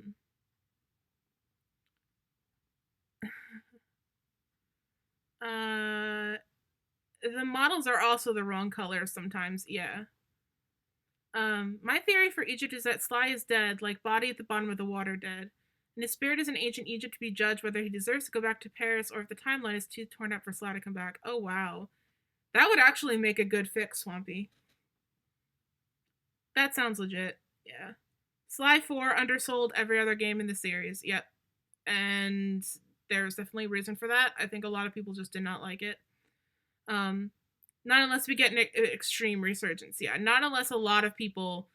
models are also the wrong color sometimes, yeah. My theory for Egypt is that Sly is dead, like Body at the bottom of the water dead. And his spirit is in ancient Egypt to be judged whether he deserves to go back to Paris or if the timeline is too torn up for Sly to come back. Oh, wow. That would actually make a good fix, Swampy. That sounds legit. Yeah. Sly 4 undersold every other game in the series. Yep. And there's definitely a reason for that. I think a lot of people just did not like it. Not unless we get an extreme resurgence. Yeah, not unless a lot of people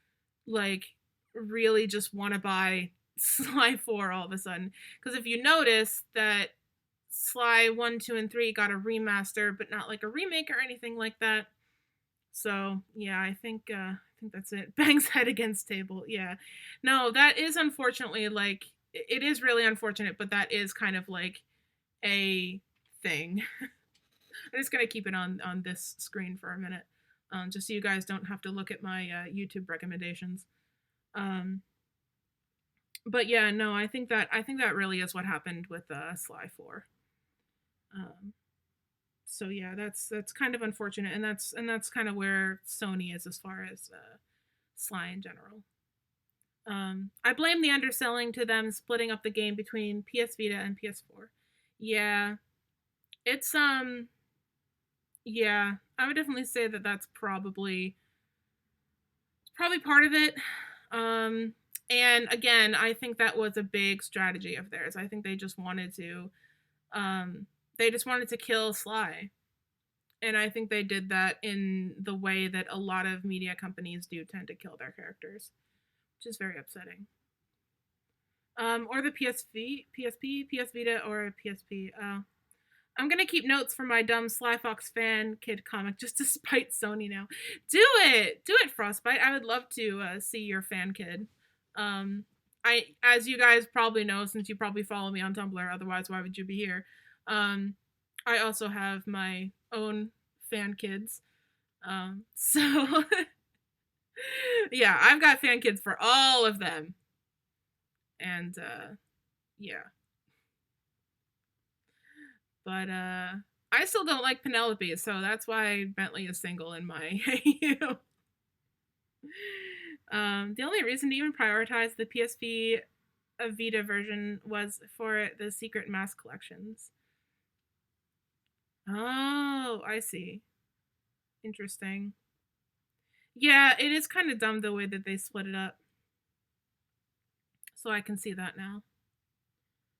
like really just want to buy Sly 4 all of a sudden. Because if you notice that Sly 1, 2, and 3 got a remaster, but not like a remake or anything like that. So yeah, I think that's it. Bangs head against table. Yeah, no, that is unfortunately like it is really unfortunate, but that is kind of like a thing. I'm just gonna keep it on this screen for a minute, just so you guys don't have to look at my YouTube recommendations. But yeah, no, I think that really is what happened with Sly 4. So yeah, that's kind of unfortunate, and that's kind of where Sony is as far as Sly in general. I blame the underselling to them splitting up the game between PS Vita and PS4. Yeah, it's yeah, I would definitely say that that's probably part of it. And again, I think that was a big strategy of theirs. I think they just wanted to kill Sly. And I think they did that in the way that a lot of media companies do tend to kill their characters, which is very upsetting. Or the PSP, PS Vita, or PSP. I'm gonna keep notes for my dumb Sly Fox fan kid comic just to spite Sony now. Do it, Frostbite. I would love to see your fan kid. As you guys probably know, since you probably follow me on Tumblr, otherwise why would you be here? I also have my own fan kids. So yeah, I've got fan kids for all of them. And yeah. But I still don't like Penelope, so that's why Bentley is single in my the only reason to even prioritize the PSP Vita version was for the secret mask collections. Oh, I see. Interesting. Yeah, it is kind of dumb the way that they split it up. So I can see that now.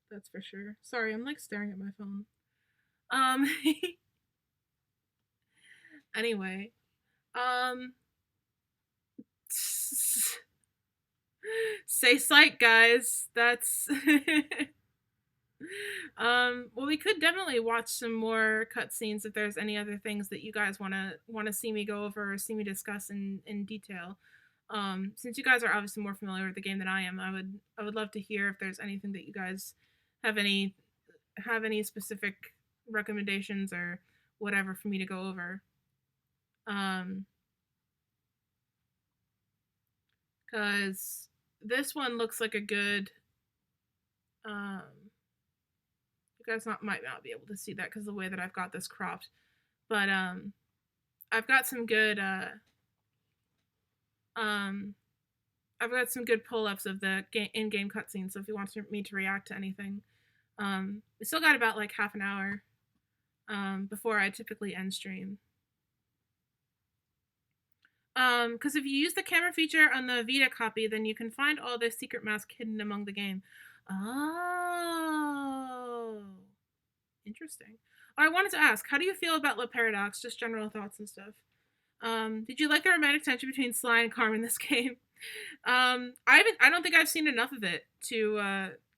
That's for sure. Sorry, I'm like staring at my phone. Um anyway, um say psych, guys. That's well, we could definitely watch some more cutscenes if there's any other things that you guys wanna see me go over or see me discuss in detail. Since you guys are obviously more familiar with the game than I am, I would love to hear if there's anything that you guys have any have any specific recommendations or whatever for me to go over. Um, because this one looks like a good um you guys might not be able to see that because the way that I've got this cropped. But I've got some good um I've got some good pull-ups of the in-game cutscenes. So if you want me to react to anything, we still got about like half an hour before I typically end stream. Because if you use the camera feature on the Vita copy, then you can find all the secret mask hidden among the game. Oh, interesting. Oh, I wanted to ask, how do you feel about Le Paradox? Just general thoughts and stuff. Did you like the romantic tension between Sly and Carmen in this game? I don't think I've seen enough of it to.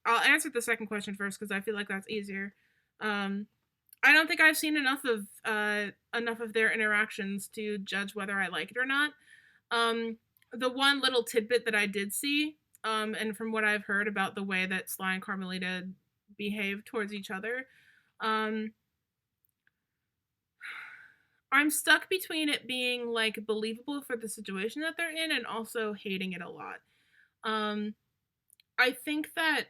I'll answer the second question first because I feel like that's easier. I don't think I've seen enough of their interactions to judge whether I like it or not. The one little tidbit that I did see, and from what I've heard about the way that Sly and Carmelita behave towards each other, um, I'm stuck between it being like believable for the situation that they're in and also hating it a lot. Um, I think that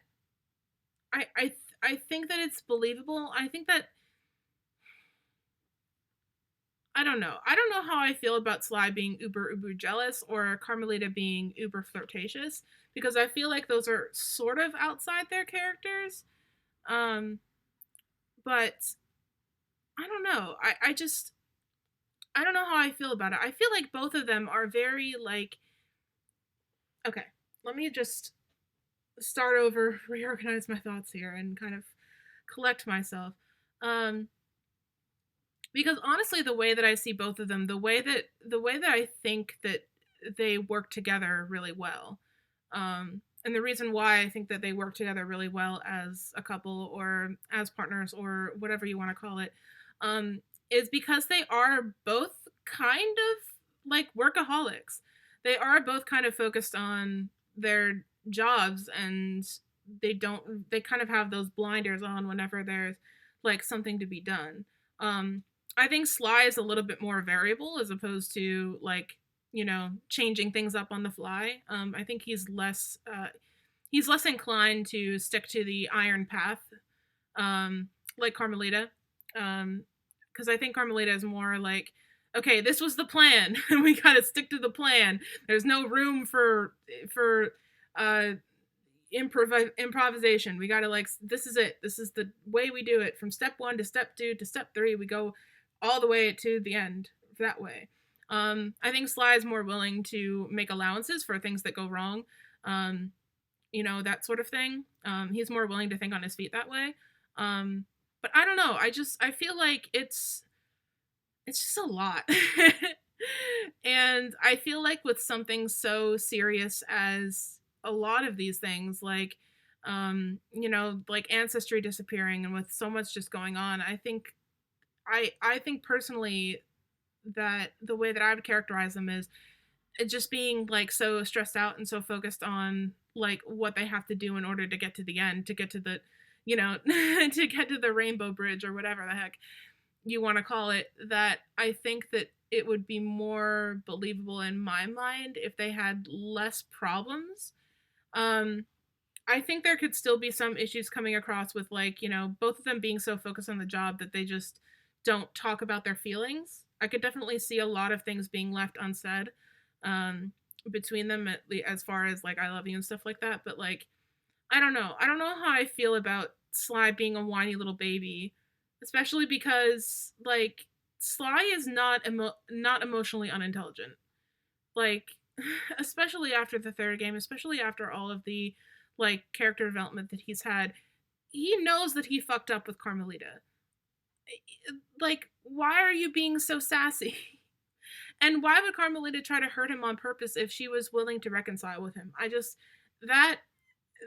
I think that it's believable. I think that I don't know. I don't know how I feel about Sly being uber jealous or Carmelita being uber flirtatious because I feel like those are sort of outside their characters. Um, but I don't know. I just I don't know how I feel about it. I feel like both of them are very like okay. Let me just start over, reorganize my thoughts here, and kind of collect myself. Um, because honestly, the way that I see both of them, the way that I think that they work together really well, and the reason why I think that they work together really well as a couple or as partners or whatever you want to call it, um, is because they are both kind of like workaholics. They are both kind of focused on their jobs and they kind of have those blinders on whenever there's like something to be done. Um, I think Sly is a little bit more variable as opposed to like changing things up on the fly. I think he's less inclined to stick to the iron path, like Carmelita, because I think Carmelita is more like, okay, this was the plan, and we gotta stick to the plan. There's no room for uh, improvisation. We gotta like, this is it. This is the way we do it from step 1 to step 2 to step 3. We go all the way to the end that way. I think Sly is more willing to make allowances for things that go wrong, that sort of thing. He's more willing to think on his feet that way. But I don't know. I feel like it's just a lot. And I feel like with something so serious as a lot of these things, like like ancestry disappearing and with so much just going on, I think personally that the way that I would characterize them is it just being like so stressed out and so focused on like what they have to do in order to get to the end, to get to the to get to the rainbow bridge or whatever the heck you want to call it, that I think that it would be more believable in my mind if they had less problems. I think there could still be some issues coming across with, like, both of them being so focused on the job that they just don't talk about their feelings. I could definitely see a lot of things being left unsaid, um, between them, as far as like I love you and stuff like that. But like, I don't know. I don't know how I feel about Sly being a whiny little baby, especially because like Sly is not emotionally unintelligent. Like, especially after the third game, especially after all of the like character development that he's had, he knows that he fucked up with Carmelita. Like, why are you being so sassy? And why would Carmelita try to hurt him on purpose if she was willing to reconcile with him? I just that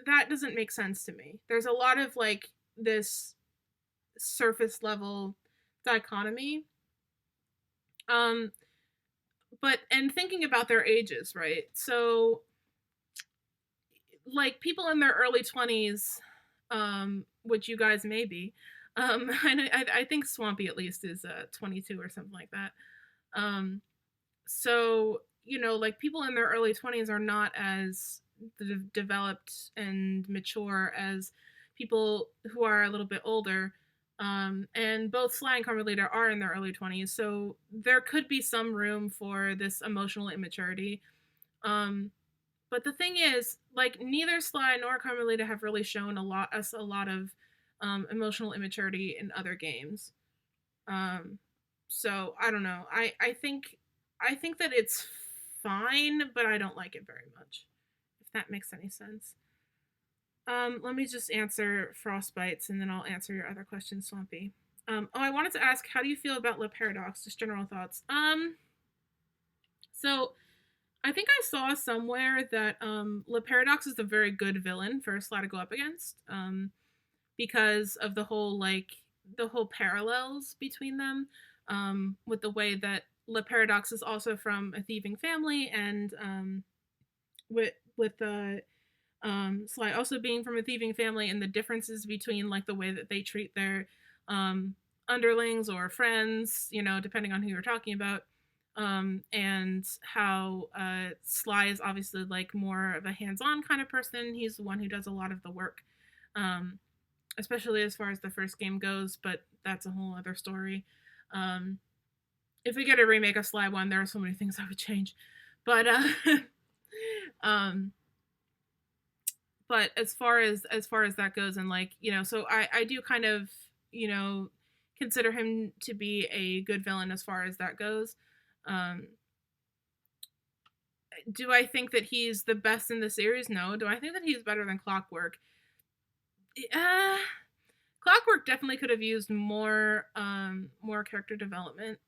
that doesn't make sense to me. There's a lot of like this surface level dichotomy. Um but and thinking about their ages, right? So like people in their early 20s, which you guys may be, I think Swampy at least is 22 or something like that. So like people in their early 20s are not as developed and mature as people who are a little bit older. And both Sly and Carmelita are in their early 20s, so there could be some room for this emotional immaturity. Um, but the thing is, like, neither Sly nor Carmelita have really shown a lot of emotional immaturity in other games. Um, so I don't know. I think that it's fine, but I don't like it very much. If that makes any sense. Let me just answer Frostbites, and then I'll answer your other question, Swampy. I wanted to ask, how do you feel about Le Paradox? Just general thoughts. So I think I saw somewhere that Le Paradox is a very good villain for Sly to go up against, because of the whole parallels between them, with the way that Le Paradox is also from a thieving family, and with Sly also being from a thieving family, and the differences between like the way that they treat their um, underlings or friends, depending on who you're talking about. And how Sly is obviously like more of a hands-on kind of person. He's the one who does a lot of the work, um, especially as far as the first game goes. But that's a whole other story. Um, if we get a remake of Sly 1, there are so many things I would change. But um, but as far as that goes, and like so I do kind of consider him to be a good villain as far as that goes. Um, do I think that he's the best in the series? No. Do I think that he's better than Clockwork? Uh, Clockwork definitely could have used more character development,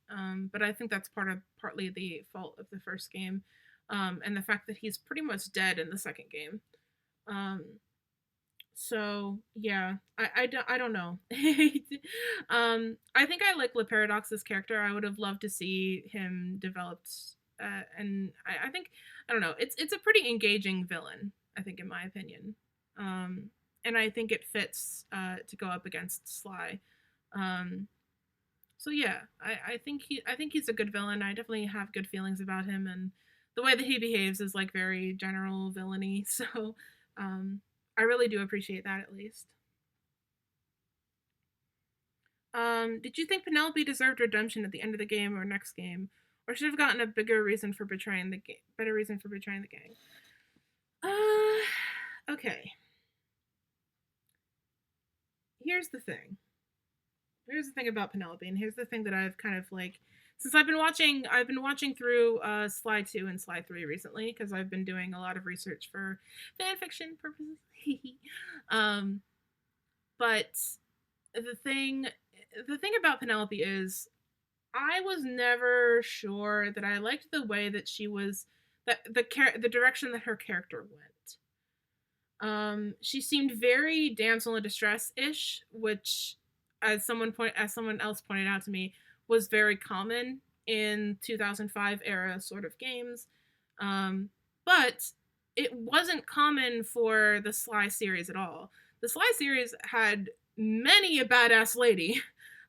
but I think that's partly the fault of the first game, and the fact that he's pretty much dead in the second game. Um, so yeah, I don't know. I think I like Le Paradox's character. I would have loved to see him developed, and I think I don't know. It's a pretty engaging villain, I think, in my opinion. Um, and I think it fits to go up against Sly. Um, so yeah, I think he's a good villain. I definitely have good feelings about him, and the way that he behaves is like very general villainy. So um, I really do appreciate that, at least. Did you think Penelope deserved redemption at the end of the game or next game, or should have gotten a bigger reason for betraying the game? Better reason for betraying the gang. Okay. Here's the thing. Here's the thing about Penelope, and here's the thing that I've kind of like since I've been watching through Sly 2 and Sly 3 recently, because I've been doing a lot of research for fan fiction purposes. um, but the thing the thing about Penelope is I was never sure that I liked the way that she was that the direction that her character went. She seemed very damsel in distress ish, which, as someone else pointed out to me, was very common in 2005 era sort of games. But it wasn't common for the Sly series at all. The Sly series had many a badass lady.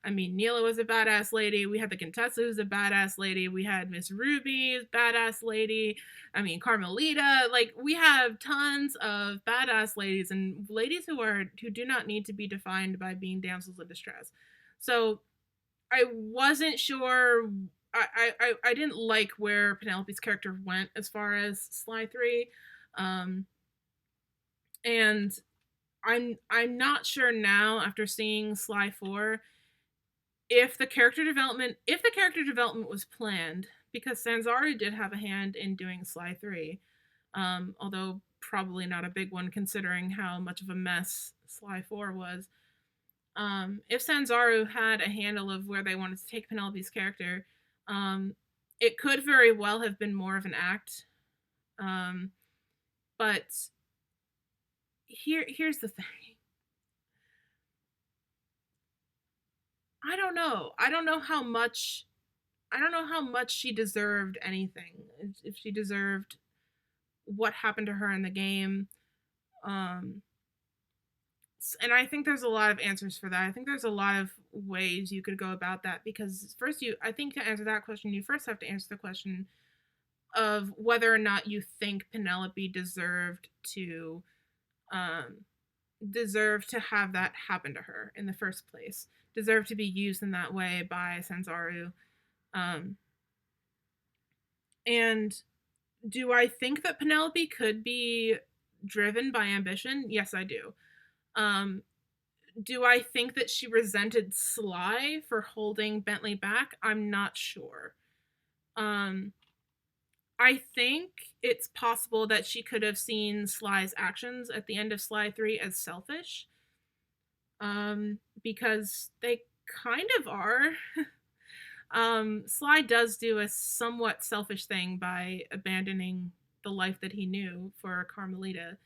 I mean, Neela was a badass lady. We had the Contessa, who's a badass lady. We had Miss Ruby, badass lady. I mean, Carmelita. Like, we have tons of badass ladies and ladies who do not need to be defined by being damsels in distress. So I wasn't sure. I didn't like where Penelope's character went as far as Sly 3. Um, and I'm not sure now after seeing Sly 4 if the character development was planned, because Sanzaru did have a hand in doing Sly 3, although probably not a big one considering how much of a mess Sly 4 was. If Sanzaru had a handle of where they wanted to take Penelope's character, it could very well have been more of an act. But here's the thing. I don't know. I don't know how much she deserved anything. If she deserved what happened to her in the game. And I think there's a lot of answers for that. I think there's a lot of ways you could go about that, because I think to answer that question, you first have to answer the question of whether or not you think Penelope deserved to have that happen to her in the first place, deserved to be used in that way by Sanzaru. And do I think that Penelope could be driven by ambition? Yes, I do. Do I think that she resented Sly for holding Bentley back? I'm not sure. I think it's possible that she could have seen Sly's actions at the end of Sly 3 as selfish. Because they kind of are. Sly does do a somewhat selfish thing by abandoning the life that he knew for Carmelita.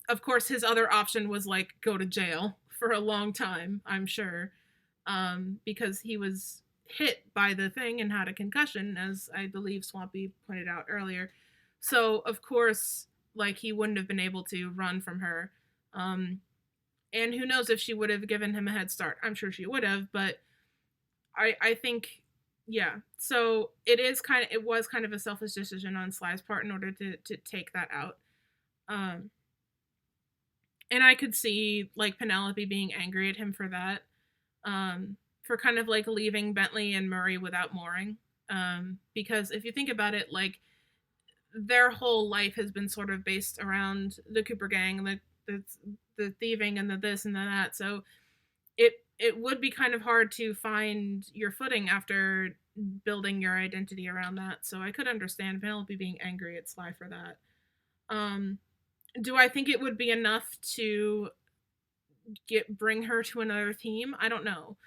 Of course, his other option was like go to jail for a long time, I'm sure, because he was hit by the thing and had a concussion, as I believe Swampy pointed out earlier. So, of course, like, he wouldn't have been able to run from her. And who knows if she would have given him a head start. I'm sure she would have, but I think, yeah. So it was kind of a selfish decision on Sly's part in order to take that out. And I could see, like, Penelope being angry at him for that. For kind of, like, leaving Bentley and Murray without mooring. Because if you think about it, like, their whole life has been sort of based around the Cooper gang, the thieving and the this and the that. So it would be kind of hard to find your footing after building your identity around that. So I could understand Penelope being angry at Sly for that. Do I think it would be enough to bring her to another team? I don't know.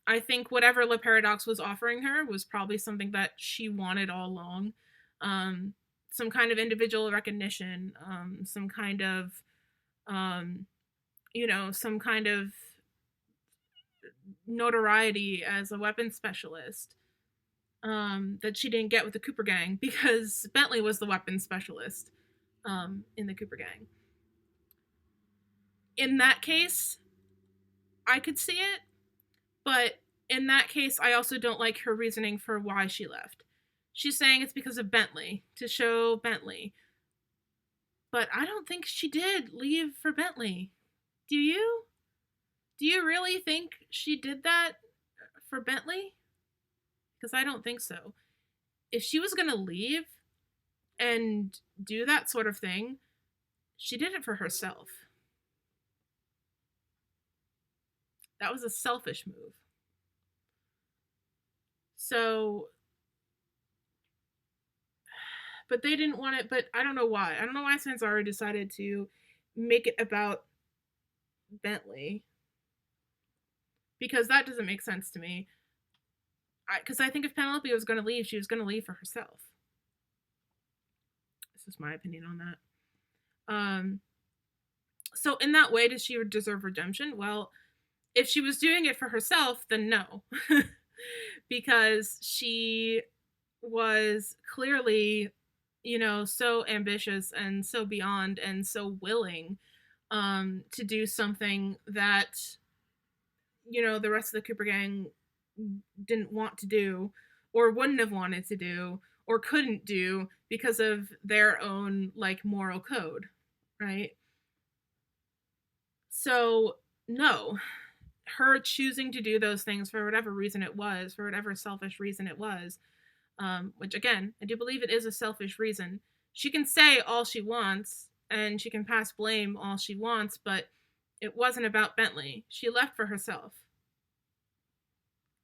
I think whatever Le Paradox was offering her was probably something that she wanted all along. Some kind of individual recognition, some kind of, some kind of notoriety as a weapons specialist, that she didn't get with the Cooper gang, because Bentley was the weapons specialist in the Cooper gang. In that case, I could see it, but in that case, I also don't like her reasoning for why she left. She's saying it's because of Bentley, to show Bentley. But I don't think she did leave for Bentley. Do you? Do you really think she did that for Bentley? Because I don't think so. If she was going to leave and do that sort of thing, she did it for herself. That was a selfish move. So, but they didn't want it, but I don't know why. I don't know why Sanzaru decided to make it about Bentley. Because that doesn't make sense to me. Because I think if Penelope was going to leave, she was going to leave for herself. This is my opinion on that. So in that way, does she deserve redemption? Well, if she was doing it for herself, then no. Because she was clearly, so ambitious and so beyond and so willing to do something that, the rest of the Cooper gang didn't want to do, or wouldn't have wanted to do, or couldn't do because of their own like moral code, right? So no, her choosing to do those things for whatever reason it was, for whatever selfish reason it was, which again, I do believe it is a selfish reason. She can say all she wants and she can pass blame all she wants, but it wasn't about Bentley. She left for herself.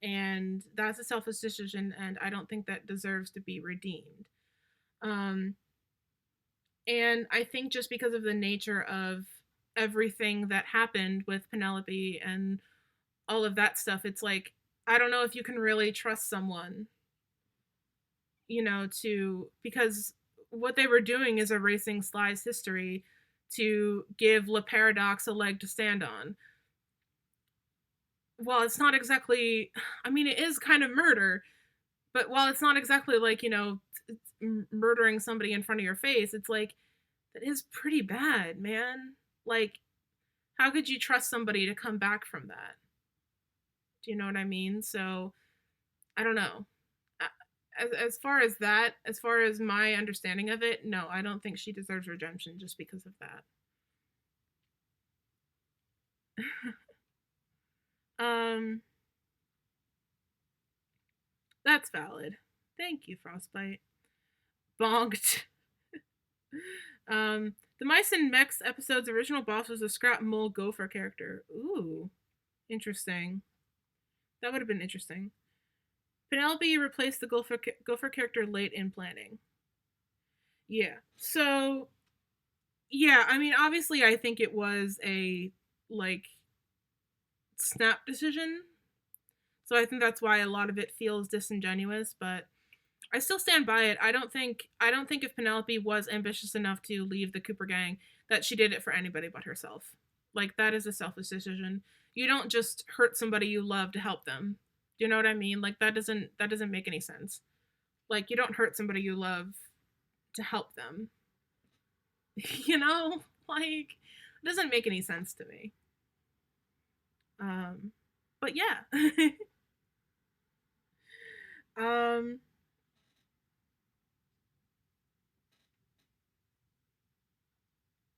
And that's a selfish decision, and I don't think that deserves to be redeemed. Um, and I think just because of the nature of everything that happened with Penelope and all of that stuff, it's like, I don't know if you can really trust someone, because what they were doing is erasing Sly's history to give Le Paradox a leg to stand on. Well, it's not exactly, I mean, it is kind of murder, but while it's not exactly like, murdering somebody in front of your face, it's like, that is pretty bad, man. Like, how could you trust somebody to come back from that? Do you know what I mean? So, I don't know. As far as that, as far as my understanding of it, no, I don't think she deserves redemption just because of that. um, that's valid. Thank you, Frostbite. Bonked. The Mice and Mechs episode's original boss was a scrap mole gopher character. Ooh, interesting. That would have been interesting. Penelope replaced the gopher character late in planning. Yeah. So, yeah, I mean, obviously, I think it was a, like, snap decision. So I think that's why a lot of it feels disingenuous, but I still stand by it. I don't think if Penelope was ambitious enough to leave the Cooper gang that she did it for anybody but herself. Like, that is a selfish decision. You don't just hurt somebody you love to help them. Do you know what I mean? Like, that doesn't make any sense. Like, you don't hurt somebody you love to help them. you know? Like, it doesn't make any sense to me. But yeah. um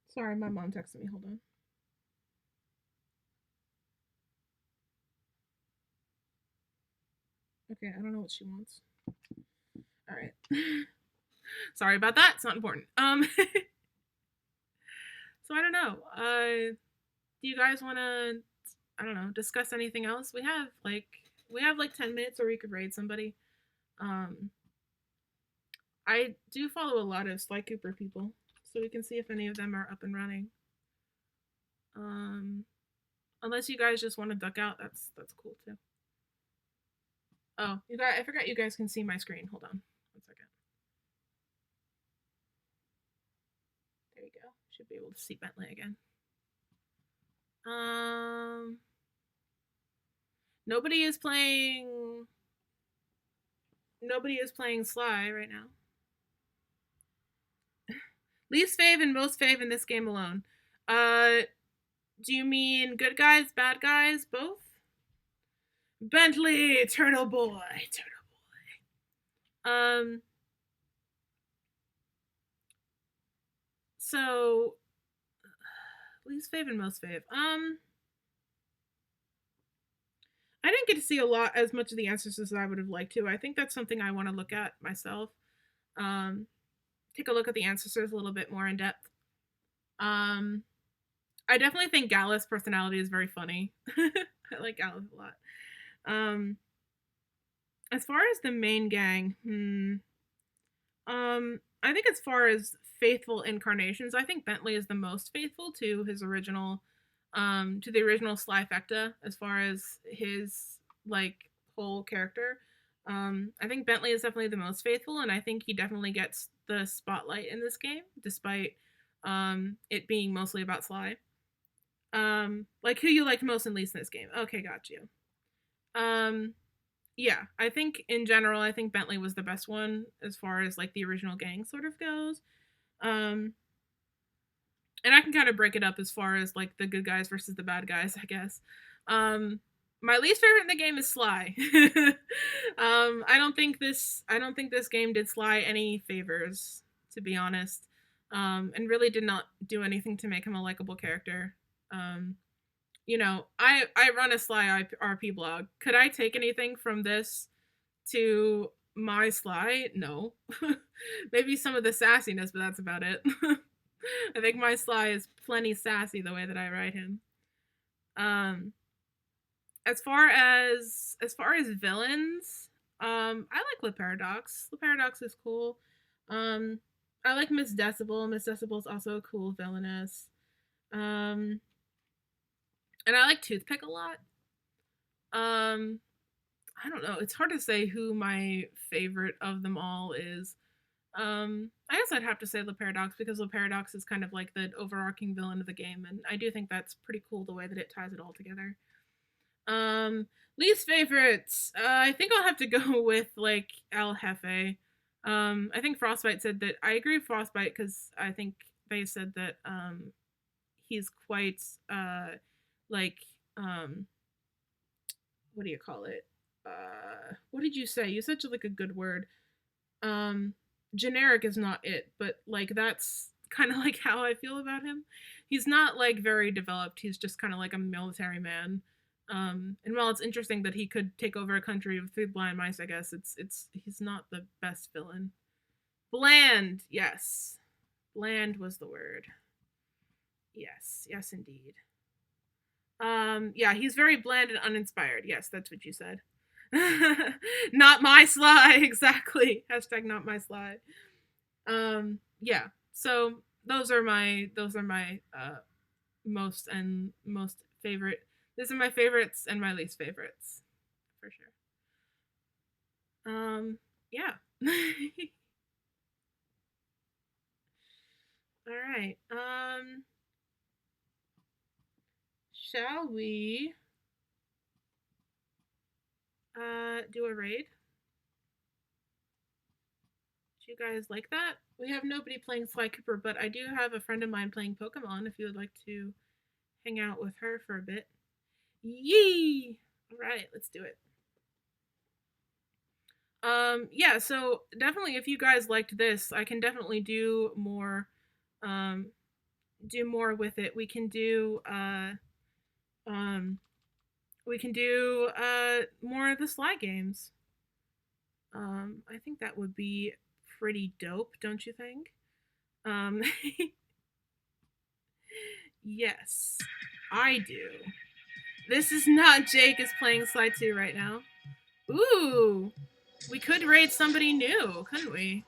Sorry, my mom texted me. Hold on. Okay, I don't know what she wants. All right. Sorry about that. It's not important. So I don't know. Do you guys want to, I don't know, discuss anything else? We have like 10 minutes or we could raid somebody. Um I do follow a lot of Sly Cooper people, so we can see if any of them are up and running. Um Unless you guys just want to duck out, that's cool too. Oh, you guys, I forgot you guys can see my screen. Hold on. 1 second. There you go. Should be able to see Bentley again. Um Nobody is playing Sly right now. Least fave and most fave in this game alone. Do you mean good guys, bad guys, both? Bentley, turtle boy, turtle boy. So least fave and most fave. I didn't get to see as much of the answers as I would have liked to. I think that's something I want to look at myself. Take a look at the answers a little bit more in depth. I definitely think Gallus' personality is very funny. I like Gallus a lot. As far as the main gang, I think as far as faithful incarnations, I think Bentley is the most faithful to his original, to the original Slyfecta as far as his like whole character. I think Bentley is definitely the most faithful, and I think he definitely gets the spotlight in this game, despite it being mostly about Sly. Like who you liked most and least in this game? Okay, got you. Yeah, I think in general, I think Bentley was the best one as far as like the original gang sort of goes. Um, and I can kind of break it up as far as like the good guys versus the bad guys, I guess. Um, My least favorite in the game is Sly. I don't think this game did Sly any favors, to be honest. And really did not do anything to make him a likable character. Um, you know, I run a Sly RP blog. Could I take anything from this to my Sly? No. Maybe some of the sassiness, but that's about it. I think my Sly is plenty sassy the way that I write him. As far as villains, I like Le Paradox. Le Paradox is cool. Um, I like Miss Decibel. Miss Decibel is also a cool villainess. Um, and I like Toothpick a lot. Um, I don't know. It's hard to say who my favorite of them all is. I guess I'd have to say Le Paradox because Le Paradox is kind of like the overarching villain of the game, and I do think that's pretty cool the way that it ties it all together. Um, Least favorites. I think I'll have to go with like El Jefe. I think Frostbite said that. I agree with Frostbite because I think they said that he's quite like what do you call it? What did you say? You said like a good word. Um, Generic is not it, but like that's kind of like how I feel about him. He's not like very developed. He's just kind of like a military man. And while it's interesting that he could take over a country with 3 blind mice, I guess it's he's not the best villain. Bland, yes, bland was the word. Yes, yes, indeed. Yeah, he's very bland and uninspired. Yes, that's what you said. Not my Sly, exactly. Hashtag not my Sly. Yeah. So those are my most favorite. These are my favorites and my least favorites, for sure. Yeah. All right. Shall we do a raid? Do you guys like that? We have nobody playing Sly Cooper, but I do have a friend of mine playing Pokemon if you would like to hang out with her for a bit. Yee! Alright, let's do it. Yeah, so definitely if you guys liked this, I can definitely do more with it. We can do more of the Sly games. I think that would be pretty dope, don't you think? Um, yes, I do. This is not Jake is playing Sly 2 right now. Ooh, we could raid somebody new, couldn't we?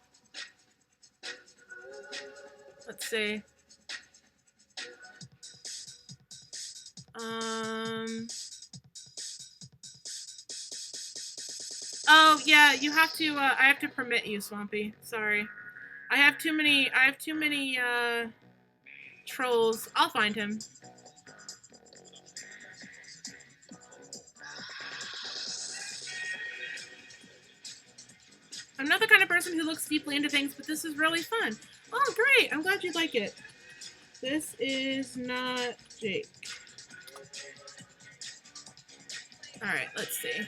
Let's see. Oh yeah, you have to. I have to permit you, Swampy. Sorry, I have too many. Trolls. I'll find him. I'm not the kind of person who looks deeply into things, but this is really fun. Oh, great! I'm glad you like it. This is not Jake. All right, let's see.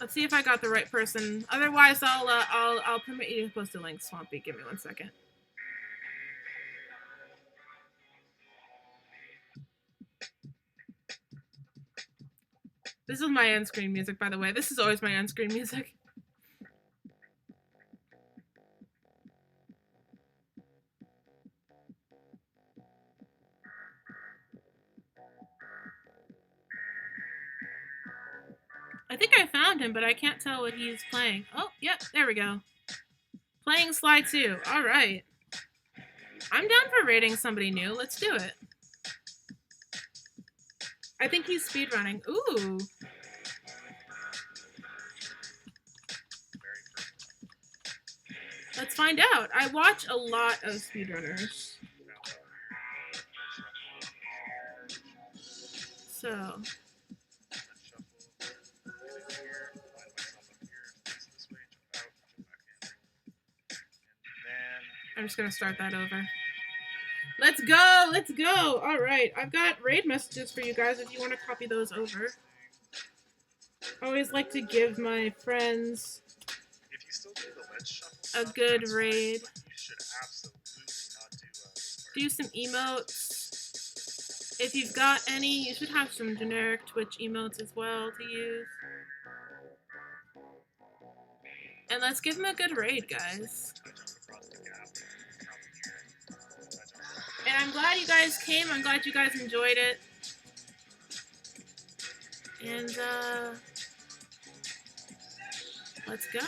Let's see if I got the right person. Otherwise, I'll permit you to post a link. Swampy, give me 1 second. This is my end screen music, by the way. This is always my end screen music. I think I found him, but I can't tell what he's playing. Oh, yep, there we go. Playing Sly 2. All right. I'm down for rating somebody new. Let's do it. I think he's speedrunning. Ooh. Let's find out. I watch a lot of speedrunners. So. I'm just gonna start that over. Let's go! Let's go! Alright, I've got raid messages for you guys if you want to copy those over. I always like to give my friends a good raid. Do some emotes. If you've got any, you should have some generic Twitch emotes as well to use. And let's give them a good raid, guys. And I'm glad you guys came. I'm glad you guys enjoyed it. And, let's go.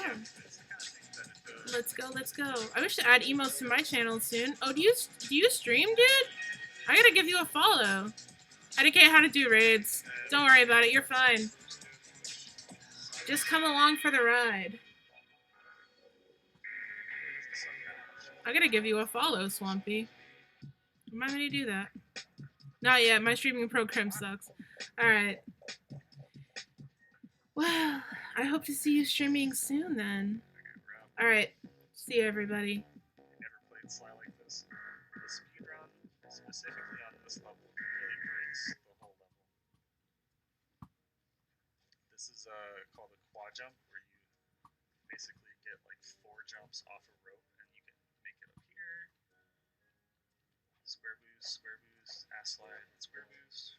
Let's go, let's go. I wish to add emotes to my channel soon. Oh, do you stream, dude? I gotta give you a follow. I didn't get how to do raids. Don't worry about it, you're fine. Just come along for the ride. I gotta give you a follow, Swampy. Remind me to do that. Not yet, my streaming program sucks. Alright. Well, I hope to see you streaming soon then. Alright, see you everybody. Never played Sly like this. The speedrun, specifically on this level, really breaks the whole level. This is called a quad jump, where you basically get like 4 jumps off a rope, and you can make it up here. Square boost, ass slide, square boost.